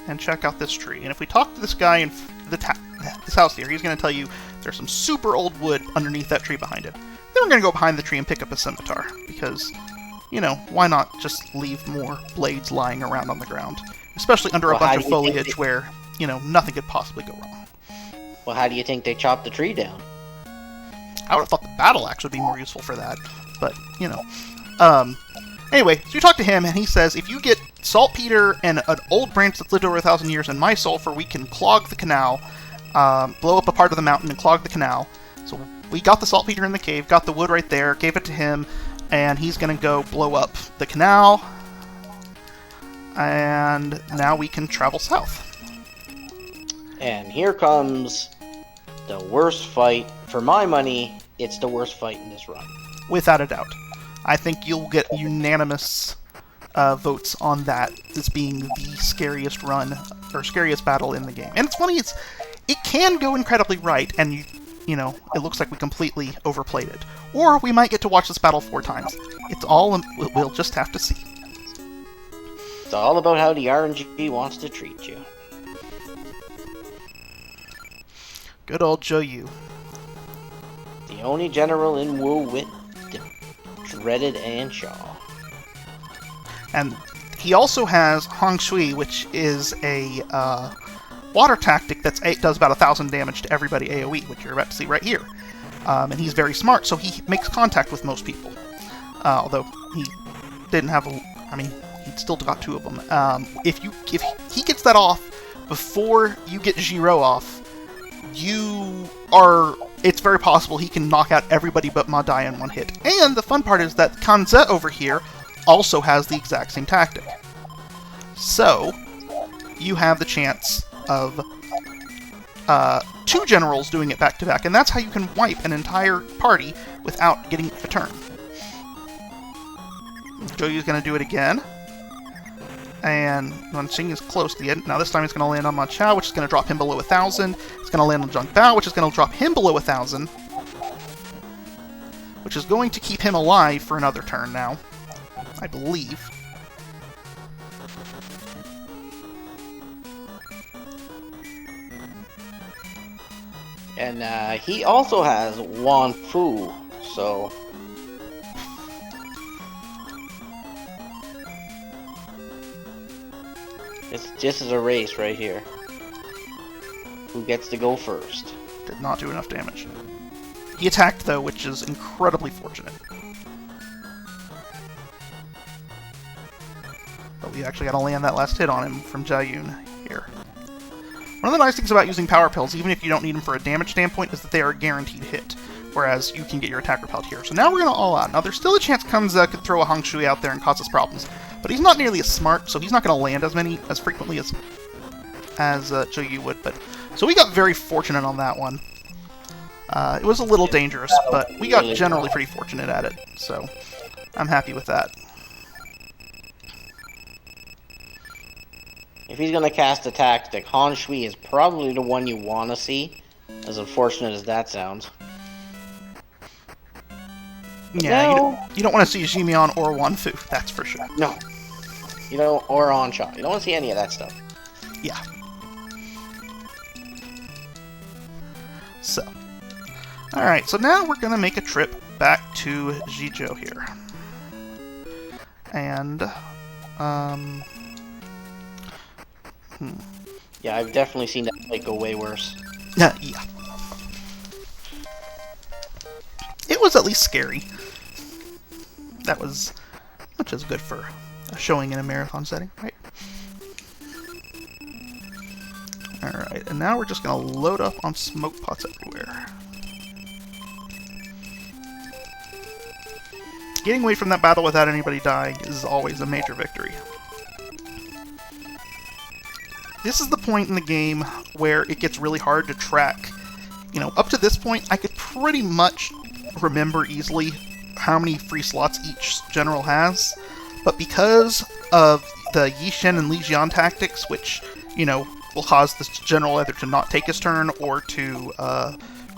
and check out this tree. And if we talk to this guy in this house here, he's going to tell you there's some super old wood underneath that tree behind it. Then we're going to go behind the tree and pick up a scimitar, because, you know, why not just leave more blades lying around on the ground? Especially under a bunch of foliage where, you know, nothing could possibly go wrong.
Well, how do you think they chopped the tree down?
I would have thought the battle axe would be more useful for that, but, you know. Anyway, so you talk to him, and he says, if you get saltpeter and an old branch that's lived over 1,000 years and my sulfur, we can clog the canal, blow up a part of the mountain and clog the canal. So we got the saltpeter in the cave, got the wood right there, gave it to him, and he's going to go blow up the canal. And now we can travel south.
And here comes the worst fight. For my money, it's the worst fight in this run.
Without a doubt. I think you'll get unanimous votes on that as being the scariest run, or scariest battle in the game. And it's funny, it can go incredibly right, and you know, it looks like we completely overplayed it. Or we might get to watch this battle 4 times. It's all, we'll just have to see.
It's all about how the RNG wants to treat you.
Good old Zhou Yu.
The only general in Wu with dreaded and Shaw.
And he also has Hong Shui, which is a water tactic that does about 1,000 damage to everybody AoE, which you're about to see right here. And he's very smart, so he makes contact with most people. Although he didn't have he still got 2 of them. If he gets that off before you get Giro off, it's very possible he can knock out everybody but Ma Dai in one hit. And the fun part is that Kanze over here also has the exact same tactic. So, you have the chance of 2 generals doing it back to back, and that's how you can wipe an entire party without getting a turn. Joyu's going to do it again. And Xing is close to the end. Now this time it's going to land on Ma Chao, which is going to drop him below 1,000. It's going to land on Zhang Bao, which is going to drop him below 1,000. Which is going to keep him alive for another turn now, I believe.
And he also has Wan Fu, so... This is a race right here. Who gets to go first?
Did not do enough damage. He attacked, though, which is incredibly fortunate. But we actually got to land that last hit on him from Jiayun here. One of the nice things about using Power Pills, even if you don't need them for a damage standpoint, is that they are a guaranteed hit, whereas you can get your attack repelled here. So now we're going to all out. Now there's still a chance Kamza could throw a Hong Shui out there and cause us problems, but he's not nearly as smart, so he's not going to land as frequently as Joyu would. But so we got very fortunate on that one. It was a little dangerous, but we got generally pretty fortunate at it, so I'm happy with that.
If he's going to cast a tactic, Han Shui is probably the one you want to see, as unfortunate as that sounds.
Yeah,
No.
you don't want to see Jimian or Wanfu, that's for sure.
No. You don't, or Onsha. You don't want to see any of that stuff.
Yeah. So. Alright, so now we're going to make a trip back to Jizhou here. And,
Yeah, I've definitely seen that fight go way worse.
yeah. It was at least scary. That was, which is good for a showing in a marathon setting, right? Alright, and now we're just going to load up on smoke pots everywhere. Getting away from that battle without anybody dying is always a major victory. This is the point in the game where it gets really hard to track. You know, up to this point, I could pretty much remember easily how many free slots each general has, but because of the Yishen and Li Jian tactics, which, you know, will cause this general either to not take his turn or to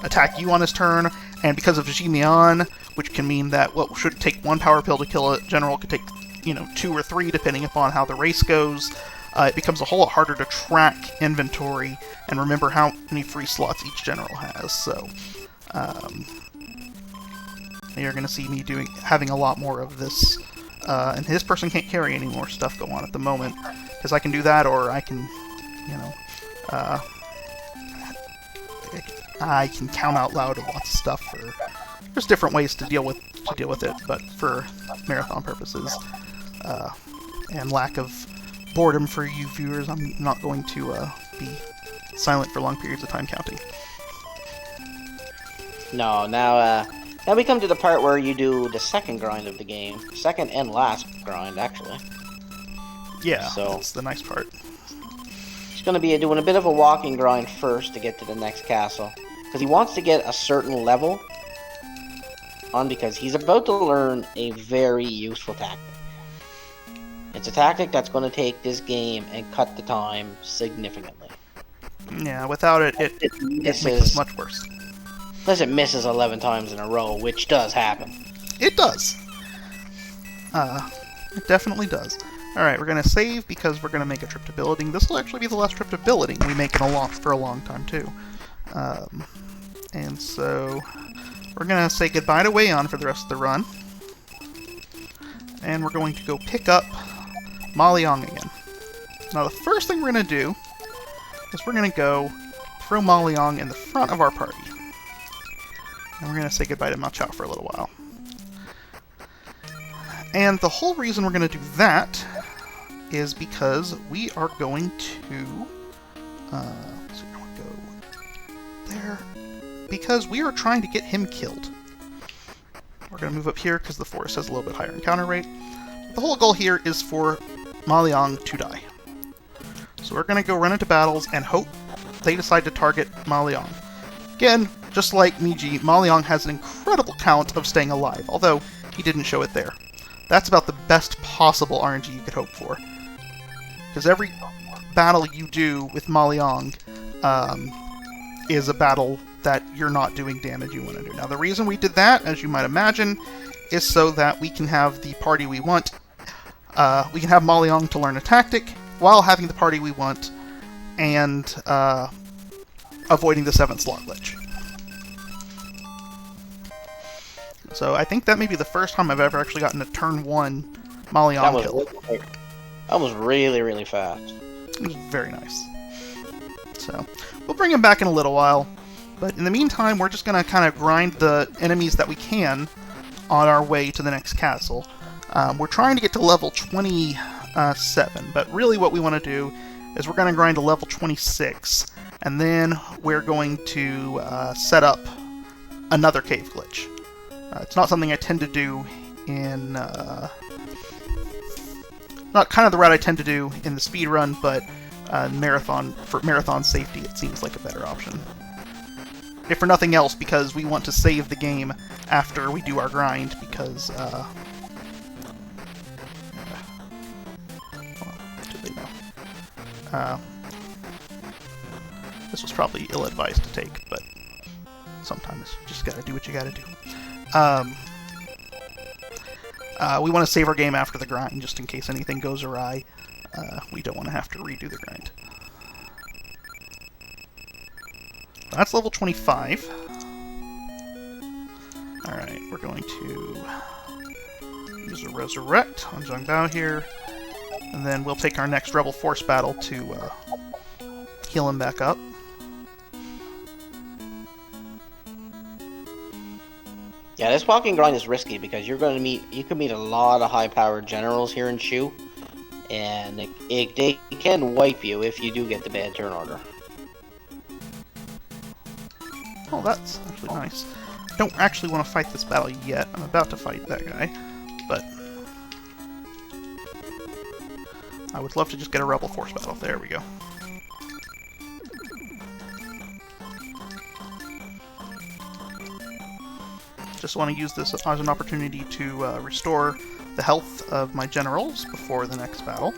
attack you on his turn, and because of Jimian, which can mean that what should take one power pill to kill a general could take, you know, 2 or 3 depending upon how the race goes. It becomes a whole lot harder to track inventory and remember how many free slots each general has. So you're going to see me having a lot more of this. And his person can't carry any more stuff go on at the moment, because I can do that, or I can, you know, I can count out loud lots of stuff. There's different ways to deal with it, but for marathon purposes and lack of boredom for you viewers, I'm not going to be silent for long periods of time counting.
No, now we come to the part where you do the second grind of the game. Second and last grind, actually.
Yeah,
so
that's the nice part.
He's going to be doing a bit of a walking grind first to get to the next castle, because he wants to get a certain level on, because he's about to learn a very useful tactic. It's a tactic that's going to take this game and cut the time significantly.
Yeah, without it, it makes it much worse.
Unless it misses 11 times in a row, which does happen.
It does. It definitely does. Alright, we're going to save because we're going to make a trip to Billeting. This will actually be the last trip to Billeting we make for a long time, too. And so we're going to say goodbye to Wei Yan for the rest of the run. And we're going to go pick up Ma Liang again. Now the first thing we're going to do is we're going to go throw Ma Liang in the front of our party. And we're going to say goodbye to Ma Chao for a little while. And the whole reason we're going to do that is because we are going to... so we're going to go there. Because we are trying to get him killed. We're going to move up here because the forest has a little bit higher encounter rate. The whole goal here is for Ma Liang to die. So we're going to go run into battles and hope they decide to target Ma Liang. Again, just like Miji, Ma Liang has an incredible count of staying alive, although he didn't show it there. That's about the best possible RNG you could hope for. Because every battle you do with Maliang is a battle that you're not doing damage you want to do. Now, the reason we did that, as you might imagine, is so that we can have the party we want. We can have Maliang to learn a tactic while having the party we want and avoiding the 7th slot glitch. So I think that may be the first time I've ever actually gotten a turn 1 Maliang kill.
That was really, really fast.
It was very nice. So we'll bring him back in a little while, but in the meantime, we're just going to kind of grind the enemies that we can on our way to the next castle. We're trying to get to level 27, but really what we want to do is we're going to grind to level 26, and then we're going to set up another cave glitch. It's not something I tend to do in... not kind of the route I tend to do in the speed run, but for marathon safety, it seems like a better option. If for nothing else, because we want to save the game after we do our grind, because this was probably ill-advised to take, but sometimes you just gotta do what you gotta do. We want to save our game after the grind, just in case anything goes awry. We don't want to have to redo the grind. That's level 25. Alright, we're going to use a Resurrect on Zhang Bao here, and then we'll take our next Rebel Force battle to heal him back up.
Yeah, this walking grind is risky because you can meet a lot of high-powered generals here in Shu, and they can wipe you if you do get the bad turn order.
Oh, that's actually nice. I don't actually want to fight this battle yet. I'm about to fight that guy, but I would love to just get a Rebel Force battle. There we go. Just want to use this as an opportunity to restore the health of my generals before the next battle.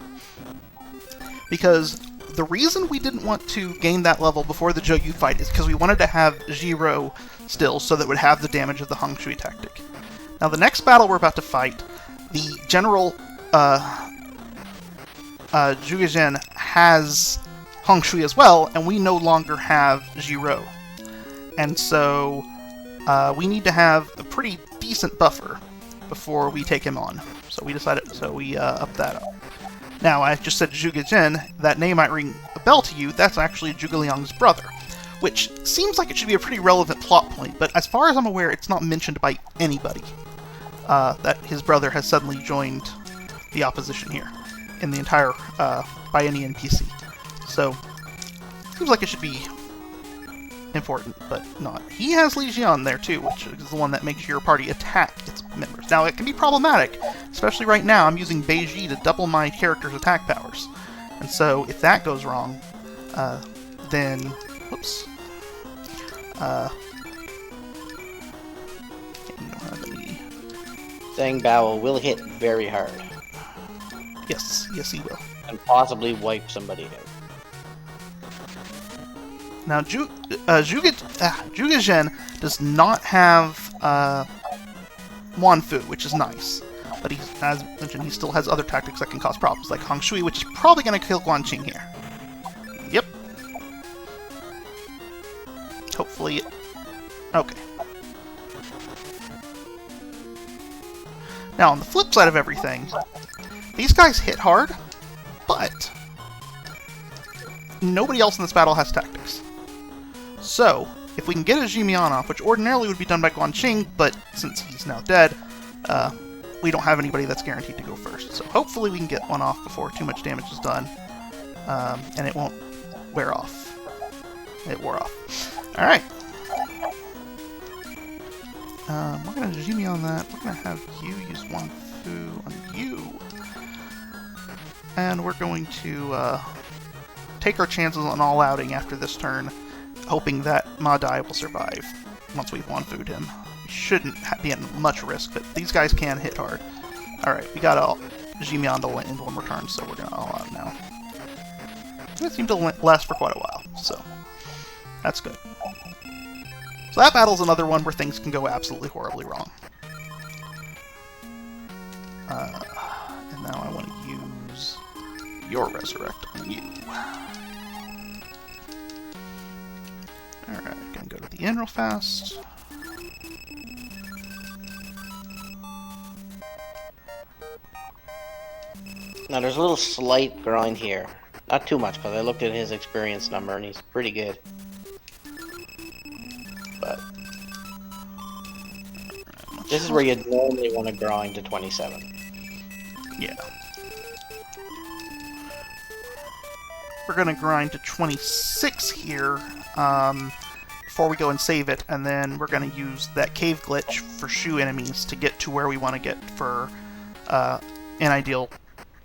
Because the reason we didn't want to gain that level before the Zhou Yu fight is because we wanted to have Zhiro still, so that it would have the damage of the Hong Shui tactic. Now, the next battle we're about to fight, the General Zhuge Zhen has Hong Shui as well, and we no longer have Zhiro. And so we need to have a pretty decent buffer before we take him on. So we decided, up that up. Now, I just said Zhuge Zhen. That name might ring a bell to you. That's actually Zhuge Liang's brother, which seems like it should be a pretty relevant plot point, but as far as I'm aware, it's not mentioned by anybody that his brother has suddenly joined the opposition here in the entire, by any NPC. So, seems like it should be important, but not. He has Li Jian there too, which is the one that makes your party attack its members. Now, it can be problematic, especially right now. I'm using Beiji to double my character's attack powers, and so if that goes wrong, then, whoops, you don't have any.
Zhang Bao will hit very hard.
Yes, he will,
and possibly wipe somebody out.
Now, Zhuge Zhen does not have Wan Fu, which is nice. But he, as mentioned, he still has other tactics that can cause problems, like Hong Shui, which is probably going to kill Guanqing here. Yep. Hopefully... Okay. Now, on the flip side of everything, these guys hit hard, but nobody else in this battle has tactics. So, if we can get a Jimian off, which ordinarily would be done by Guanqing, but since he's now dead, we don't have anybody that's guaranteed to go first. So hopefully we can get one off before too much damage is done, and it won't wear off. It wore off. Alright. We're going to Jimian that. We're going to have you use Wan Fu on you. And we're going to take our chances on all-outing after this turn, hoping that Ma Dai will survive once we've Wan Fu'd him. We shouldn't be at much risk, but these guys can hit hard. Alright, we got all Jimian to win in one more turn, so we're gonna all out now. It seemed to last for quite a while, so that's good. So that battle's another one where things can go absolutely horribly wrong. And now I want to use your Resurrect on you. Alright, gonna go to the inn real fast.
Now there's a little slight grind here. Not too much, because I looked at his experience number and he's pretty good. But this is where you normally want to grind to 27.
Yeah. We're going to grind to 26 here before we go and save it, and then we're going to use that cave glitch for shoe enemies to get to where we want to get for an ideal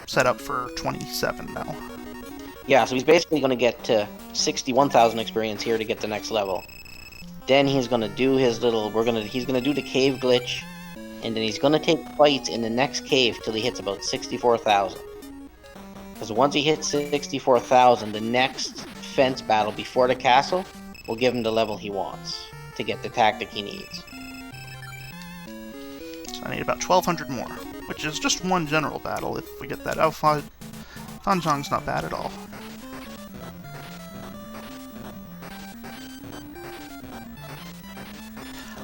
setup for 27 now.
Yeah, so he's basically going to get to 61,000 experience here to get the next level. Then he's going to do his little, he's going to do the cave glitch, and then he's going to take fights in the next cave till he hits about 64,000. Because once he hits 64,000, the next fence battle before the castle will give him the level he wants to get the tactic he needs.
So I need about 1,200 more, which is just one general battle if we get that. Oh, Fanzhong's not bad at all.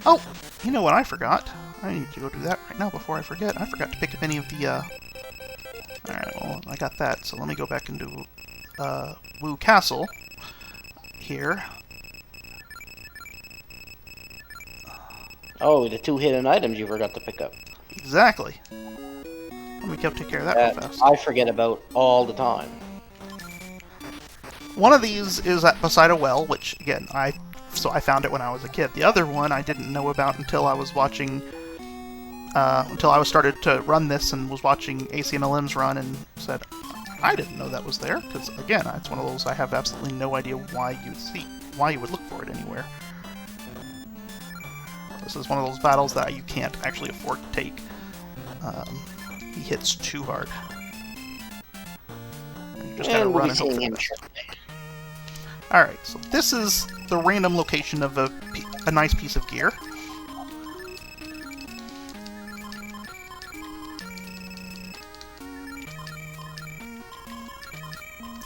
Oh, you know what I forgot? I need to go do that right now before I forget. I forgot to pick up any of the, Alright, well, I got that, so let me go back into, Wu Castle here.
Oh, the 2 hidden items you forgot to pick up.
Exactly. Let me go take care of that real fast.
I forget about all the time.
One of these is beside a well, which, again, I found it when I was a kid. The other one I didn't know about until I was watching, until I started to run this and was watching AC and LM's run and said, I didn't know that was there, because, again, it's one of those I have absolutely no idea why you would look for it anywhere. This is one of those battles that you can't actually afford to take. He hits too hard. And you just gotta run and hope for the best. Alright, so this is the random location of a nice piece of gear.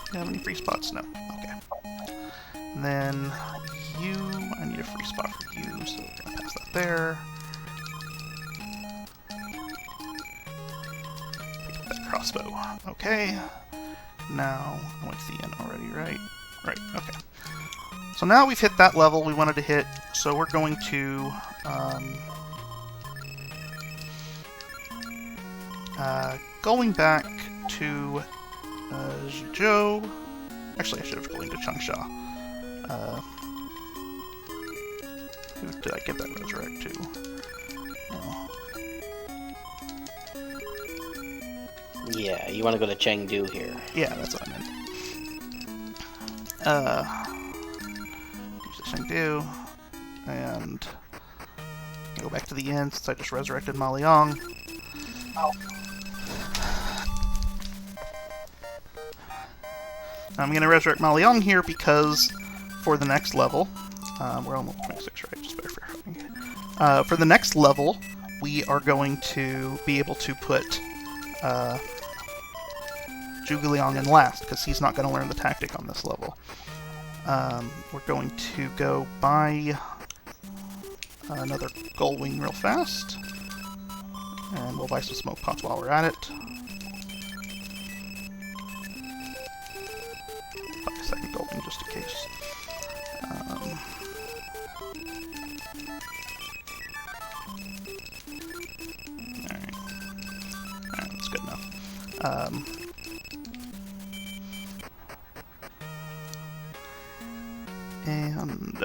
Do you have any free spots? No. Okay. And then you, I need a free spot for you, so we're gonna pass that there. Pick up that crossbow. Okay. Now, I went to the inn already, right? Right, okay. So now we've hit that level we wanted to hit, so we're going to going back to Zhuzhou. Actually, I should have gone to Changsha. Who did I give that resurrect to? Oh.
Yeah, you want to go to Chengdu here.
Yeah, that's what I meant. Use the Chengdu, and go back to the inn since I just resurrected Ma Liang. I'm going to resurrect Ma Liang here because for the next level, we're on level 26, right? Just better for the next level, we are going to be able to put Zhuge Liang in last, because he's not going to learn the tactic on this level. We're going to go buy another gold wing real fast, and we'll buy some smoke pots while we're at it. Buy a second gold wing just in case. Alright, that's good enough. And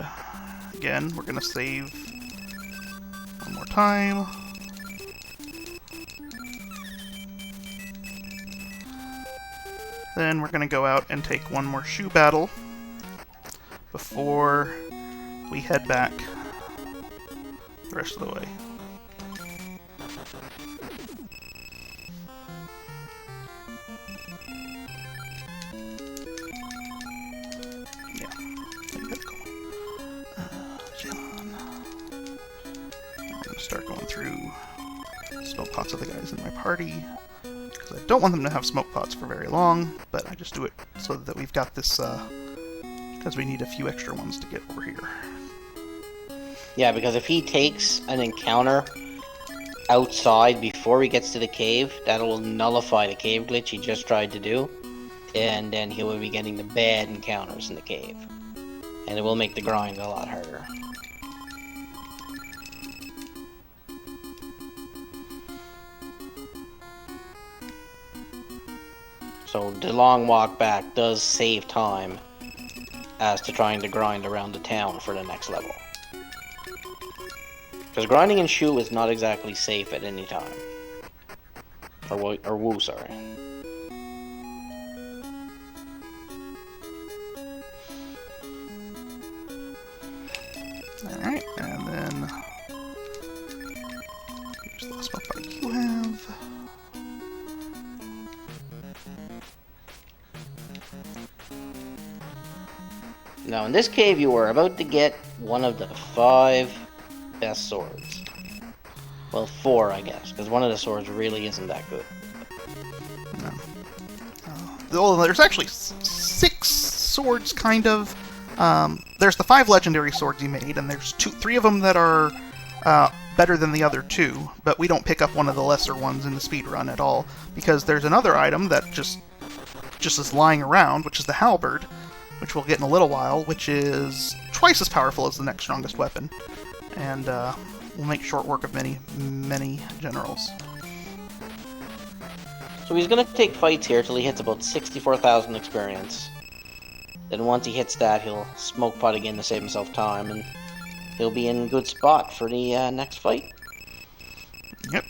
again, we're going to save one more time. Then we're going to go out and take one more shoe battle before we head back the rest of the way. Yeah, I think that's cool. John. I'm gonna start going through smoke pots of the guys in my party, because I don't want them to have smoke pots for very long, but I just do it so that we've got this, because we need a few extra ones to get over here.
Yeah, because if he takes an encounter outside before he gets to the cave, that'll nullify the cave glitch he just tried to do, and then he will be getting the bad encounters in the cave. And it will make the grind a lot harder. So the long walk back does save time as to trying to grind around the town for the next level. Because grinding in Shu is not exactly safe at any time. Or Wu, sorry.
Alright, and then here's the last smoke pot you have.
Now in this cave you are about to get one of the 5 best swords. Well, 4 I guess, because one of the swords really isn't that good.
No. Well, there's actually 6 swords, kind of. There's the 5 legendary swords you made, and there's 3 of them that are better than the other 2, but we don't pick up one of the lesser ones in the speedrun at all, because there's another item that just is lying around, which is the halberd, which we'll get in a little while, which is twice as powerful as the next strongest weapon, and will make short work of many, many generals.
So he's going to take fights here till he hits about 64,000 experience. Then once he hits that, he'll smoke pot again to save himself time, and he'll be in a good spot for the next fight.
Yep.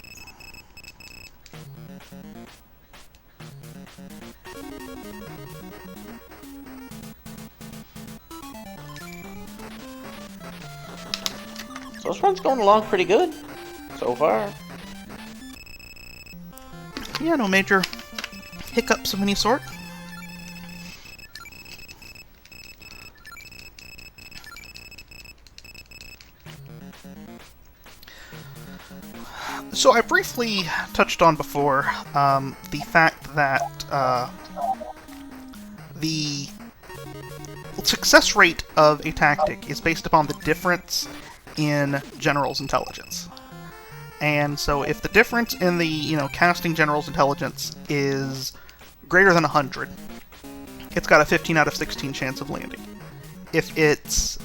So this run's going along pretty good so far.
Yeah, no major hiccups of any sort. So I briefly touched on before the fact that the success rate of a tactic is based upon the difference in general's intelligence. And so if the difference in the, casting general's intelligence is greater than 100, it's got a 15 out of 16 chance of landing. If it's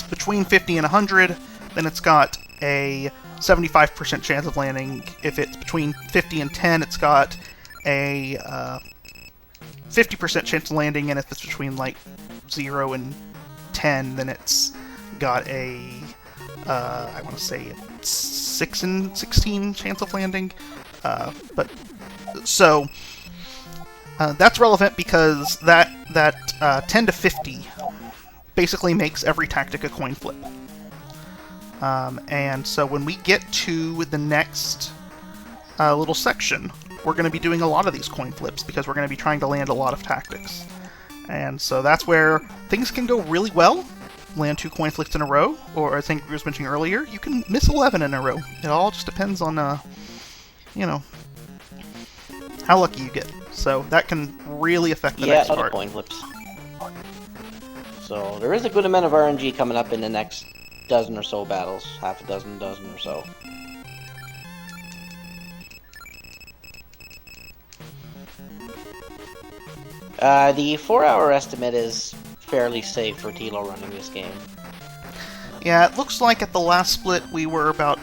between 50 and 100, then it's got a 75% chance of landing. If it's between 50 and 10, it's got a 50% chance of landing, and if it's between 0 and 10, then it's got a I want to say 6 and 16 chance of landing. So that's relevant because that 10 to 50 basically makes every tactic a coin flip. And so when we get to the next little section, we're going to be doing a lot of these coin flips because we're going to be trying to land a lot of tactics. And so that's where things can go really well. Land 2 coin flips in a row, or I think we was mentioning earlier, you can miss 11 in a row. It all just depends on, how lucky you get. So that can really affect the next part.
Coin flips. So there is a good amount of RNG coming up in the next dozen or so battles, half a dozen or so. The 4-hour estimate is fairly safe for Tilo running this game.
Yeah, it looks like at the last split we were about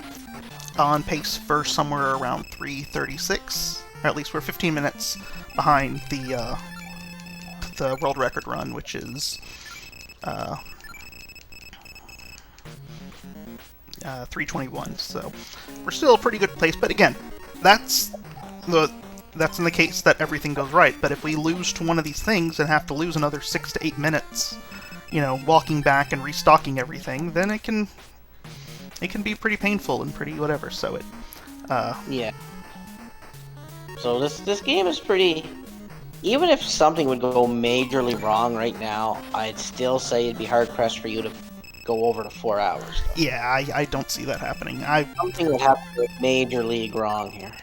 on pace for somewhere around 3:36, or at least we're 15 minutes behind the world record run, which is 3:21. So we're still a pretty good place, but again, that's in the case that everything goes right. But if we lose to one of these things and have to lose another 6 to 8 minutes, walking back and restocking everything, then it can be pretty painful and pretty whatever. So
yeah. So this game is pretty... Even if something would go majorly wrong right now, I'd still say it'd be hard-pressed for you to go over to 4 hours.
Yeah, I don't see that happening.
Something would have to go major league wrong here.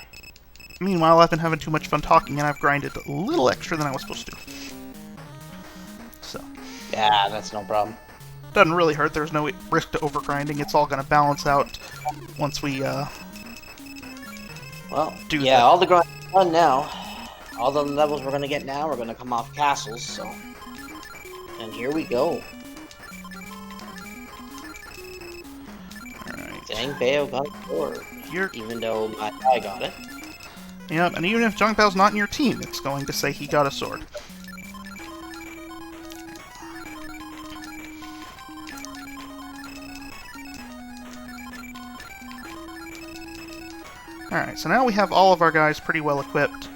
Meanwhile, I've been having too much fun talking, and I've grinded a little extra than I was supposed to. So.
Yeah, that's no problem.
Doesn't really hurt. There's no risk to overgrinding. It's all going to balance out once we,
well,
do
yeah,
that.
all the grinding is done now. All the levels we're going to get now are going to come off castles, so... And here we go.
Alright.
Zhang Bao got the sword, even though my guy got it.
Yep, and even if Zhang Bao's not in your team, it's going to say he got a sword. Alright, so now we have all of our guys pretty well equipped.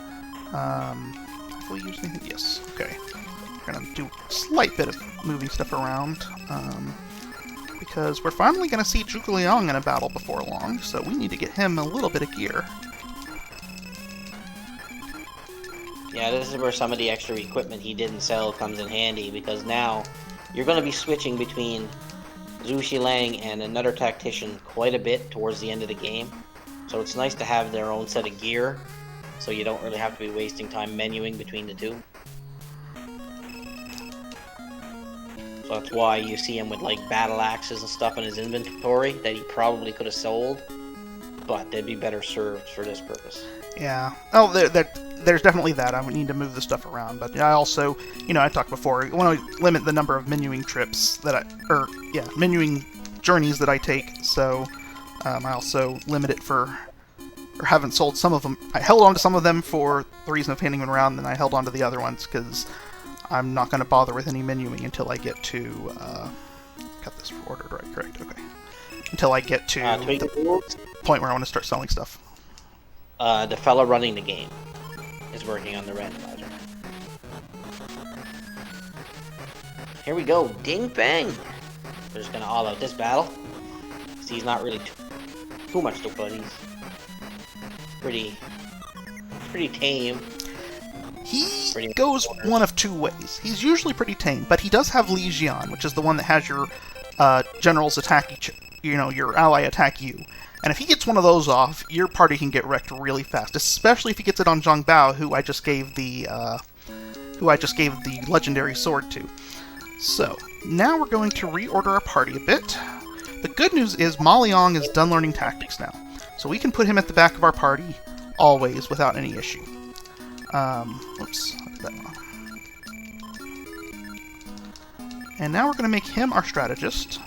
If we use anything? Yes, okay. We're going to do a slight bit of moving stuff around, because we're finally going to see Zhuge Liang in a battle before long, so we need to get him a little bit of gear.
Yeah, this is where some of the extra equipment he didn't sell comes in handy, because now you're going to be switching between Zhu Xilang and another tactician quite a bit towards the end of the game. So it's nice to have their own set of gear, so you don't really have to be wasting time menuing between the two. So that's why you see him with like battle axes and stuff in his inventory that he probably could have sold, but they'd be better served for this purpose.
Yeah. Oh, there's definitely that. I would need to move the stuff around, but I also, I talked before, I want to limit the number of menuing trips that menuing journeys that I take, so I also limit it or haven't sold some of them. I held on to some of them for the reason of handing them around, and I held on to the other ones because I'm not going to bother with any menuing until I get to, got this ordered right, correct, okay. Until I get to the point where I want to start selling stuff.
The fella running the game is working on the randomizer. Here we go, ding bang! We're just gonna all out this battle. See, he's not really too much to put. He's pretty tame.
He goes one of two ways. He's usually pretty tame, but he does have Li Jian, which is the one that has your generals attack your ally attack you. And if he gets one of those off, your party can get wrecked really fast, especially if he gets it on Zhang Bao, who I just gave the legendary sword to. So now we're going to reorder our party a bit. The good news is Ma Liang is done learning tactics now, so we can put him at the back of our party always without any issue. Oops, I did that wrong. And now we're going to make him our strategist.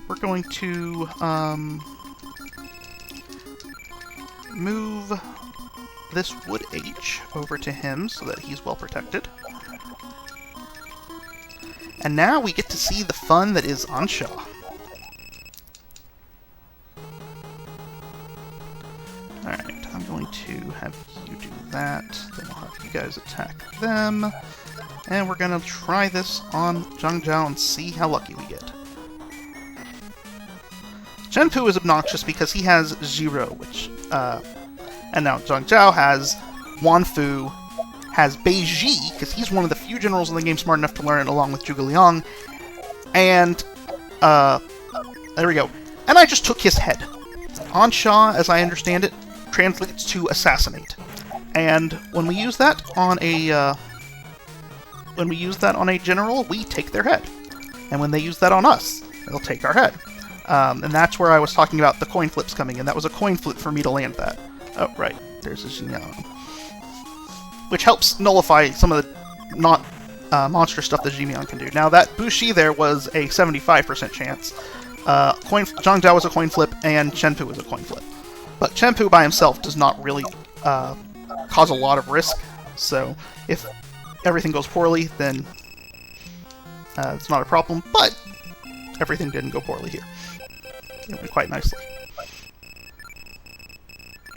We're going to move this Wood H over to him so that he's well protected. And now we get to see the fun that is Ansha. Alright, I'm going to have you do that, then I'll have you guys attack them, and we're going to try this on Zhang Zhao and see how lucky we get. Chenpu is obnoxious because he has 0, which, and now Zhang Zhao has Wanfu, has Beiji, because he's one of the few generals in the game smart enough to learn it along with Zhuge Liang, and, there we go. And I just took his head. Ansha, as I understand it, translates to assassinate. And when we use that on a, general, we take their head. And when they use that on us, they'll take our head. And that's where I was talking about the coin flips coming in. That was a coin flip for me to land that. Oh, right. There's a Xinjiang. Which helps nullify some of the not monster stuff that Xinjiang can do. Now, that Bushi there was a 75% chance. Zhang Zhao was a coin flip, and Chenpu was a coin flip. But Chenpu by himself does not really cause a lot of risk. So, if everything goes poorly, then it's not a problem. But everything didn't go poorly here. It went quite nicely.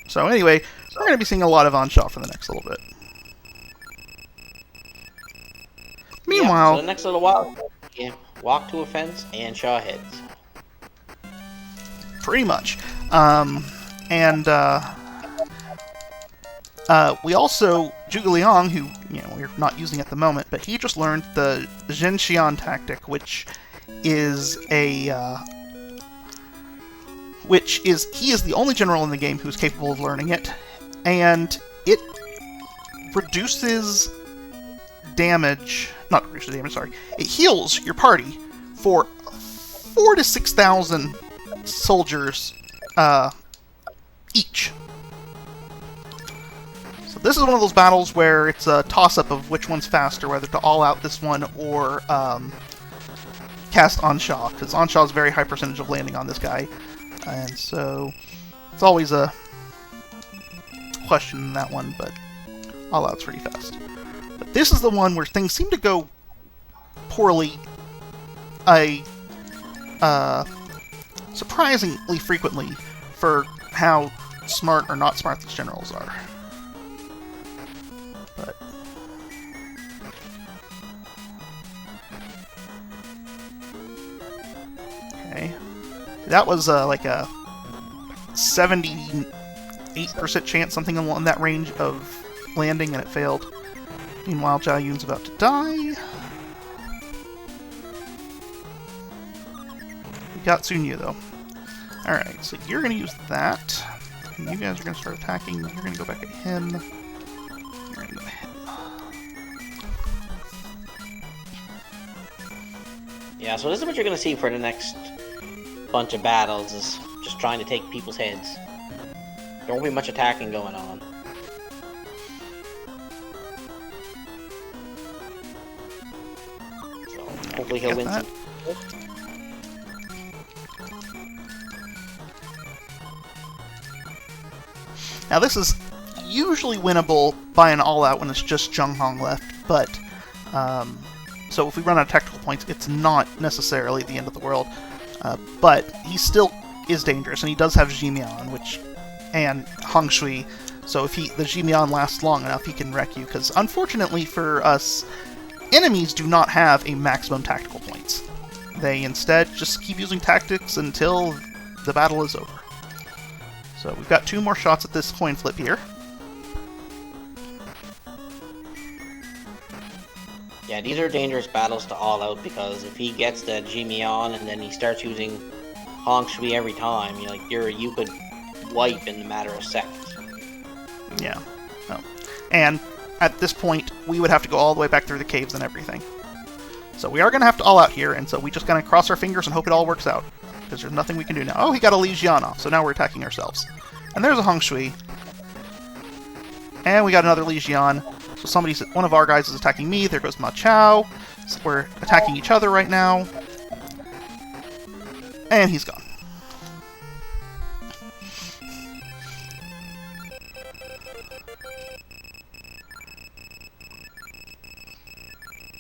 So anyway, we're going to be seeing a lot of Ansha for the next little bit. Meanwhile,
yeah, so the next little while, walk to a fence and Shaw heads.
Pretty much. We also, Zhuge Liang, who we're not using at the moment, but he just learned the Zhenxian tactic, which is he is the only general in the game who's capable of learning it, and it reduces damage. Not reduces damage. Sorry, it heals your party for 4,000 to 6,000 soldiers each. So this is one of those battles where it's a toss-up of which one's faster, whether to all-out this one or cast Ansha, because Ansha's very high percentage of landing on this guy, and so it's always a question in that one, but all-out's pretty fast. But this is the one where things seem to go poorly surprisingly frequently for how smart or not smart these generals are. But okay, that was like a 78% chance, something in that range of landing, and it failed. Meanwhile, Zhao Yun's about to die. We got Sun Yu, though. Alright, so you're going to use that. And you guys are going to start attacking. You're going to go back at him. You're going to go at him.
Yeah, so this is what you're going to see for the next bunch of battles, is just trying to take people's heads. There won't be much attacking going on. So hopefully he'll win some.
Now this is usually winnable by an all-out when it's just Zheng Hong left, but so if we run out of tactical points, it's not necessarily the end of the world. But he still is dangerous, and he does have Jimian, and Hong Shui. So if the Jimian lasts long enough, he can wreck you. Because unfortunately for us, enemies do not have a maximum tactical points. They instead just keep using tactics until the battle is over. So we've got 2 more shots at this coin flip here.
Yeah, these are dangerous battles to all out, because if he gets the Jimian and then he starts using Hong Shui every time, you could wipe in a matter of seconds.
Yeah. Oh. And at this point, we would have to go all the way back through the caves and everything. So we are going to have to all out here, and so we just kind of cross our fingers and hope it all works out. Because there's nothing we can do now. Oh, he got a Li Jian off, so now we're attacking ourselves. And there's a Hong Shui. And we got another Li Jian. So one of our guys is attacking me. There goes Ma Chao. So we're attacking each other right now. And he's gone.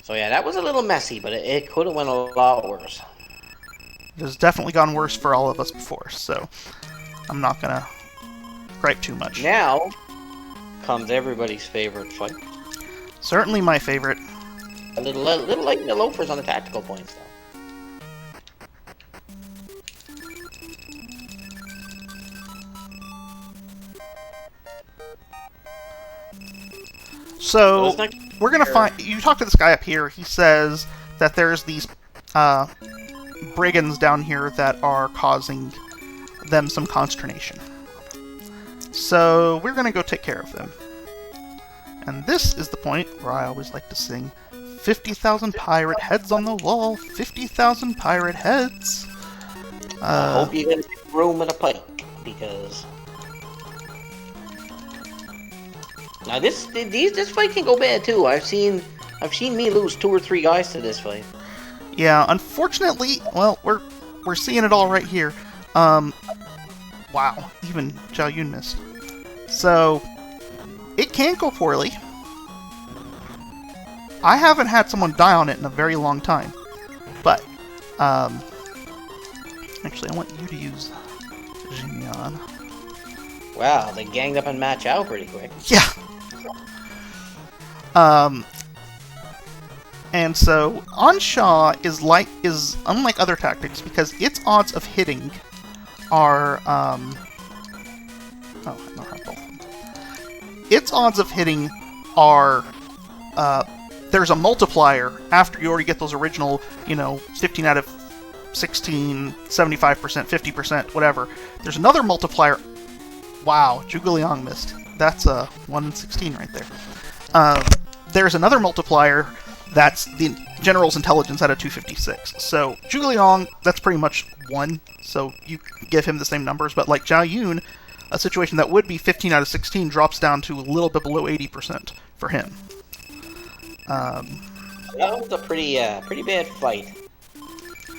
So yeah, that was a little messy, but it could have went a lot worse.
It has definitely gone worse for all of us before, so I'm not gonna gripe too much.
Now comes everybody's favorite fight.
Certainly my favorite.
A little like the loafers on the tactical points, though.
So we're gonna find. You talk to this guy up here. He says that there's these brigands down here that are causing them some consternation. So we're gonna go take care of them. And this is the point where I always like to sing 50,000 pirate heads on the wall, 50,000 pirate heads.
I hope you get a room and a pike, because now this fight can go bad too. I've seen me lose 2 or 3 guys to this fight.
Yeah, unfortunately, well, we're seeing it all right here. Wow, even Zhao Yun missed. So it can go poorly. I haven't had someone die on it in a very long time, but actually, I want you to use Jimian.
Wow, they ganged up on Ma Chao pretty quick.
Yeah. And so Ansha is unlike other tactics because its odds of hitting are its odds of hitting are... there's a multiplier after you already get those original, 15 out of 16, 75%, 50%, whatever. There's another multiplier. Wow, Zhuge Liang missed. That's a 1 in 16 right there. There's another multiplier that's the general's intelligence out of 256. So Zhuge Liang, that's pretty much 1, so you give him the same numbers, but like Zhao Yun, a situation that would be 15 out of 16 drops down to a little bit below 80% for him.
That was a pretty bad fight.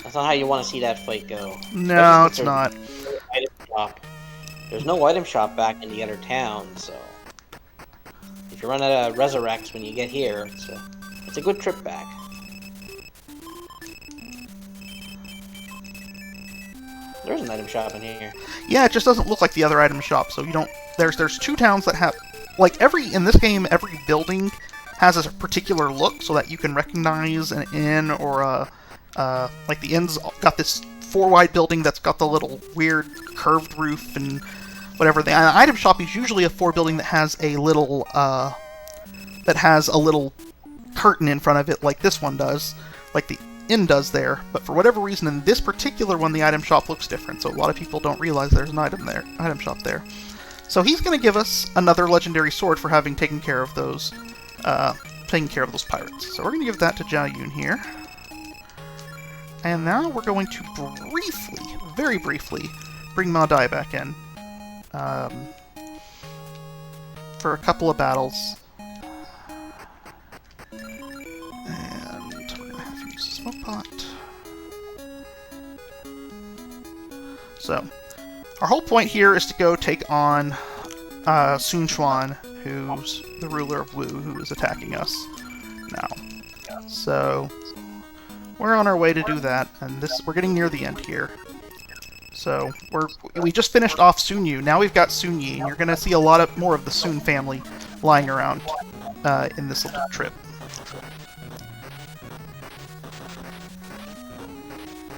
That's not how you want to see that fight go.
No, it's not.
Item shop. There's no item shop back in the other town, so if you run out of Resurrects when you get here, it's a good trip back. There's an item shop in here.
Yeah, it just doesn't look like the other item shop, so you don't... There's 2 towns that have... Like, in this game, every building has a particular look so that you can recognize an inn or a... like, the inn's got this 4-wide building that's got the little weird curved roof and whatever. The item shop is usually a 4 building that has a little, curtain in front of it like this one does, like the inn does there. But for whatever reason, in this particular one, the item shop looks different, so a lot of people don't realize there's an item shop there. So he's going to give us another legendary sword for having taken care of those, pirates. So we're going to give that to Zhao Yun here. And now we're going to very briefly, bring Ma Dai back in for a couple of battles. And we're going to have to use the smoke pot. So, our whole point here is to go take on Sun Quan, who's the ruler of Wu, who is attacking us now. So... we're on our way to do that, and we're getting near the end here. So we just finished off Sun Yu. Now we've got Sun Yi, and you're going to see a lot more of the Sun family lying around in this little trip.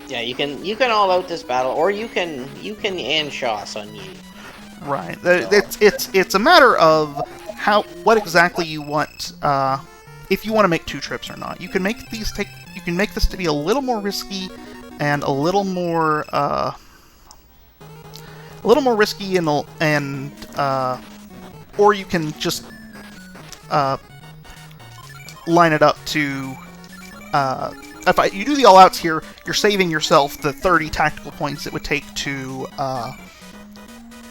Yeah, you can all out this battle, or you can Anshaw Sun Yi.
Right. It's a matter of what exactly you want. If you want to make 2 trips or not, you can make these You can make this to be a little more risky and a little more risky or you can just line it up to. If you do the all-outs here, you're saving yourself the 30 tactical points it would take to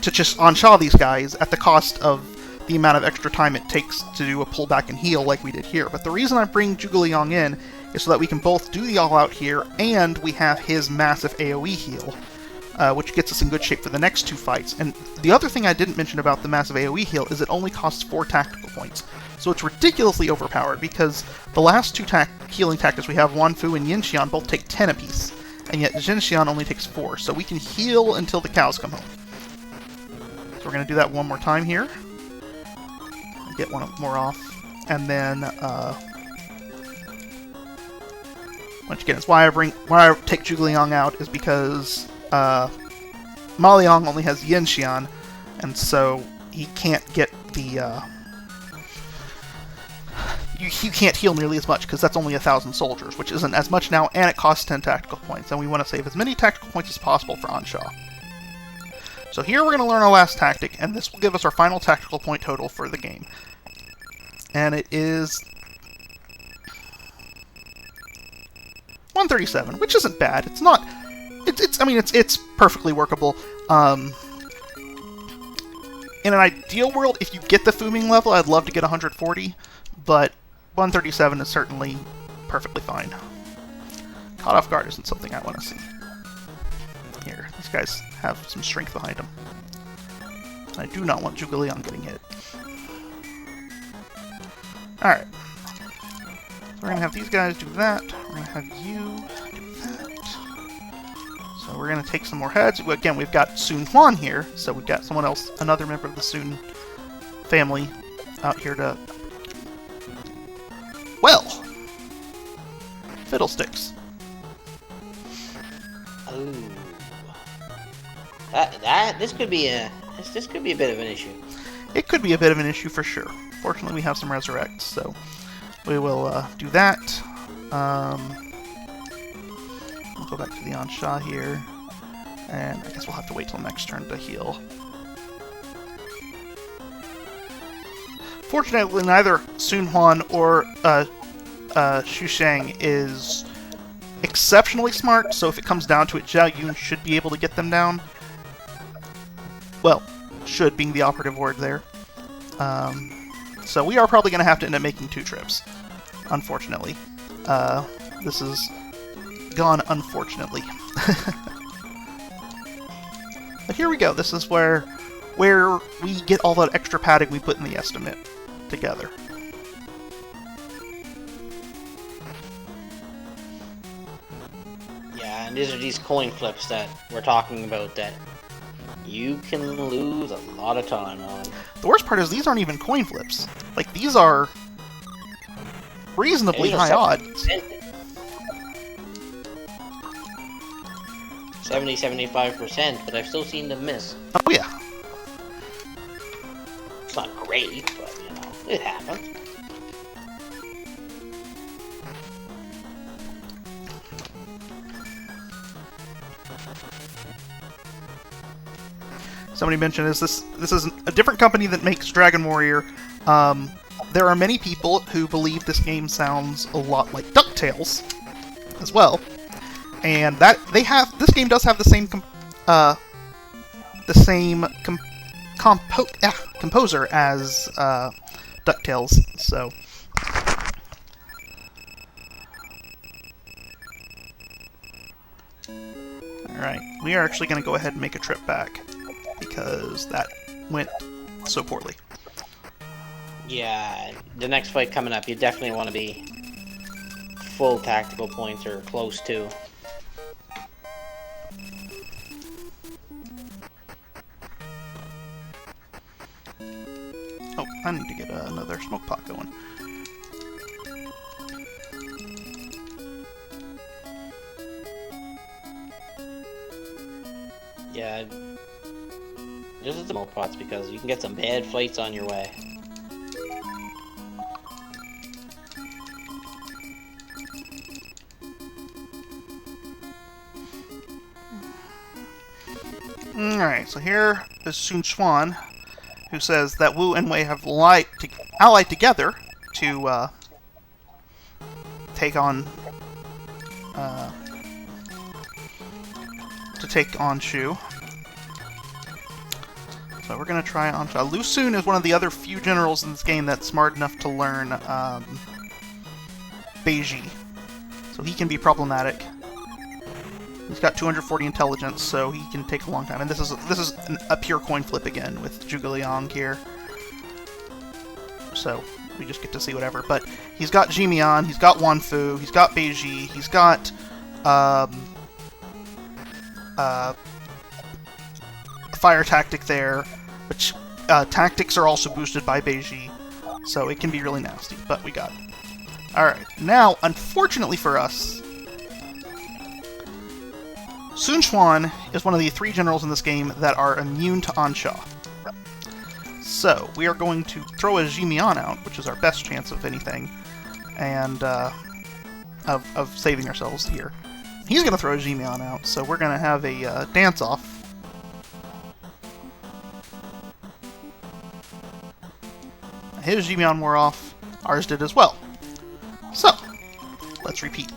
just on-shaw these guys at the cost of the amount of extra time it takes to do a pullback and heal like we did here. But the reason I bring Zhuge Liang in is so that we can both do the all-out here, and we have his massive AoE heal, which gets us in good shape for the next 2 fights. And the other thing I didn't mention about the massive AoE heal is it only costs 4 tactical points. So it's ridiculously overpowered, because the last 2 healing tactics we have, Wanfu and Yinxian, both take 10 apiece, and yet Jinxian only takes 4, so we can heal until the cows come home. So we're going to do that one more time here. Get one more off, and then once again, it's why I take Zhuge Liang out is because Ma Liang only has Yinxian, and so he can't get the you can't heal nearly as much because that's only 1,000 soldiers, which isn't as much now, and it costs 10 tactical points, and we want to save as many tactical points as possible for Anshaw. So here we're going to learn our last tactic, and this will give us our final tactical point total for the game. And it is 137, which isn't bad. It's not... It's perfectly workable. In an ideal world, if you get the Fuming level, I'd love to get 140, but 137 is certainly perfectly fine. Caught off guard isn't something I want to see. Here, these guys have some strength behind them. I do not want Zhuge Liang getting hit. Alright. So we're going to have these guys do that. We're going to have you do that. So we're going to take some more heads. Again, we've got Sun Quan here, so we've got someone else, another member of the Sun family out here to... Well! Fiddlesticks.
Ooh. This could be a bit of an issue.
it could be a bit of an issue for sure. Fortunately, we have some resurrects, so we will do that. We'll go back to the on-Sha here, and I guess we'll have to wait till next turn to heal. Fortunately, neither Sun Huan or Xu Sheng is exceptionally smart, so if it comes down to it, Zhao Yun should be able to get them down. Well, should being the operative word there. So we are probably going to have to end up making 2 trips, unfortunately. This is gone unfortunately. But here we go. This is where we get all that extra padding we put in the estimate together.
Yeah, and these are these coin flips that we're talking about that you can lose a lot of time on.
The worst part is these aren't even coin flips. Like, these are reasonably high odds.
70-75%, but I've still seen them miss.
Oh yeah.
It's not great, but you know, it happens.
Somebody mentioned, this is a different company that makes Dragon Warrior. There are many people who believe this game sounds a lot like DuckTales as well, and that this game does have the same composer as DuckTales. So. Alright, we are actually going to go ahead and make a trip back, because that went so poorly.
Yeah, the next fight coming up, you definitely want to be full tactical points or close to.
Oh, I need to get another smoke pot going.
Yeah, this is the smoke pots because you can get some bad fights on your way.
Alright, so here is Sun Xuan, who says that Wu and Wei have allied together to take on Shu. So we're going to try on Sha. Lu Xun is one of the other few generals in this game that's smart enough to learn Beiji. So he can be problematic. He's got 240 intelligence, so he can take a long time. And this is a pure coin flip again with Zhuge Liang here. So we just get to see whatever. But he's got Jimian, he's got Wanfu, he's got Beiji, he's got Fire Tactic there, which tactics are also boosted by Beiji, so it can be really nasty, but we got it. Alright, now, unfortunately for us, Sun Xuan is one of the 3 generals in this game that are immune to on-Sha. So, we are going to throw a Jimian out, which is our best chance of anything, and of saving ourselves here. He's going to throw a Jimian out, so we're going to have a dance-off. His Jimian wore off, ours did as well. So, let's repeat.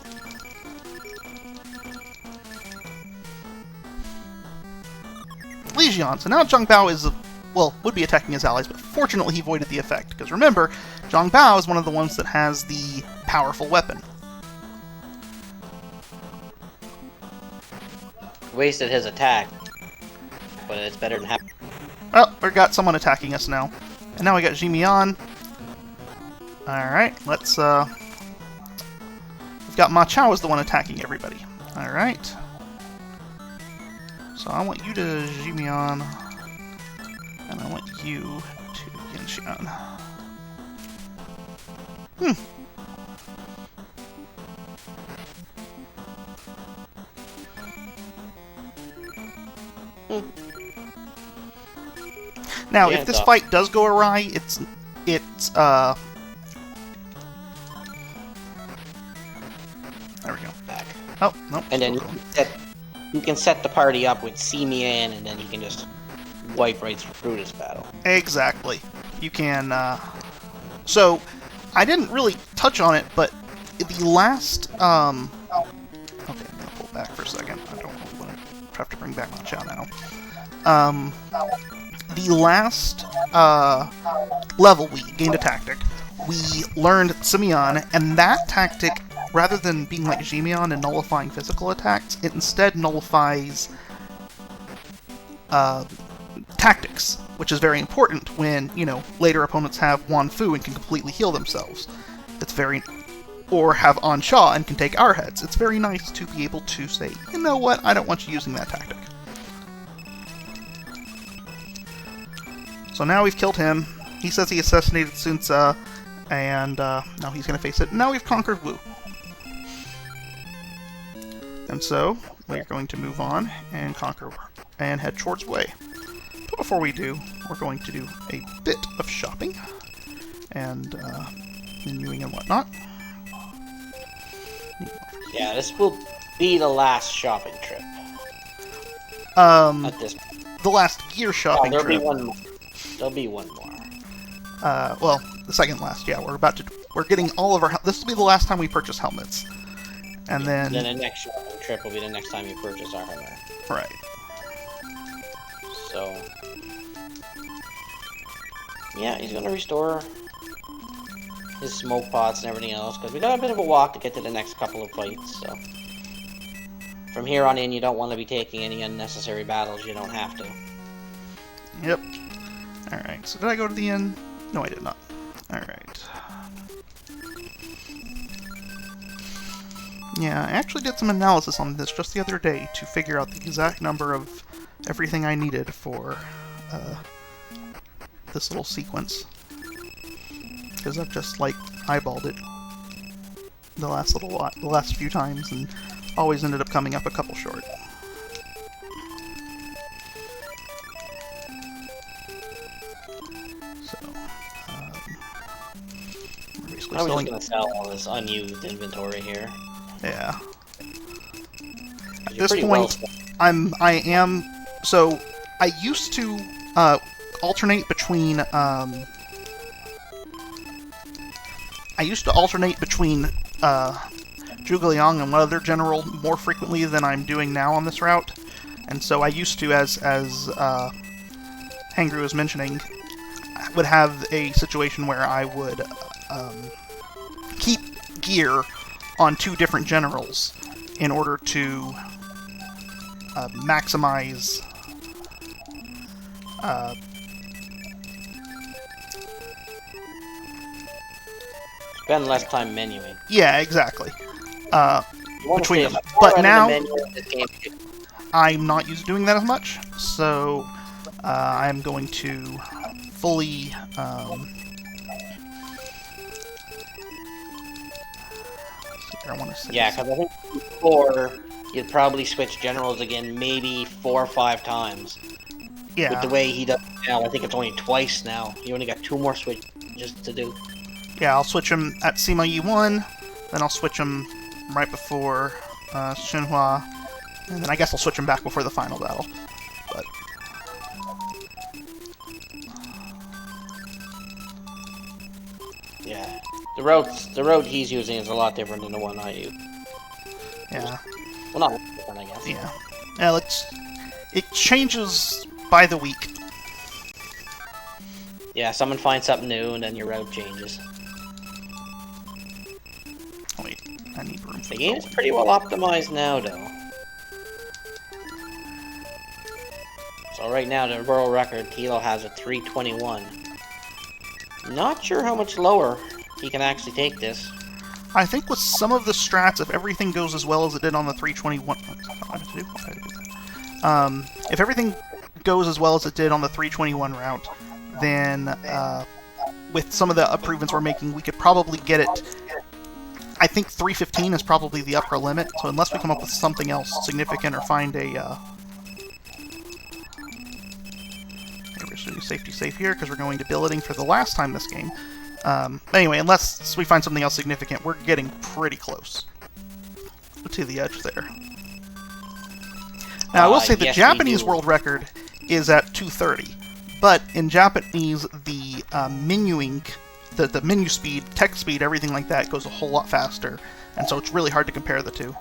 Lijian. So now Zhang Bao is, well, would be attacking his allies, but fortunately he voided the effect, because remember, Zhang Bao is one of the ones that has the powerful weapon.
Wasted his attack, but it's better than having.
Well, we've got someone attacking us now. And now we got Jimian. Alright, let's, we've got Ma Chao as the one attacking everybody. Alright. So I want you to Jimian, and I want you to Yanxian. Now,
Yeah,
if this fight does go awry, it's there we go.
back.
Oh, nope.
And then you can set the party up with see me in, and then he can just wipe right through this battle.
Exactly. You can, so, I didn't really touch on it, but the last, okay, I'm gonna pull back for a second. I don't really want to have to bring back my chow now. The last, level we gained a tactic. We learned Simeon, and that tactic, rather than being like Jimeon and nullifying physical attacks, it instead nullifies, tactics, which is very important when, you know, later opponents have Wanfu and can completely heal themselves. It's very... or have Ansha and can take our heads. It's very nice to be able to say, you know what, I don't want you using that tactic. So now we've killed him. He says he assassinated Sunsa, and now he's going to face it. Now we've conquered Wu. And so, we're going to move on and conquer and head towards Wei. But before we do, we're going to do a bit of shopping and renewing and whatnot.
Yeah, this will be the last shopping trip. At this point.
The last gear shopping
there'll
trip.
be one more. There'll be one more.
Well, the second last, yeah. We're getting all of our... This will be the last time we purchase helmets. And then
the next shopping trip will be the next time you purchase armor.
Right.
So... yeah, he's gonna restore his smoke pots and everything else, because we got a bit of a walk to get to the next couple of fights, so... From here on in, you don't want to be taking any unnecessary battles you don't have to.
Yep. Alright, so did I go to the end? No, I did not. Alright. Yeah, I actually did some analysis on this just the other day to figure out the exact number of everything I needed for this little sequence. Because I've just, like, eyeballed it the last few times and always ended up coming up a couple short. So, we're basically
I was
selling...
just gonna sell all this unused inventory here.
Yeah. At
You're
this
pretty
point, I am... So, I used to alternate between... Zhuge Liang and one other general more frequently than I'm doing now on this route. And so I used to, as Hangru was mentioning, I would have a situation where I would keep gear on two different generals in order to maximize
spend less time menuing.
yeah, exactly. Between them.
But
But now,
game,
I'm not used to doing that as much, so I'm going to fully I want to say
yeah, because I think before you'd probably switch generals again maybe 4 or 5 times.
yeah.
With the way he does now, I think it's only twice now. You only got 2 more switches to do.
Yeah, I'll switch him at Sima Yi1, then I'll switch him right before Xinhua, and then I guess I'll switch him back before the final battle. But
Yeah, the road he's using is a lot different than the one I use.
yeah,
Well, not different, I guess.
yeah, yeah. It changes by the week.
Yeah, someone finds something new, and then your route changes.
Oh, wait, I need room for
The game's pretty well optimized now, though. So right now, the world record, Thilo has a 321. Not sure how much lower he can actually take this.
I think with some of the strats, if everything goes as well as it did on the 321... if everything goes as well as it did on the 321 route, then with some of the improvements we're making, we could probably get it... I think 315 is probably the upper limit, so unless we come up with something else significant or find a... actually do safety save here because we're going to billeting for the last time this game. Anyway, unless we find something else significant, we're getting pretty close to the edge there. Now, I will say the
yes,
Japanese world record is at 230, but in Japanese, the menuing, the menu speed, text speed, everything like that goes a whole lot faster, and so it's really hard to compare the two.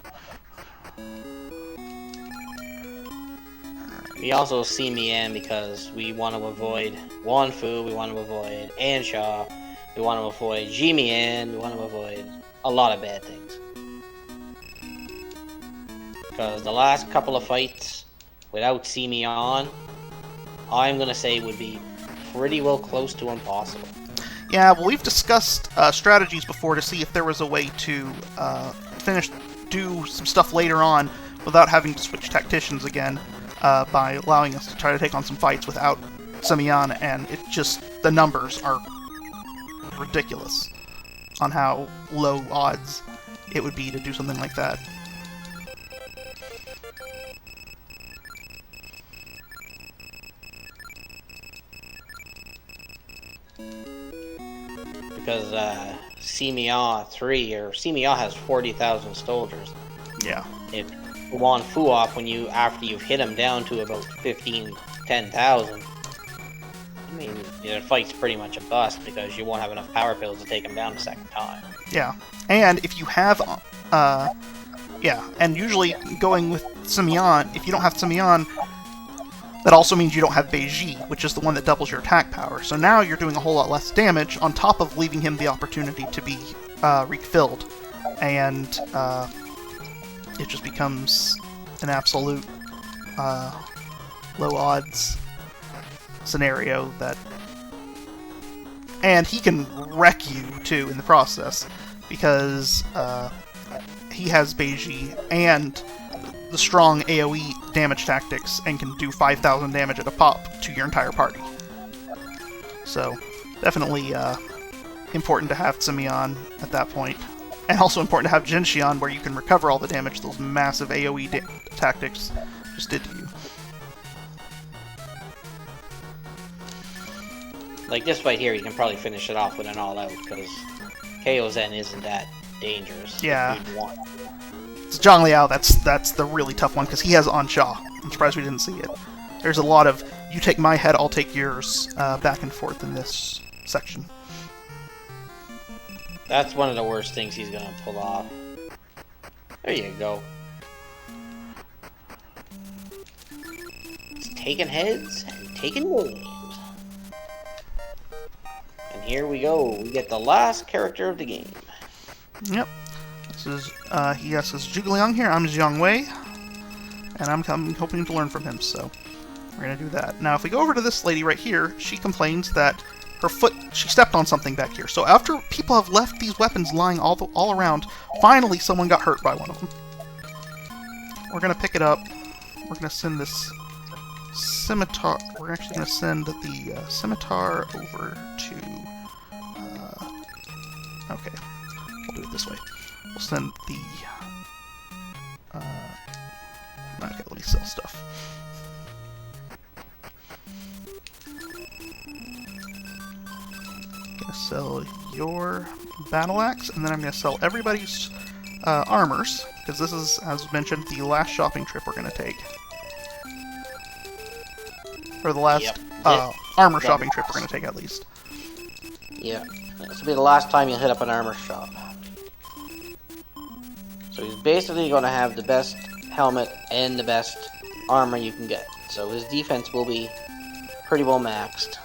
We also see me in because we want to avoid Wanfu, we want to avoid Anshaw, we want to avoid Jimien, we want to avoid a lot of bad things. Because the last couple of fights without see me on, I'm going to say would be pretty well close to impossible.
Yeah, well, we've discussed strategies before to see if there was a way to do some stuff later on without having to switch tacticians again. By allowing us to try to take on some fights without Simeon, and it just, the numbers are ridiculous on how low odds it would be to do something like that.
Because Simeon 3, or Simeon has 40,000 soldiers.
Yeah.
If Wan Fu off after you've hit him down to about 10,000. I mean, the fight's pretty much a bust because you won't have enough power pills to take him down a second time.
Yeah, and if you have, and usually going with Simeon, if you don't have Simeon, that also means you don't have Beiji, which is the one that doubles your attack power. So now you're doing a whole lot less damage on top of leaving him the opportunity to be refilled, and it just becomes an absolute low odds scenario and he can wreck you too in the process because he has Beiji and the strong AoE damage tactics and can do 5,000 damage at a pop to your entire party. So definitely important to have Simeon at that point. And also important to have Jinshion, where you can recover all the damage those massive AoE tactics just did to you.
Like this fight here, you can probably finish it off with an all-out, because KO Zen isn't that dangerous.
Yeah.
If you'd want.
It's Zhang Liao, that's the really tough one, because he has Ansha. I'm surprised we didn't see it. There's a lot of, you take my head, I'll take yours, back and forth in this section.
That's one of the worst things he's gonna pull off. There you go. It's taking heads and taking names. And here we go. We get the last character of the game.
Yep. This is, he has his Zhuge here. I'm Jiang Wei. And I'm hoping to learn from him, so we're gonna do that. Now, if we go over to this lady right here, she complains that her foot, she stepped on something back here. So after people have left these weapons lying all around, finally someone got hurt by one of them. We're going to pick it up. We're going to send this scimitar. We're actually going to send the scimitar over to... okay, we'll do it this way. We'll send the... okay, let me sell stuff. Sell your battle axe, and then I'm going to sell everybody's armors, because this is, as mentioned, the last shopping trip we're going to take. Or the last armor shopping trip we're going to take, at least.
Yeah, this will be the last time you hit up an armor shop. So he's basically going to have the best helmet and the best armor you can get. So his defense will be pretty well maxed.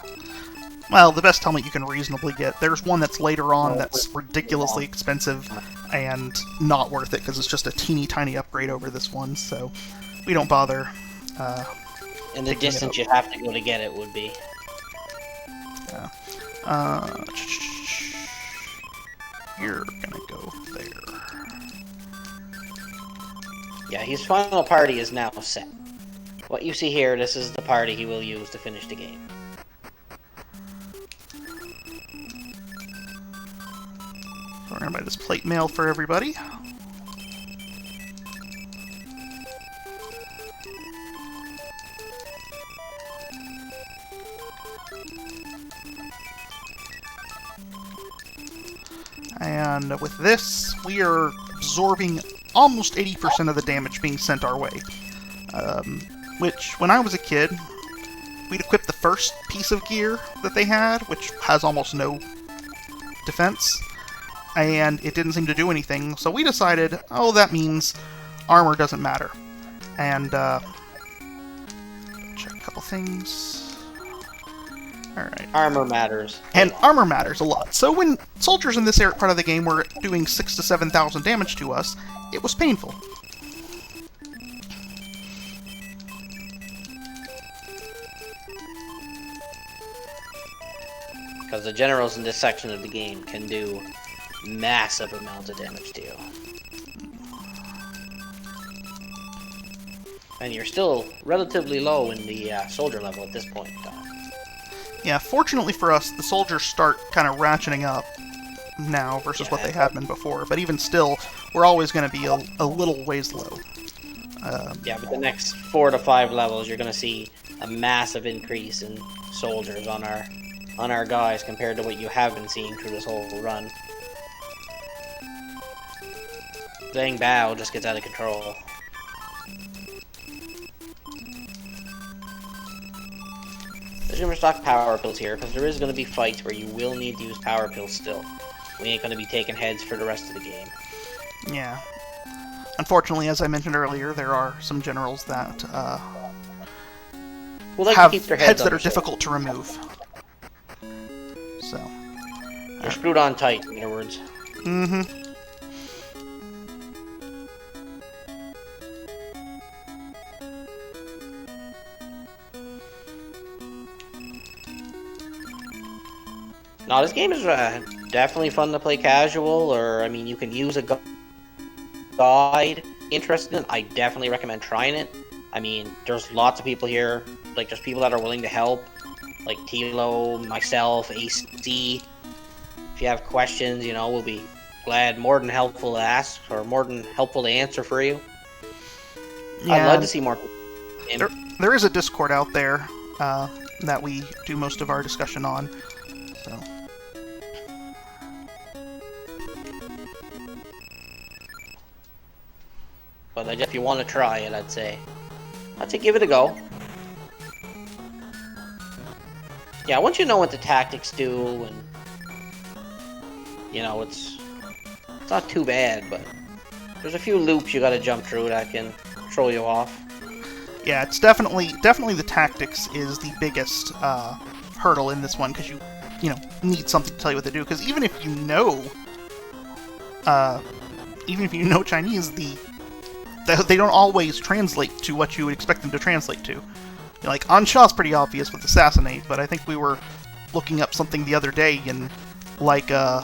Well, the best helmet you can reasonably get. There's one that's later on that's ridiculously expensive and not worth it because it's just a teeny tiny upgrade over this one, so we don't bother.
And the distance you have to go to get it would be.
Yeah. You're gonna go there.
Yeah, his final party is now set. What you see here, this is the party he will use to finish the game.
We're going to buy this plate mail for everybody. And with this, we are absorbing almost 80% of the damage being sent our way. Which, when I was a kid, we'd equip the first piece of gear that they had, which has almost no defense, and it didn't seem to do anything, so we decided, oh, that means armor doesn't matter. And, check a couple things. Alright.
Armor matters.
And armor matters a lot. So when soldiers in this part of the game were doing 6,000 to 7,000 damage to us, it was painful.
Because the generals in this section of the game can do massive amounts of damage to you. And you're still relatively low in the soldier level at this point in time.
Yeah, fortunately for us, the soldiers start kind of ratcheting up now versus what they had been before. But even still, we're always going to be a little ways low.
Yeah, but the next 4 to 5 levels, you're going to see a massive increase in soldiers on our guys compared to what you have been seeing through this whole run. Playing Bao just gets out of control. There's gonna be stock power pills here, because there is gonna be fights where you will need to use power pills still. We ain't gonna be taking heads for the rest of the game.
Yeah. Unfortunately, as I mentioned earlier, there are some generals that have
keep their
heads that are
shoulders.
difficult to remove. So.
They're screwed on tight, in other words.
Mm-hmm.
Now, this game is definitely fun to play casual, or, I mean, you can use a guide. Interested in it, I definitely recommend trying it. I mean, there's lots of people here, like, there's people that are willing to help, like Tilo, myself, AC. If you have questions, you know, we'll be more than helpful to ask, or more than helpful to answer for you.
Yeah,
I'd love to see more people.
There is a Discord out there that we do most of our discussion on. So.
But if you want to try it, I'd say give it a go. Yeah, once you know what the tactics do, and you know, it's not too bad, but there's a few loops you gotta jump through that can throw you off.
Yeah, it's definitely the tactics is the biggest hurdle in this one, because you need something to tell you what to do. Because even if you know Chinese, they don't always translate to what you would expect them to translate to. Like, Ansha's pretty obvious with assassinate, but I think we were looking up something the other day, and like I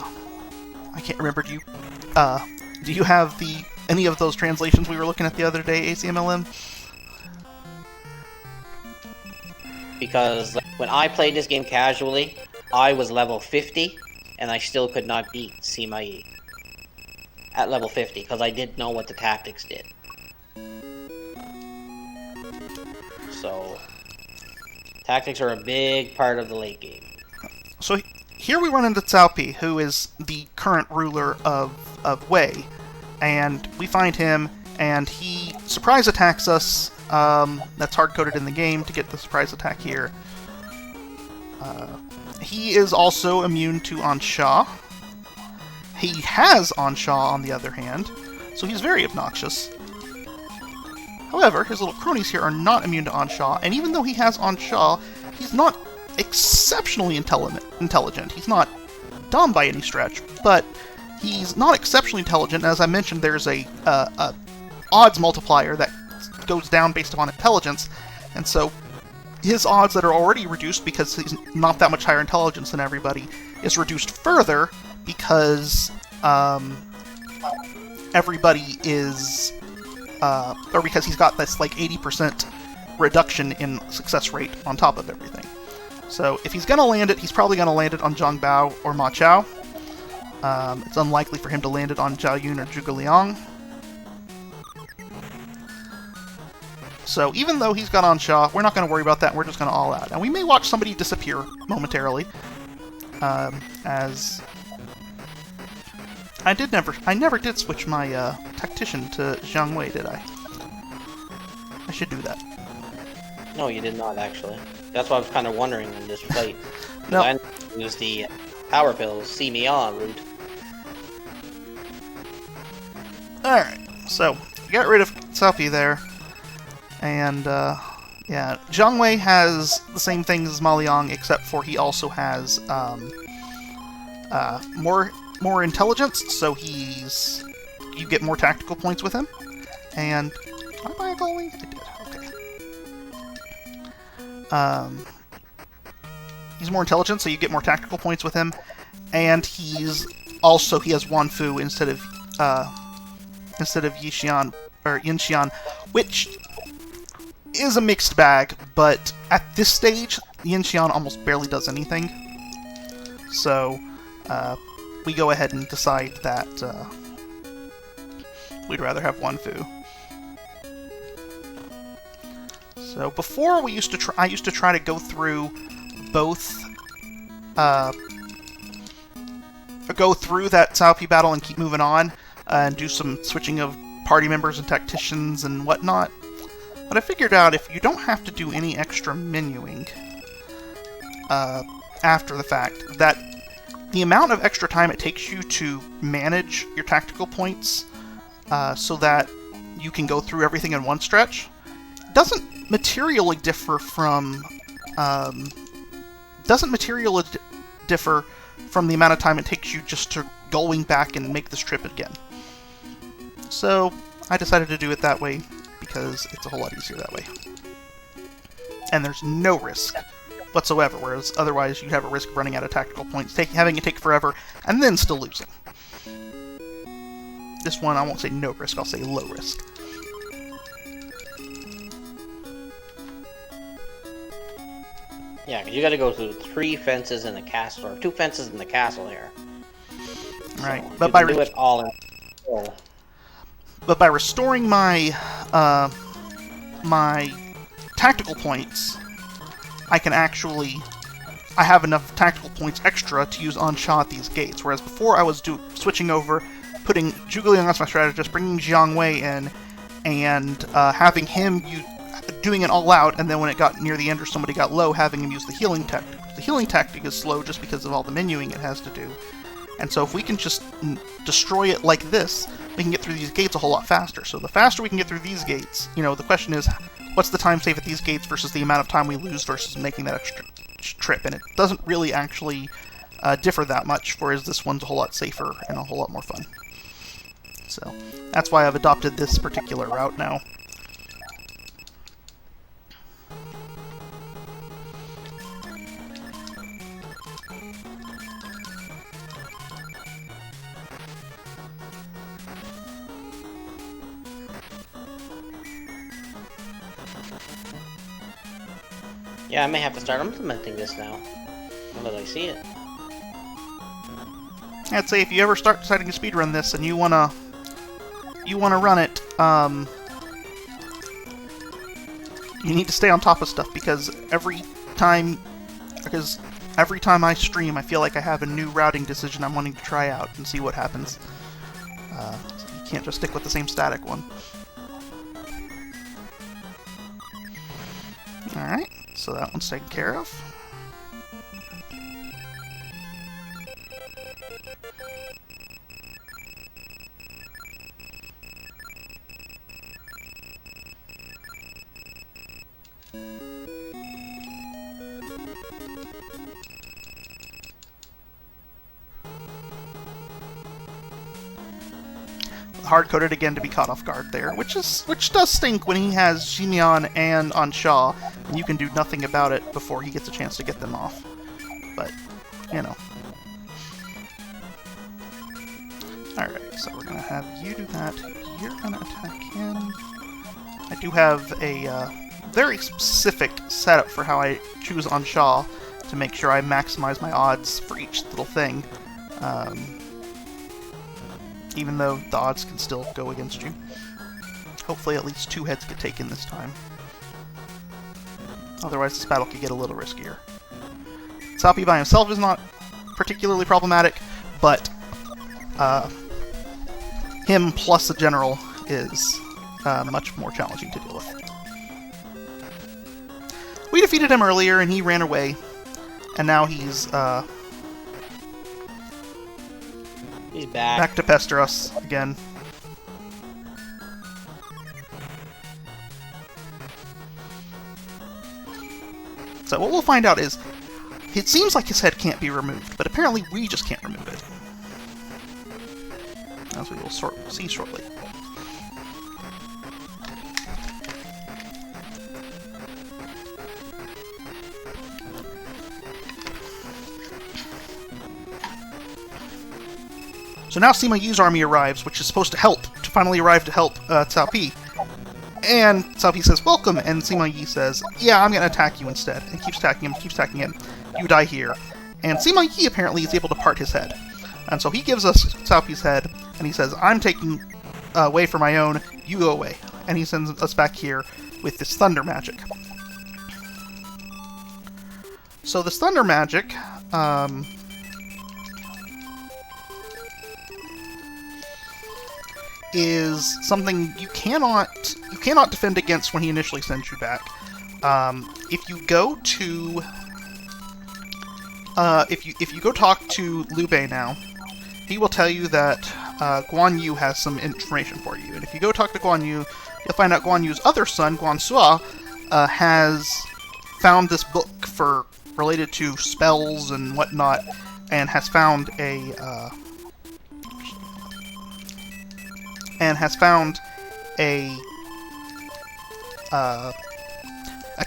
can't remember. Do you have any of those translations we were looking at the other day, ACMLM?
Because when I played this game casually, I was level 50, and I still could not beat Sima Yi at level 50, because I didn't know what the tactics did. So, tactics are a big part of the late game.
So here we run into Cao Pi, who is the current ruler of Wei, and we find him, and he surprise attacks us. That's hard-coded in the game to get the surprise attack here. He is also immune to Ansha. He has Ansha, on the other hand, so he's very obnoxious. However, his little cronies here are not immune to Ansha, and even though he has Ansha, he's not exceptionally intelligent. He's not dumb by any stretch, but he's not exceptionally intelligent. As I mentioned, there's a odds multiplier that goes down based upon intelligence, and so his odds that are already reduced because he's not that much higher intelligence than everybody is reduced further because everybody is or because he's got this like 80% reduction in success rate on top of everything. So if he's gonna land it, he's probably gonna land it on Zhang Bao or Ma Chao. It's unlikely for him to land it on Zhao Yun or Zhuge Liang. So even though he's got on Shaw, we're not going to worry about that. We're just going to all out. And we may watch somebody disappear momentarily, as I never did switch my tactician to Zhang Wei, did I? I should do that.
No, you did not, actually. That's what I was kind of wondering in this fight.
No.
I use the power pills, see me on route.
Alright, so, got rid of Selfie there. And, yeah, Zhang Wei has the same things as Ma Liang, except for he also has, more intelligence, so you get more tactical points with him. And, did I buy a Gull Wing? I did, okay. He's more intelligent, so you get more tactical points with him. And he has Wan Fu instead of Yixian, or Yinxian, which is a mixed bag, but at this stage, Yinxian almost barely does anything. So, we go ahead and decide that we'd rather have Wan Fu. So before I used to try to go through both, go through that Cao Pi battle and keep moving on, and do some switching of party members and tacticians and whatnot. But I figured out if you don't have to do any extra menuing after the fact, that the amount of extra time it takes you to manage your tactical points so that you can go through everything in one stretch doesn't materially differ from the amount of time it takes you just to going back and make this trip again. So I decided to do it that way because it's a whole lot easier that way. And there's no risk whatsoever, whereas otherwise you'd have a risk of running out of tactical points, having it take forever, and then still losing. This one, I won't say no risk, I'll say low risk.
Yeah, because you got to go through 3 fences in the castle, or 2 fences in the castle here.
Right,
So
but by
do it all in full.
But by restoring my my tactical points, I have enough tactical points extra to use on Shaw at these gates. Whereas before I was switching over, putting Zhuge Liang as my strategist, bringing Jiang Wei in, and having him doing it all out, and then when it got near the end or somebody got low, having him use the healing tactic. The healing tactic is slow just because of all the menuing it has to do. And so if we can just destroy it like this, we can get through these gates a whole lot faster. So the faster we can get through these gates, the question is, what's the time save at these gates versus the amount of time we lose versus making that extra trip? And it doesn't really actually differ that much, whereas this one's a whole lot safer and a whole lot more fun. So that's why I've adopted this particular route now.
Yeah, I may have to start implementing this now. Now that I see it.
I'd say if you ever start deciding to speedrun this and you wanna run it, you need to stay on top of stuff, because every time I stream, I feel like I have a new routing decision I'm wanting to try out and see what happens. So you can't just stick with the same static one. Alright. So that one's taken care of. Hard-coded again to be caught off guard there, which does stink when he has Ximian and Ansha, and you can do nothing about it before he gets a chance to get them off. But, Alright, so we're gonna have you do that. You're gonna attack him. I do have a very specific setup for how I choose Ansha to make sure I maximize my odds for each little thing. Even though the odds can still go against you. Hopefully at least 2 heads get taken this time. Otherwise, this battle could get a little riskier. Cao Pi by himself is not particularly problematic, but him plus the general is much more challenging to deal with. We defeated him earlier, and he ran away, and now he's
back.
back to pester us again. So what we'll find out is, it seems like his head can't be removed, but apparently we just can't remove it. As we will see shortly. So now Sima Yi's army arrives, which is supposed to finally arrive to help Cao Pi. And Cao Pi says, welcome, and Sima Yi says, yeah, I'm going to attack you instead. And he keeps attacking him, You die here. And Sima Yi apparently is able to part his head. And so he gives us Cao Pi's head, and he says, I'm taking away for my own, you go away. And he sends us back here with this thunder magic. So this thunder magic, is something you cannot defend against when he initially sends you back. If you go to if you go talk to Liu Bei now, he will tell you that Guan Yu has some information for you. And if you go talk to Guan Yu, you'll find out Guan Yu's other son, Guan Sua, has found this book related to spells and whatnot, and has found a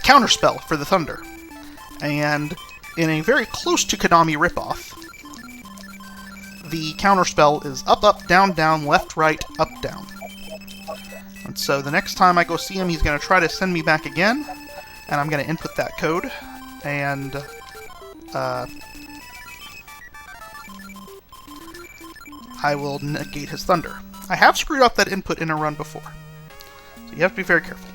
counterspell for the thunder. And in a very close to Konami ripoff, the counterspell is up, up, down, down, left, right, up, down. And so the next time I go see him, he's going to try to send me back again, and I'm going to input that code, and I will negate his thunder. I have screwed up that input in a run before, so you have to be very careful.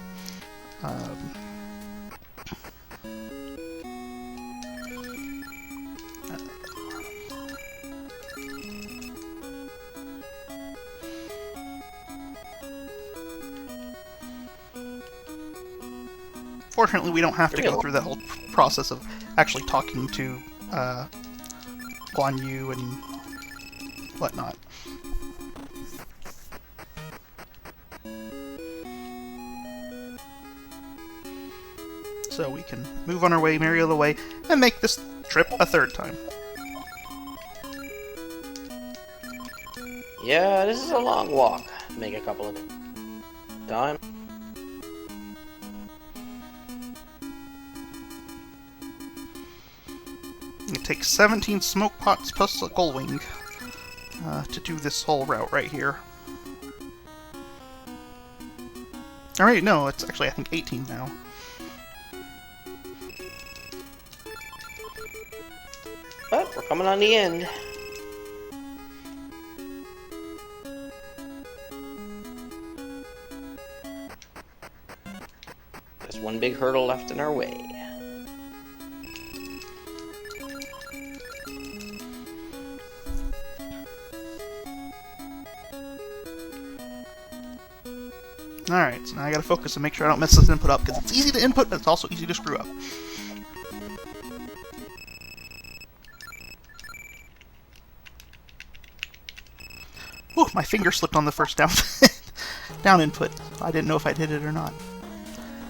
Fortunately, we don't have to go through that whole process of actually talking to Guan Yu and whatnot. So we can move on our way, merry the way, and make this trip a third time.
Yeah, this is a long walk. Make a couple of times.
It takes 17 smoke pots plus a gull wing to do this whole route right here. Alright, no, it's actually I think 18 now.
But we're coming on the end. There's one big hurdle left in our way.
Alright, so now I gotta focus and make sure I don't mess this input up, because it's easy to input, but it's also easy to screw up. Whew, my finger slipped on the first down input. I didn't know if I'd hit it or not.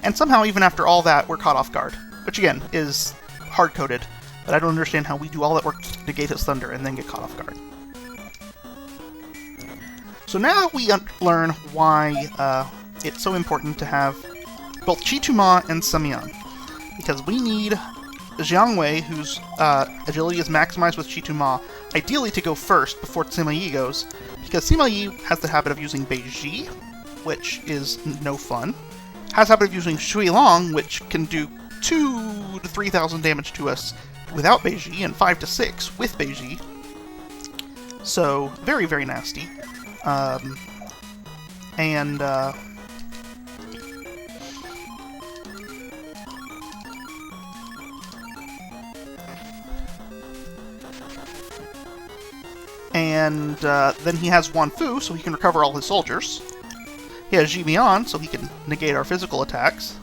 And somehow, even after all that, we're caught off guard. Which, again, is hard-coded, but I don't understand how we do all that work to negate his thunder and then get caught off guard. So now we learn why it's so important to have both Chituma and Semian. Because we need Jiang Wei, whose agility is maximized with Chituma, ideally to go first before Sima Yi goes, because Sima Yi has the habit of using Beiji, which is no fun, has the habit of using Shui Long, which can do 2,000 to 3,000 damage to us without Beiji, and 5 to 6 with Beiji. So, very, very nasty. And then he has Wan Fu, so he can recover all his soldiers. He has Jimian, so he can negate our physical attacks.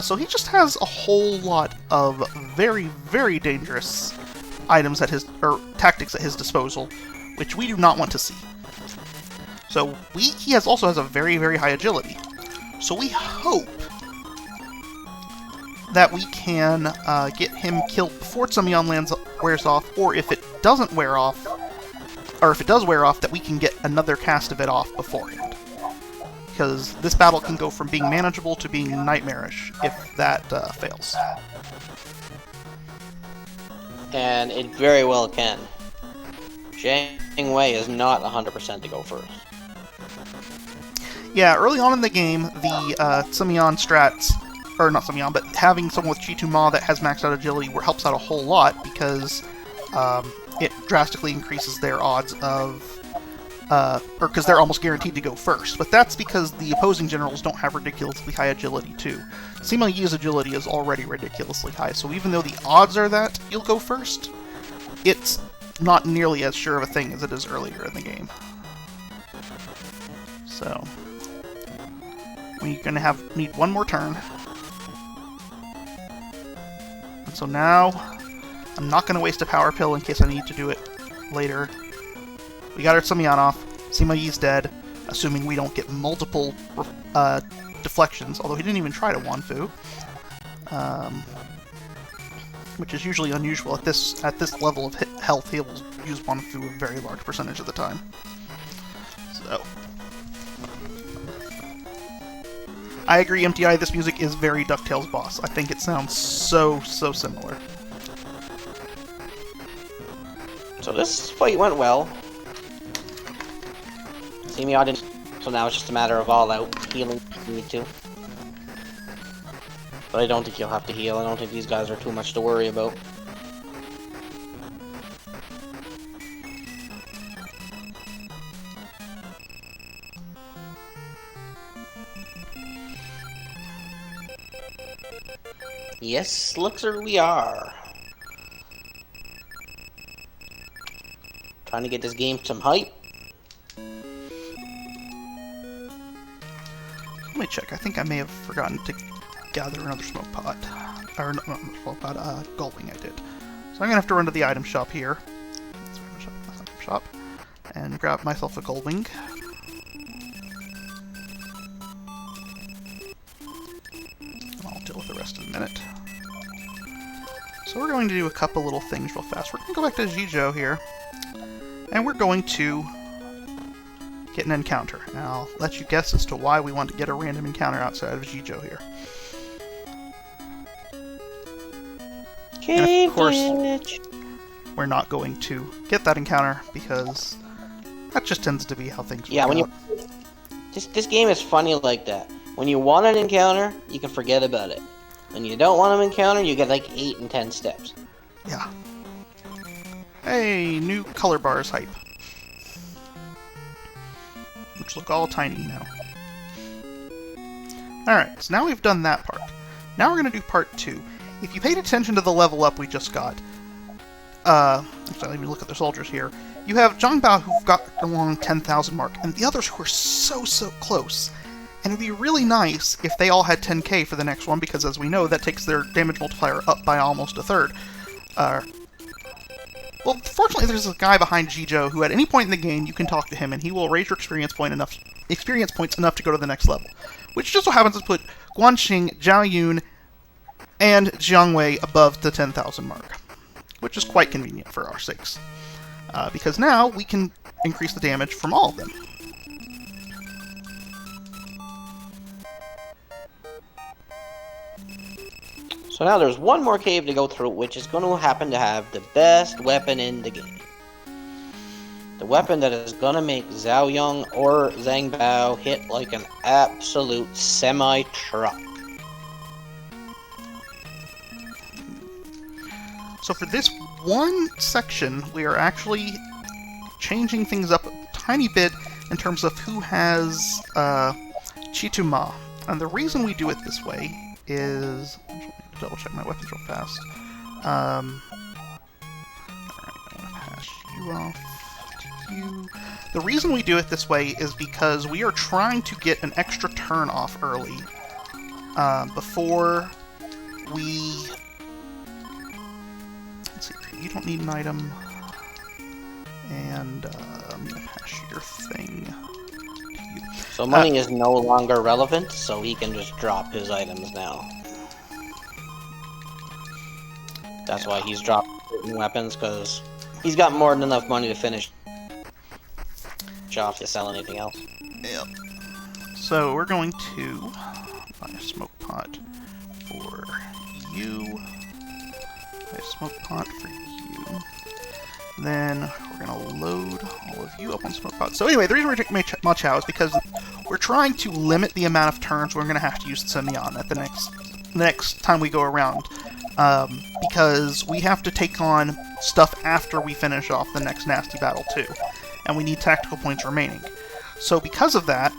So he just has a whole lot of very, very dangerous items at his, or tactics at his disposal, which we do not want to see. So he also has a very, very high agility. So we hope that we can get him killed before Tsumyan wears off, or if it doesn't wear off, or if it does wear off, that we can get another cast of it off beforehand. Because this battle can go from being manageable to being nightmarish if that fails.
And it very well can. Zhang Wei is not 100% to go first.
Yeah, early on in the game, the Tsumyan strats, or not Tsumyan, but having someone with Chitu Ma that has maxed out agility helps out a whole lot, because it drastically increases their odds of, or because they're almost guaranteed to go first. But that's because the opposing generals don't have ridiculously high agility too. Sima Yi's agility is already ridiculously high, so even though the odds are that you'll go first, it's not nearly as sure of a thing as it is earlier in the game. So we're gonna need one more turn. And so now I'm not gonna waste a power pill in case I need to do it later. We got our Tsumyan off. Sima Yi's dead, assuming we don't get multiple deflections, although he didn't even try to Wan Fu. Which is usually unusual. At this level of health, he will use Wan Fu a very large percentage of the time. So I agree, MTI, this music is very DuckTales Boss. I think it sounds so similar.
So this fight went well. Sima didn't, so now it's just a matter of all-out healing if you need to. But I don't think you'll have to heal. I don't think these guys are too much to worry about. Yes, looks like we are. Trying to get this game some hype.
Let me check. I think I may have forgotten to gather another smoke pot. Or not smoke pot, Gullwing I did. So I'm gonna have to run to the item shop here. Shop. And grab myself a Gullwing. I'll deal with the rest in a minute. So we're going to do a couple little things real fast. We're going to go back to Zizhou here. And we're going to get an encounter. And I'll let you guess as to why we want to get a random encounter outside of Zizhou here. And of course, we're not going to get that encounter because that just tends to be how things work out.
This game is funny like that. When you want an encounter, you can forget about it. When you don't want an encounter, you get like 8 and 10 steps.
Yeah. Hey, new color bars hype. Which look all tiny now. Alright, so now we've done that part. Now we're going to do part 2. If you paid attention to the level up we just got, actually, let me look at the soldiers here. You have Zhang Bao who've got along 10,000 mark, and the others who are so close. And it'd be really nice if they all had 10k for the next one, because as we know, that takes their damage multiplier up by almost a third. Well, fortunately, there's a guy behind Zizhou who, at any point in the game, you can talk to him, and he will raise your experience points enough to go to the next level. Which just so happens to put Guanxing, Zhao Yun, and Jiang Wei above the 10,000 mark, which is quite convenient for our sakes, because now we can increase the damage from all of them.
So now there's one more cave to go through, which is going to happen to have the best weapon in the game. The weapon that is going to make Zhao Yun or Zhang Bao hit like an absolute semi-truck.
So for this one section, we are actually changing things up a tiny bit in terms of who has Chitu Ma. And the reason we do it this way is... double check my weapons real fast. Alright, I want to hash you off to you. The reason we do it this way is because we are trying to get an extra turn off early before we... Let's see, you don't need an item. And I'm going to pass your thing to you.
So money is no longer relevant, so he can just drop his items now. That's why he's dropped certain weapons, because he's got more than enough money to finish off to sell anything else.
Yep. So we're going to buy a smoke pot for you. Buy a smoke pot for you. Then we're going to load all of you up on smoke pots. So anyway, the reason we're taking Ma Chao is because we're trying to limit the amount of turns we're going to have to use Simeon at the next time we go around. Because we have to take on stuff after we finish off the next nasty battle too. And we need tactical points remaining. So because of that,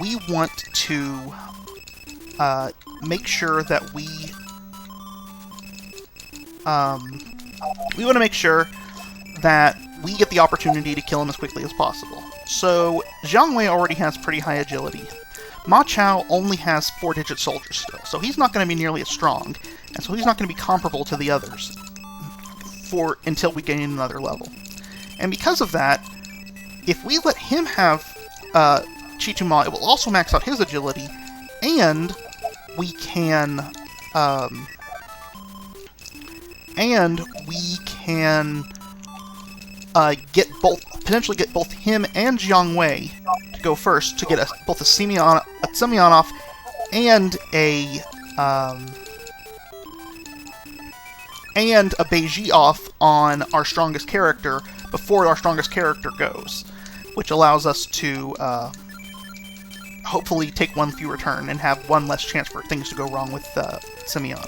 we want to make sure that we want to make sure that we get the opportunity to kill him as quickly as possible. So Jiang Wei already has pretty high agility. Ma Chao only has 4-digit soldiers still, so he's not going to be nearly as strong, and so he's not going to be comparable to the others until we gain another level. And because of that, if we let him have Chituma, it will also max out his agility, and we can potentially get both him and Jiang Wei to go first to get both a Semyonov and a Beiji off on our strongest character before our strongest character goes, which allows us to hopefully take one fewer turn and have one less chance for things to go wrong with Simeon.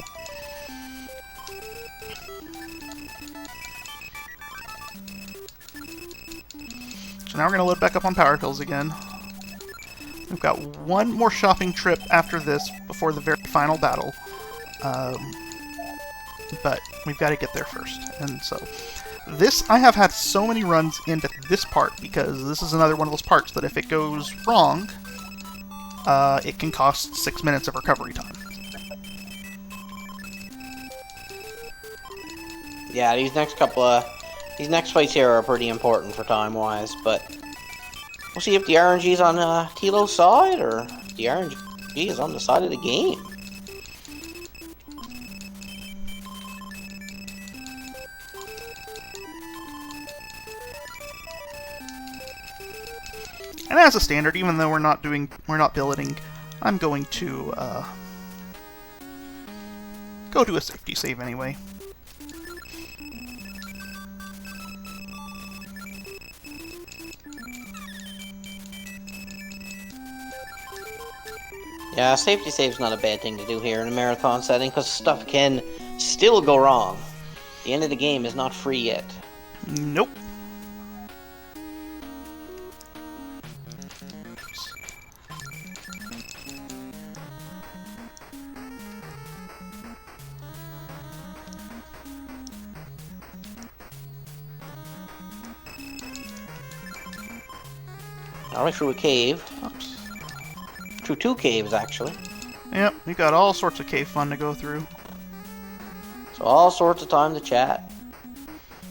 So now we're going to load back up on power pills again. We've got one more shopping trip after this before the very final battle. But we've got to get there first. And so, I have had so many runs into this part because this is another one of those parts that if it goes wrong, it can cost 6 minutes of recovery time.
Yeah, these next fights here are pretty important for time-wise, but we'll see if the RNG is on Tilo's side, or if the RNG is on the side of the game.
And as a standard, even though we're not billeting, I'm going to go do a safety save anyway.
Yeah, safety save's not a bad thing to do here in a marathon setting, because stuff can still go wrong. The end of the game is not free yet.
Nope.
Alright, through a cave.
Oops.
Through 2 caves, actually.
Yep, we've got all sorts of cave fun to go through.
So all sorts of time to chat.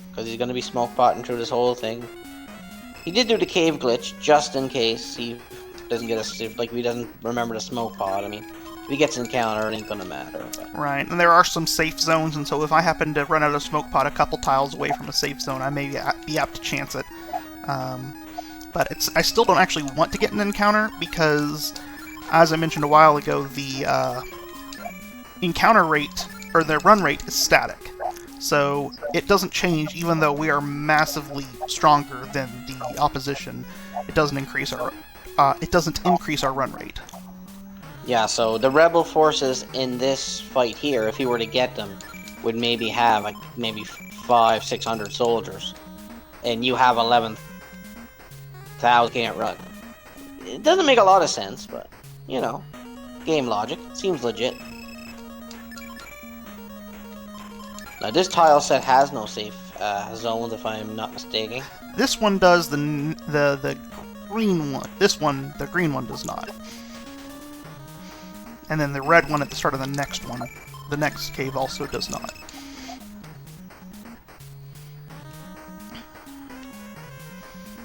Because he's going to be smoke potting through this whole thing. He did do the cave glitch, just in case he doesn't get if he doesn't remember the smoke pot. I mean, if he gets encountered, it ain't going to matter. But.
Right, and there are some safe zones, and so if I happen to run out of smoke pot a couple tiles away from a safe zone, I may be apt to chance it. But I still don't actually want to get an encounter, because as I mentioned a while ago, the encounter rate, or the run rate, is static. So it doesn't change even though we are massively stronger than the opposition. It doesn't increase our run rate.
Yeah, so the rebel forces in this fight here, if he were to get them, would maybe have like maybe 500-600 soldiers, and you have 11,000 can't run. It doesn't make a lot of sense, but you know, game logic seems legit. Now this tile set has no safe zones, if I'm not mistaken.
This one does the green one. This one, the green one, does not. And then the red one at the start of the next one, the next cave, also does not.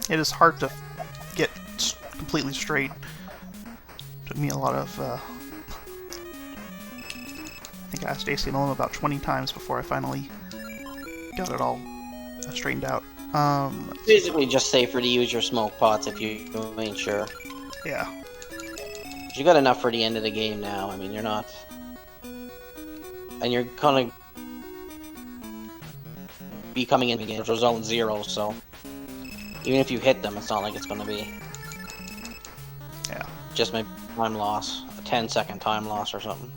It is hard to get completely straight. Took me a lot of... I think I asked AC about 20 times before I finally got it all straightened out.
Basically just safer to use your smoke pots if you ain't sure.
Yeah.
You got enough for the end of the game now. I mean, you're not... And you're gonna be coming in again for zone 0, so... Even if you hit them, it's not like it's gonna be...
Yeah.
Just maybe time loss. A 10-second time loss or something.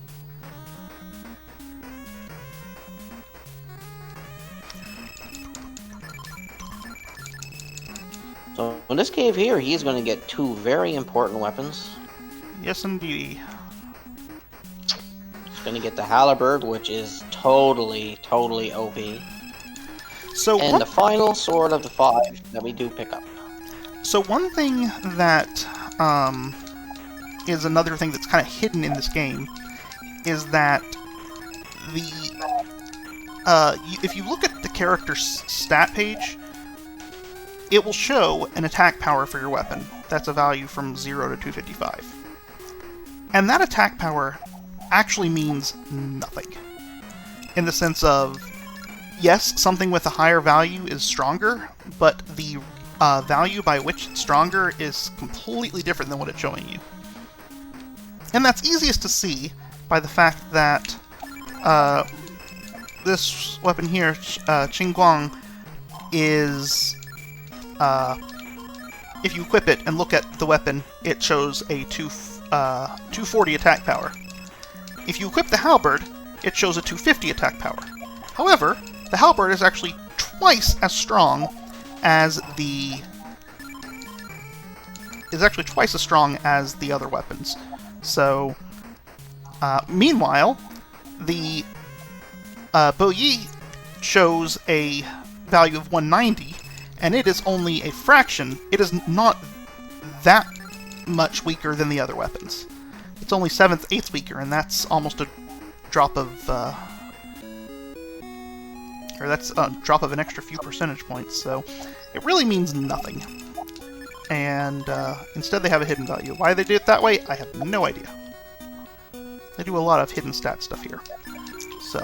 So, in this cave here, he's gonna get 2 very important weapons.
Yes, indeed.
He's gonna get the halberd, which is totally OP.
So
and the final sword of the 5 that we do pick up.
So one thing that is another thing that's kind of hidden in this game is that if you look at the character's stat page, it will show an attack power for your weapon. That's a value from 0 to 255. And that attack power actually means nothing. In the sense of, yes, something with a higher value is stronger, but the value by which it's stronger is completely different than what it's showing you. And that's easiest to see by the fact that this weapon here, Qingguang, is... if you equip it and look at the weapon, it shows a 240 attack power. If you equip the halberd, it shows a 250 attack power. However, the halberd is actually twice as strong as the other weapons. So, meanwhile, the Bo Yi shows a value of 190, and it is only a fraction. It is not that much weaker than the other weapons. It's only 7/8 weaker, and that's almost a drop of... or that's a drop of an extra few percentage points, so it really means nothing. And instead they have a hidden value. Why they do it that way, I have no idea. They do a lot of hidden stat stuff here. So,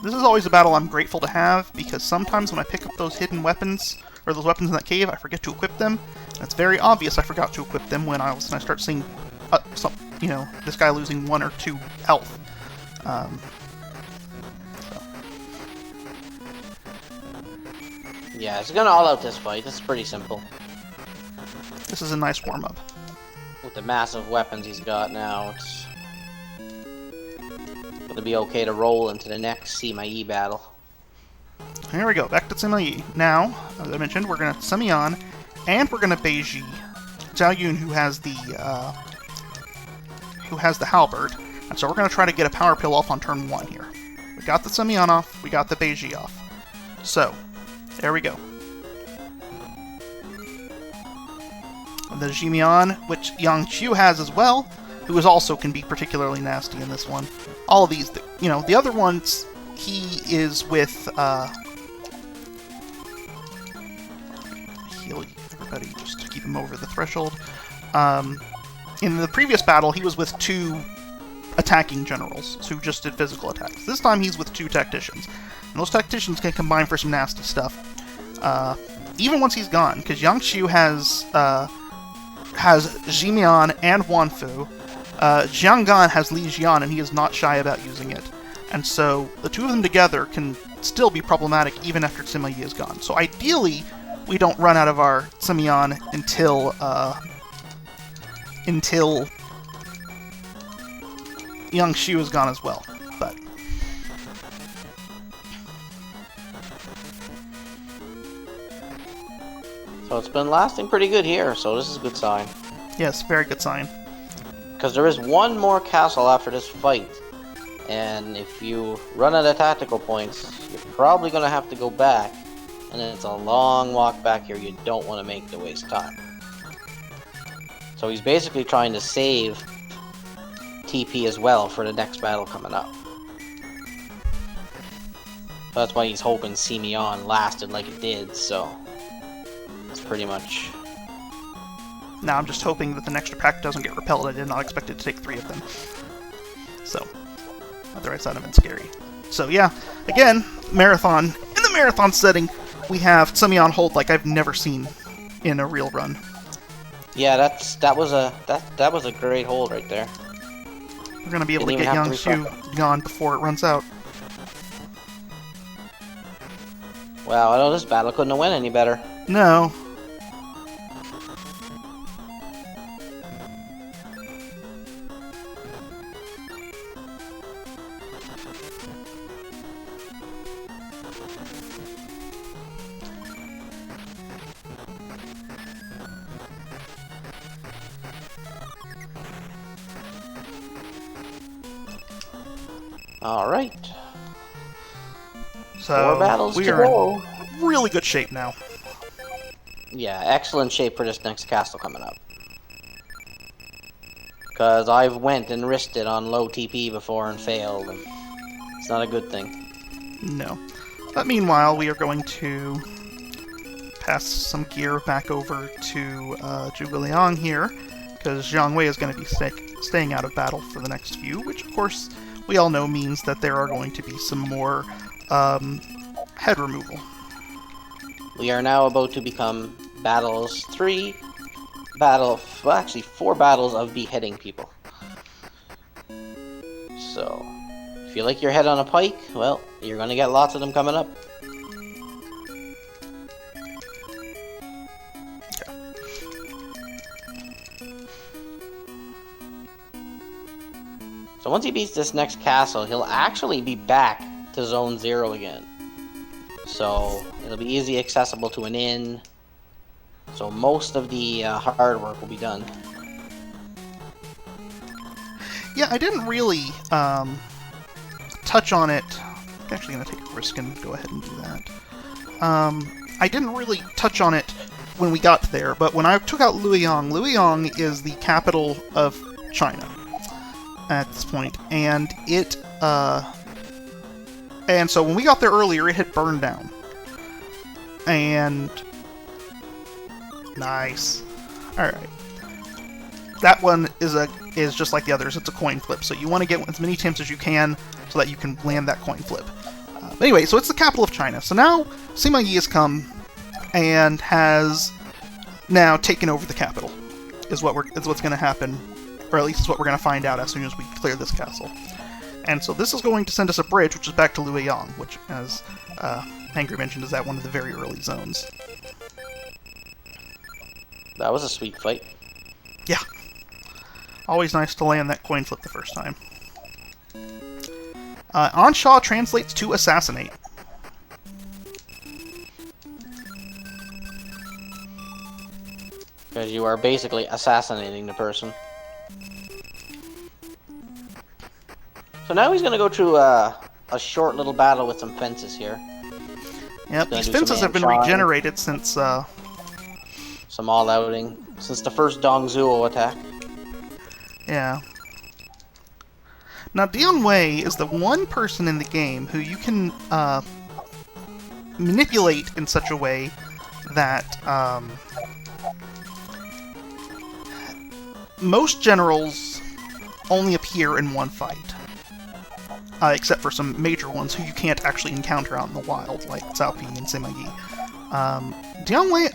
this is always a battle I'm grateful to have, because sometimes when I pick up those hidden weapons, or those weapons in that cave, I forget to equip them. And it's very obvious I forgot to equip them when I start seeing, this guy losing 1 or 2 health.
Yeah, it's gonna all out this fight. This is pretty simple.
This is a nice warm-up.
With the massive weapons he's got now, it's gonna be okay to roll into the next Sima Yi battle.
Here we go, back to Sima Yi. Now, as I mentioned, we're gonna Sima Yan, and we're gonna Beiji Zhao Yun, who has the halberd. And so we're gonna try to get a power pill off on turn 1 here. We got the Sima Yan off, we got the Beiji off. So, there we go. The Jimian, which Yang Qiu has as well, who can be particularly nasty in this one. All of these, the other ones, he is with, heal everybody just to keep him over the threshold. In the previous battle, he was with 2 attacking generals, who just did physical attacks. This time he's with 2 tacticians. And those tacticians can combine for some nasty stuff. Even once he's gone, because Yang Qiu has Jimian and Wanfu. Jiang Gan has Li Jian, and he is not shy about using it. And so the 2 of them together can still be problematic even after Sima Yi is gone. So ideally, we don't run out of our Sima Yan until Yang Qiu is gone as well. But
So it's been lasting pretty good here, so this is a good sign.
yes, very good sign.
Because there is one more castle after this fight. And if you run out of tactical points, you're probably going to have to go back. And it's a long walk back here you don't want to make to waste time. So he's basically trying to save TP as well for the next battle coming up. That's why he's hoping See Me On lasted like it did, so it's pretty much...
Now I'm just hoping that the next pack doesn't get repelled. I did not expect it to take 3 of them. So, otherwise that would have been scary. So yeah, again, marathon. In the marathon setting, we have See Me On hold like I've never seen in a real run.
Yeah, that was a great hold right there.
We're gonna be able to get Yang Shu gone before it runs out.
Wow, I know this battle couldn't have went any better.
No.
Alright.
So
4 battles
we
to
are
go.
in really good shape now.
Yeah, excellent shape for this next castle coming up. Because I've went and risked it on low TP before and failed, and it's not a good thing.
No. But meanwhile, we are going to pass some gear back over to Zhuge Liang here, because Jiang Wei is going to be staying out of battle for the next few, which of course we all know means that there are going to be some more head removal.
We are now about to become battles 4 battles of beheading people. So, if you like your head on a pike, well, you're gonna get lots of them coming up. So once he beats this next castle, he'll actually be back to Zone 0 again. So it'll be easy accessible to an inn. So most of the hard work will be done.
Yeah, I didn't really touch on it. I'm actually going to take a risk and go ahead and do that. I didn't really touch on it when we got there, but when I took out Luoyang is the capital of China at this point, and and so when we got there earlier, it had burned down. And nice. All right. That one is just like the others. It's a coin flip, so you want to get as many attempts as you can so that you can land that coin flip. But anyway, so it's the capital of China. So now Sima Yi has come and has now taken over the capital. Is what's going to happen, or at least is what we're going to find out as soon as we clear this castle. And so this is going to send us a bridge, which is back to Luoyang, which, as Angry mentioned, is at one of the very early zones.
That was a sweet fight.
Yeah. Always nice to land that coin flip the first time. Ansha translates to assassinate.
Because you are basically assassinating the person. So now he's going to go through a short little battle with some fences here.
Yep, these fences have been regenerated since...
some all-outing. Since the first Dongzuo attack.
Yeah. Now, Dian Wei is the one person in the game who you can manipulate in such a way that most generals only appear in one fight. Except for some major ones who you can't actually encounter out in the wild, like Cao Pi and Sima Yi. Dian Wei,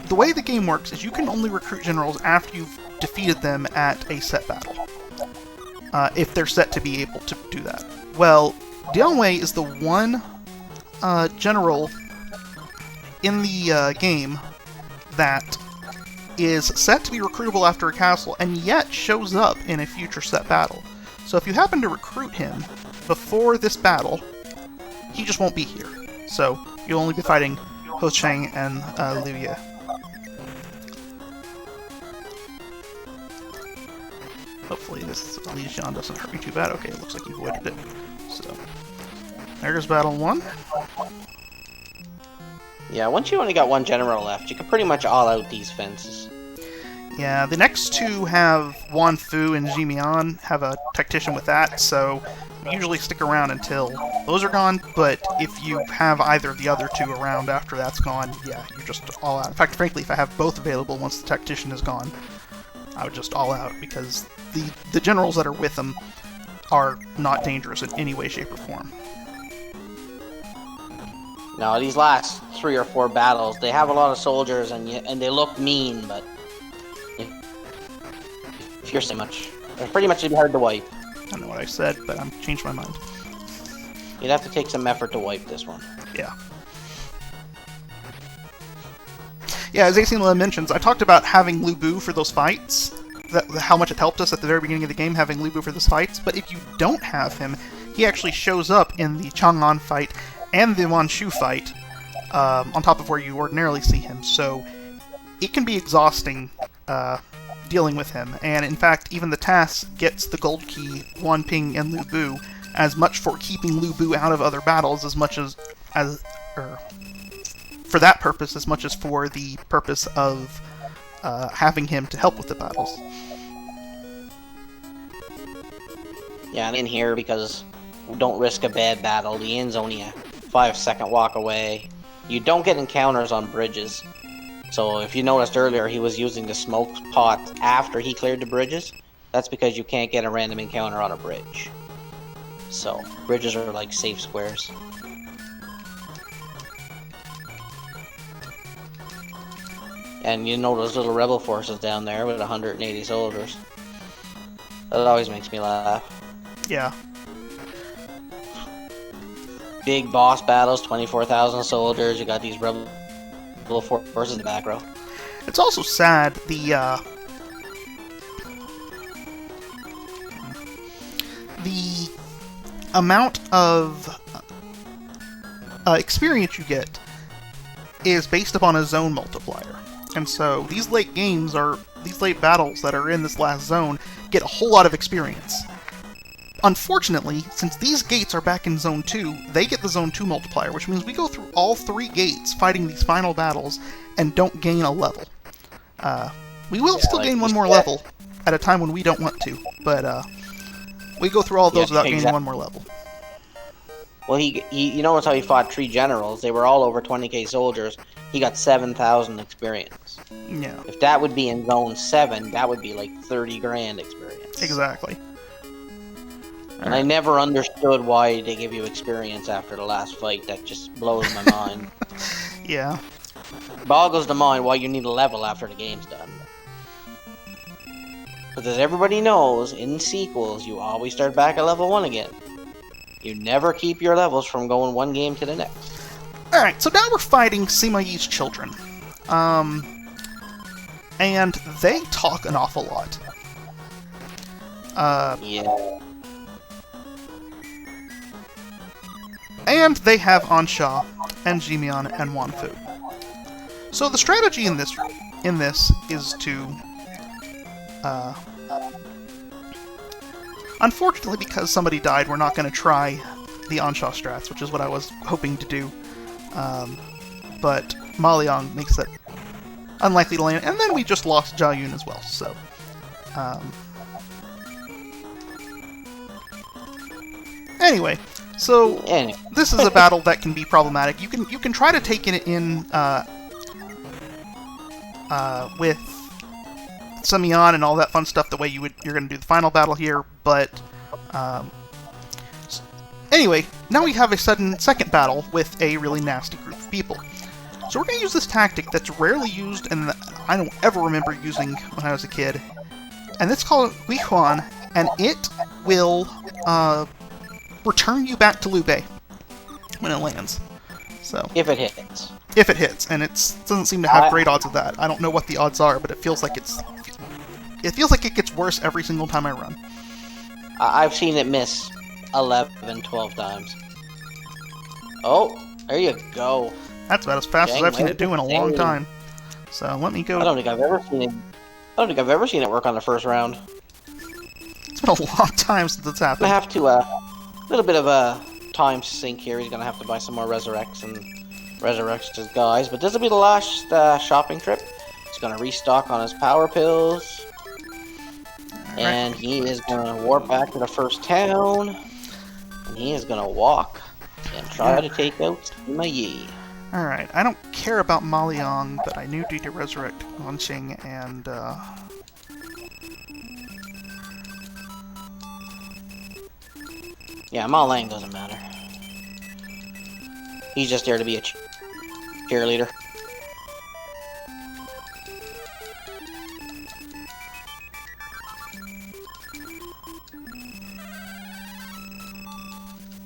the way the game works is you can only recruit generals after you've defeated them at a set battle. If they're set to be able to do that. Well, Dian Wei is the one general in the game that is set to be recruitable after a castle, and yet shows up in a future set battle. So if you happen to recruit him before this battle, he just won't be here. So you'll only be fighting Ho Cheng and Liu Ye. Hopefully this Legion doesn't hurt me too bad. Okay, it looks like you avoided it. So, there's battle 1.
Yeah, once you only got one general left, you can pretty much all out these fences.
Yeah, the next two have Wan Fu and Jimian, have a tactician with that, so usually stick around until those are gone, but if you have either of the other two around after that's gone, yeah, you're just all out. In fact, frankly, if I have both available once the tactician is gone, I would just all out, because the generals that are with them are not dangerous in any way, shape, or form.
Now, these last 3 or 4 battles, they have a lot of soldiers, and they look mean, but if you're so much, they're pretty much hard to wipe.
I don't know what I said, but I'm changed my mind.
You'd have to take some effort to wipe this one.
Yeah. Yeah, as Acing mentions, I talked about having Lu Bu for those fights, how much it helped us at the very beginning of the game, having Lu Bu for those fights, but if you don't have him, he actually shows up in the Chang'an fight and the Wanshu fight, on top of where you ordinarily see him, so it can be exhausting dealing with him, and in fact, even the TAS gets the gold key, Wan Ping and Lu Bu, as much for keeping Lu Bu out of other battles as much as for that purpose as much as for the purpose of having him to help with the battles.
Yeah, and in here, because we don't risk a bad battle, the inn's only a 5-second walk away. You don't get encounters on bridges. So if you noticed earlier, he was using the smoke pot after he cleared the bridges. That's because you can't get a random encounter on a bridge. So, bridges are like safe squares. And you know those little rebel forces down there with 180 soldiers. That always makes me laugh.
Yeah.
Big boss battles, 24,000 soldiers, you got these rebel forces in the back row.
It's also sad, the amount of experience you get is based upon a zone multiplier. And so these late battles that are in this last zone get a whole lot of experience. Unfortunately, since these gates are back in Zone 2, they get the Zone 2 multiplier, which means we go through all 3 gates fighting these final battles and don't gain a level. We will still gain one more level at a time when we don't want to, but we go through all those without gaining one more level.
Well, you notice how he fought 3 generals. They were all over 20k soldiers. He got 7,000 experience.
Yeah.
If that would be in Zone 7, that would be like 30 grand experience.
Exactly.
And I never understood why they give you experience after the last fight. That just blows my mind.
Yeah.
Boggles the mind why you need a level after the game's done. Because as everybody knows, in sequels, you always start back at level 1 again. You never keep your levels from going one game to the next.
Alright, so now we're fighting Sima Yi's children. And they talk an awful lot.
Yeah.
And they have Ansha and Jimian and Wanfu. So the strategy in this is to, unfortunately, because somebody died, we're not going to try the Ansha strats, which is what I was hoping to do. But Maliang makes that unlikely to land, and then we just lost Jia Yun as well. So, anyway. So, this is a battle that can be problematic. You can try to take it in with Semion and all that fun stuff the way you're going to do the final battle here, but anyway, now we have a second battle with a really nasty group of people. So we're going to use this tactic that's rarely used and that I don't ever remember using when I was a kid, and it's called Guihuan, and it will return you back to Liu Bei when it lands. So
if it hits.
If it hits, and it doesn't seem to have great odds of that. I don't know what the odds are, but it feels like it gets worse every single time I run.
I've seen it miss 11, 12 times. Oh, there you go.
That's about as fast as I've seen it do in a long time. So let me go.
I don't think I've ever seen it work on the first round.
It's been a long time since it's
I'm
happened.
gonna have to, little bit of a time sink here. He's gonna have to buy some more Resurrects and resurrect his guys. But this will be the last shopping trip. He's gonna restock on his power pills. And he is gonna warp back to the first town. And he is gonna walk and try to take out Sima Yi.
Alright, I don't care about Maliang, but I do need to resurrect Wanqing and,
Yeah, Ma Lang doesn't matter. He's just there to be a cheerleader.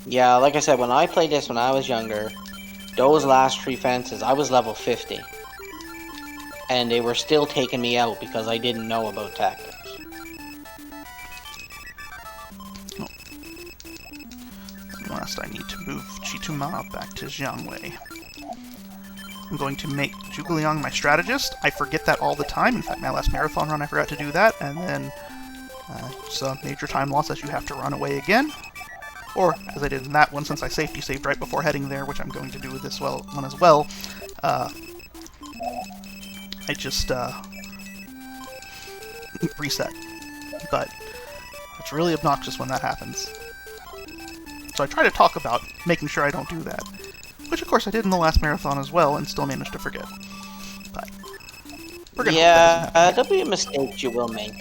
Yeah, like I said, when I played this when I was younger, those last 3 fences, I was level 50. And they were still taking me out because I didn't know about tactics.
last I need to move Chituma back to Jiangwei. I'm going to make Zhuge my strategist. I forget that all the time. In fact, my last marathon run I forgot to do that, and then it's a major time loss as you have to run away again. Or, as I did in that one, since I safety saved right before heading there, which I'm going to do with this one as well, I just reset. But it's really obnoxious when that happens. So I try to talk about making sure I don't do that. Which, of course, I did in the last marathon as well, and still managed to forget. But we're gonna
yeah, there'll be mistakes you will make.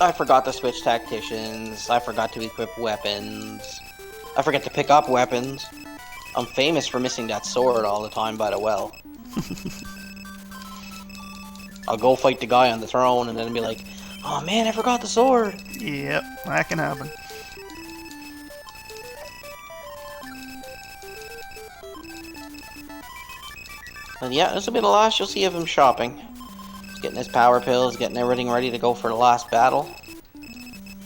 I forgot to switch tacticians. I forgot to equip weapons. I forget to pick up weapons. I'm famous for missing that sword all the time by the well. I'll go fight the guy on the throne and then be like, oh man, I forgot the sword.
Yep, that can happen.
And yeah, this will be the last you'll see of him shopping. He's getting his power pills, getting everything ready to go for the last battle.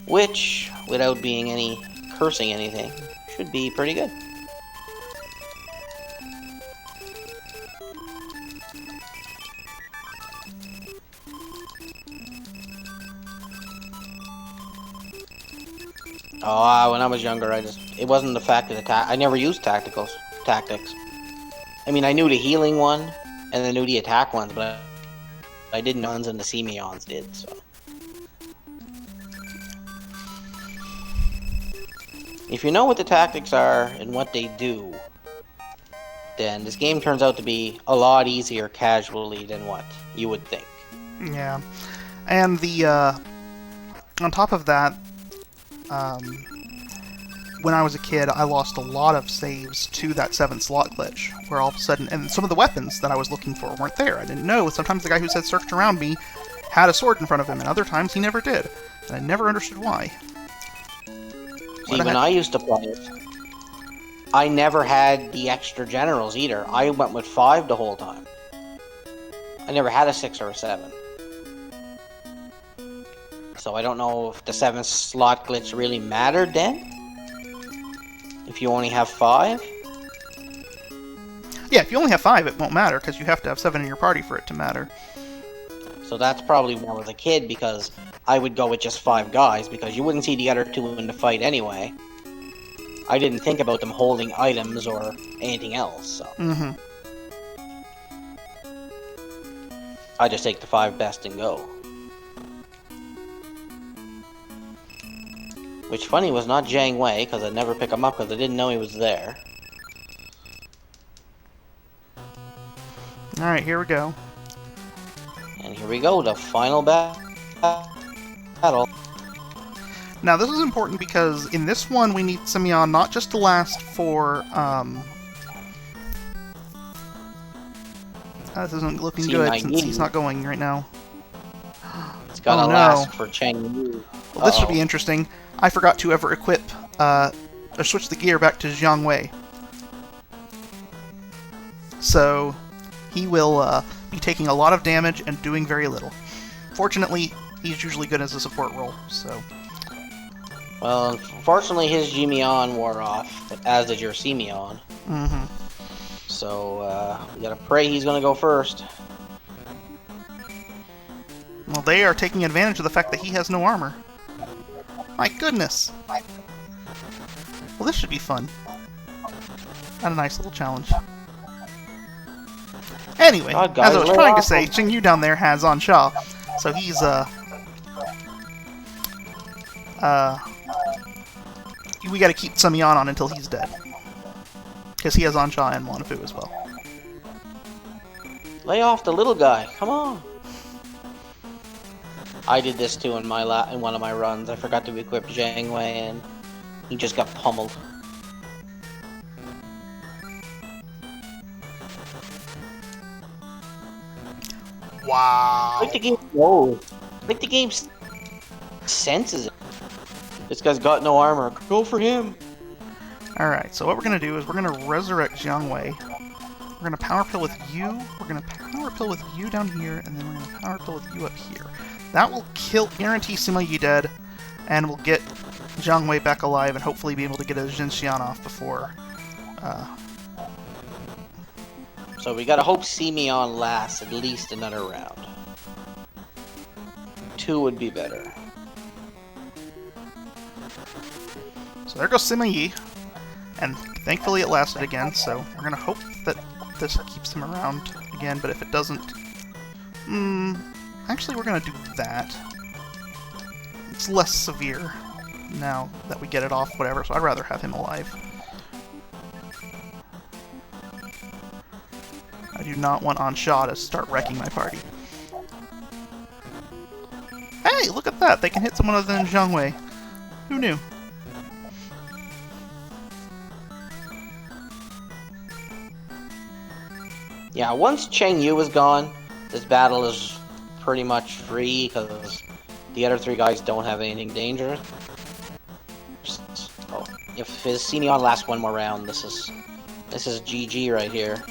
Which, without being any cursing anything, should be pretty good. Oh, when I was younger, it wasn't the fact that I never used tactics. I mean, I knew the healing one, and I knew the attack ones, but I didn't know and the Simeons did, so. If you know what the tactics are and what they do, then this game turns out to be a lot easier casually than what you would think.
Yeah. And the, on top of that, when I was a kid, I lost a lot of saves to that 7 slot glitch, where all of a sudden, and some of the weapons that I was looking for weren't there. I didn't know. Sometimes the guy who said searched around me had a sword in front of him, and other times he never did. And I never understood why.
See, when I used to play it, I never had the extra generals either. I went with 5 the whole time. I never had a 6 or a 7. So I don't know if the 7 slot glitch really mattered then. If you only have 5?
Yeah, if you only have 5, it won't matter, because you have to have 7 in your party for it to matter.
So that's probably when I was a kid, because I would go with just 5 guys, because you wouldn't see the other 2 in the fight anyway. I didn't think about them holding items or anything else, so.
Mm-hmm.
I just take the 5 best and go. Which, funny, was not Jiang Wei, because I'd never pick him up, because I didn't know he was there.
Alright, here we go.
And here we go, the final battle.
Now, this is important because in this one, we need Simeon not just to last for, this isn't looking good since he's not going right now.
It's gotta last for Cheng Yu.
Well, this should be interesting. I forgot to ever equip, or switch the gear back to Jiang Wei. So, he will be taking a lot of damage and doing very little. Fortunately, he's usually good as a support role, so...
Well, unfortunately his Jimeon wore off, as did your Simeon.
Mm-hmm.
So, we gotta pray he's gonna go first.
Well, they are taking advantage of the fact that he has no armor. My goodness! Well, this should be fun. And a nice little challenge. Anyway,
God, guys,
as I was trying to say, Jing Yu down there has Ansha, so he's, we gotta keep Semyon on until he's dead. Because he has Ansha and Wanafu as well.
Lay off the little guy. Come on. I did this too in one of my runs. I forgot to equip Zhang Wei and he just got pummeled.
Wow.
Like the game knows. Like the game senses it. This guy's got no armor. Go for him.
Alright, so what we're going to do is we're going to resurrect Jiang Wei. We're going to power pill with you. We're going to power pill with you down here, and then we're going to power pill with you up here. That will guarantee Sima Yi dead, and we'll get Jiang Wei back alive, and hopefully be able to get a Jin Xian off before.
So we gotta hope Semyon lasts at least another round. 2 would be better.
So there goes Sima Yi, and thankfully it lasted again, so we're going to hope that this keeps him around again, but if it doesn't... actually, we're going to do that. It's less severe now that we get it off, whatever, so I'd rather have him alive. I do not want Ansha to start wrecking my party. Hey, look at that! They can hit someone other than Jiang Wei. Who knew?
Yeah, once Cheng Yu is gone, this battle is pretty much free because the other 3 guys don't have anything dangerous. Oh, if his Semyon lasts one more round, this is GG right here.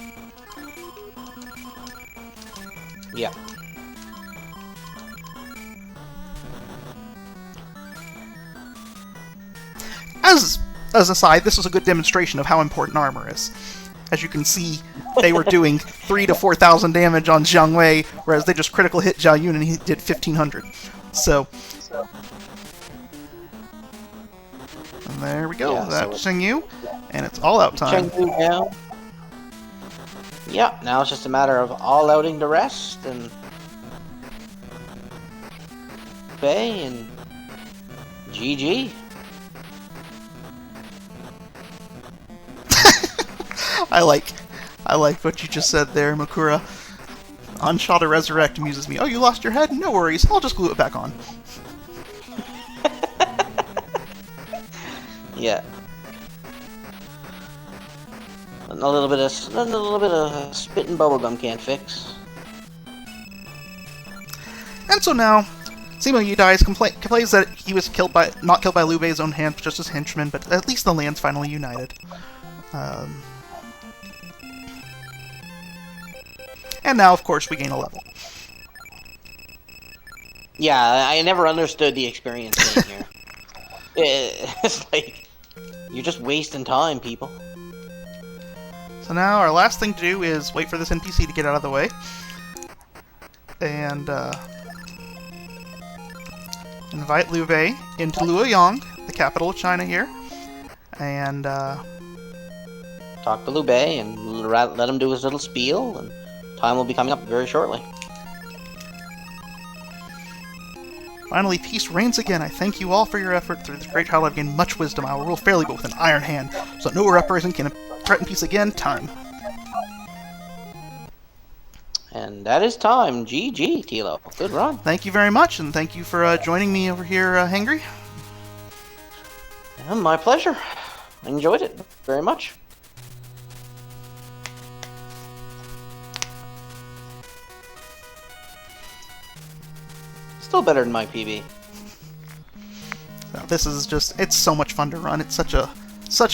Yeah.
As an aside, this was a good demonstration of how important armor is. As you can see, they were doing 3,000 to 4,000 damage on Jiang Wei, whereas they just critical hit Zhao Yun and he did 1,500. So, and there we go.
Yeah,
That's Cheng Yu, and it's all out time.
Cheng Yu down. Yeah, now it's just a matter of all-outing the rest and Bay and GG.
I like what you just said there, Makura. Ansha to resurrect amuses me. Oh, you lost your head? No worries. I'll just glue it back on.
Yeah. A little bit of spit and bubblegum can't fix.
And so now, Sima Yi dies, complains that he was not killed by Liu Bei's own hand, just his henchman, but at least the land's finally united. And now, of course, we gain a level.
Yeah, I never understood the experience thing here. It's like, you're just wasting time, people.
So now our last thing to do is wait for this NPC to get out of the way. And invite Liu Bei into Luoyang, the capital of China here. And
talk to Liu Bei and let him do his little spiel, and time will be coming up very shortly.
Finally, peace reigns again. I thank you all for your effort. Through this great trial, I've gained much wisdom. I will rule fairly, but with an iron hand, so that no uprising can threaten peace again. Time.
And that is time. GG, Tilo. Good run.
Thank you very much, and thank you for joining me over here, Hangry.
Yeah, my pleasure. I enjoyed it very much. Still better than my PB.
This is just—it's so much fun to run. It's such a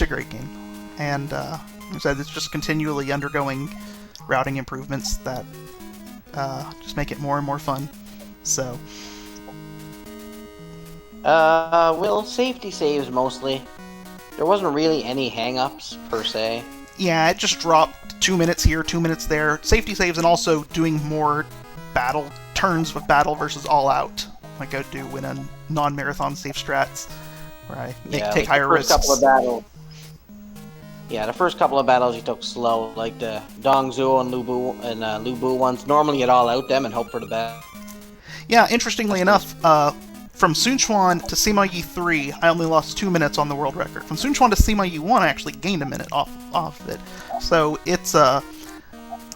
great game, and like I said, it's just continually undergoing routing improvements that just make it more and more fun. So,
well, safety saves mostly. There wasn't really any hang-ups per se.
Yeah, it just dropped 2 minutes here, 2 minutes there. Safety saves, and also doing more turns of battle versus all out, like I would do in a non-marathon safe strats. where I
Yeah,
take
like
higher
the first
risks.
couple of battles. Yeah, the first couple of battles you took slow, like the Dongzhuo and Lu Bu ones. Normally you'd all out them and hope for the best.
Yeah, interestingly enough, from Sunchuan to Sima Yi 3, I only lost 2 minutes on the world record. From Sunchuan to Sima Yi 1, I actually gained a minute off of it. So it's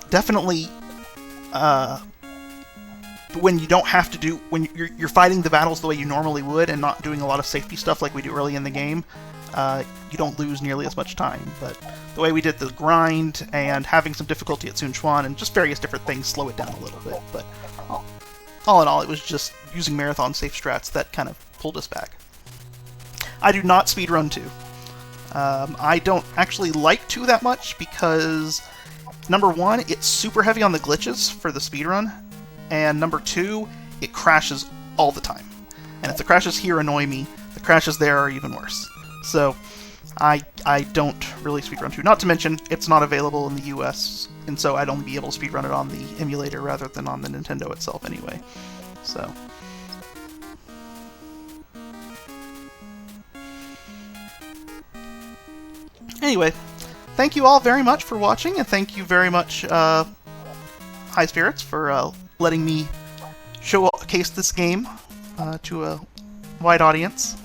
definitely when you don't have to do, when you're fighting the battles the way you normally would and not doing a lot of safety stuff like we do early in the game, you don't lose nearly as much time. But the way we did the grind and having some difficulty at Sunchuan and just various different things slow it down a little bit. But all in all, it was just using marathon safe strats that kind of pulled us back. I do not speedrun 2. I don't actually like 2 that much because, number 1, it's super heavy on the glitches for the speedrun, and number 2, it crashes all the time. And if the crashes here annoy me, the crashes there are even worse. So I don't really speedrun 2. Not to mention, it's not available in the US, and so I'd only be able to speedrun it on the emulator rather than on the Nintendo itself anyway. So anyway, thank you all very much for watching, and thank you very much, High Spirits, for letting me showcase this game to a wide audience.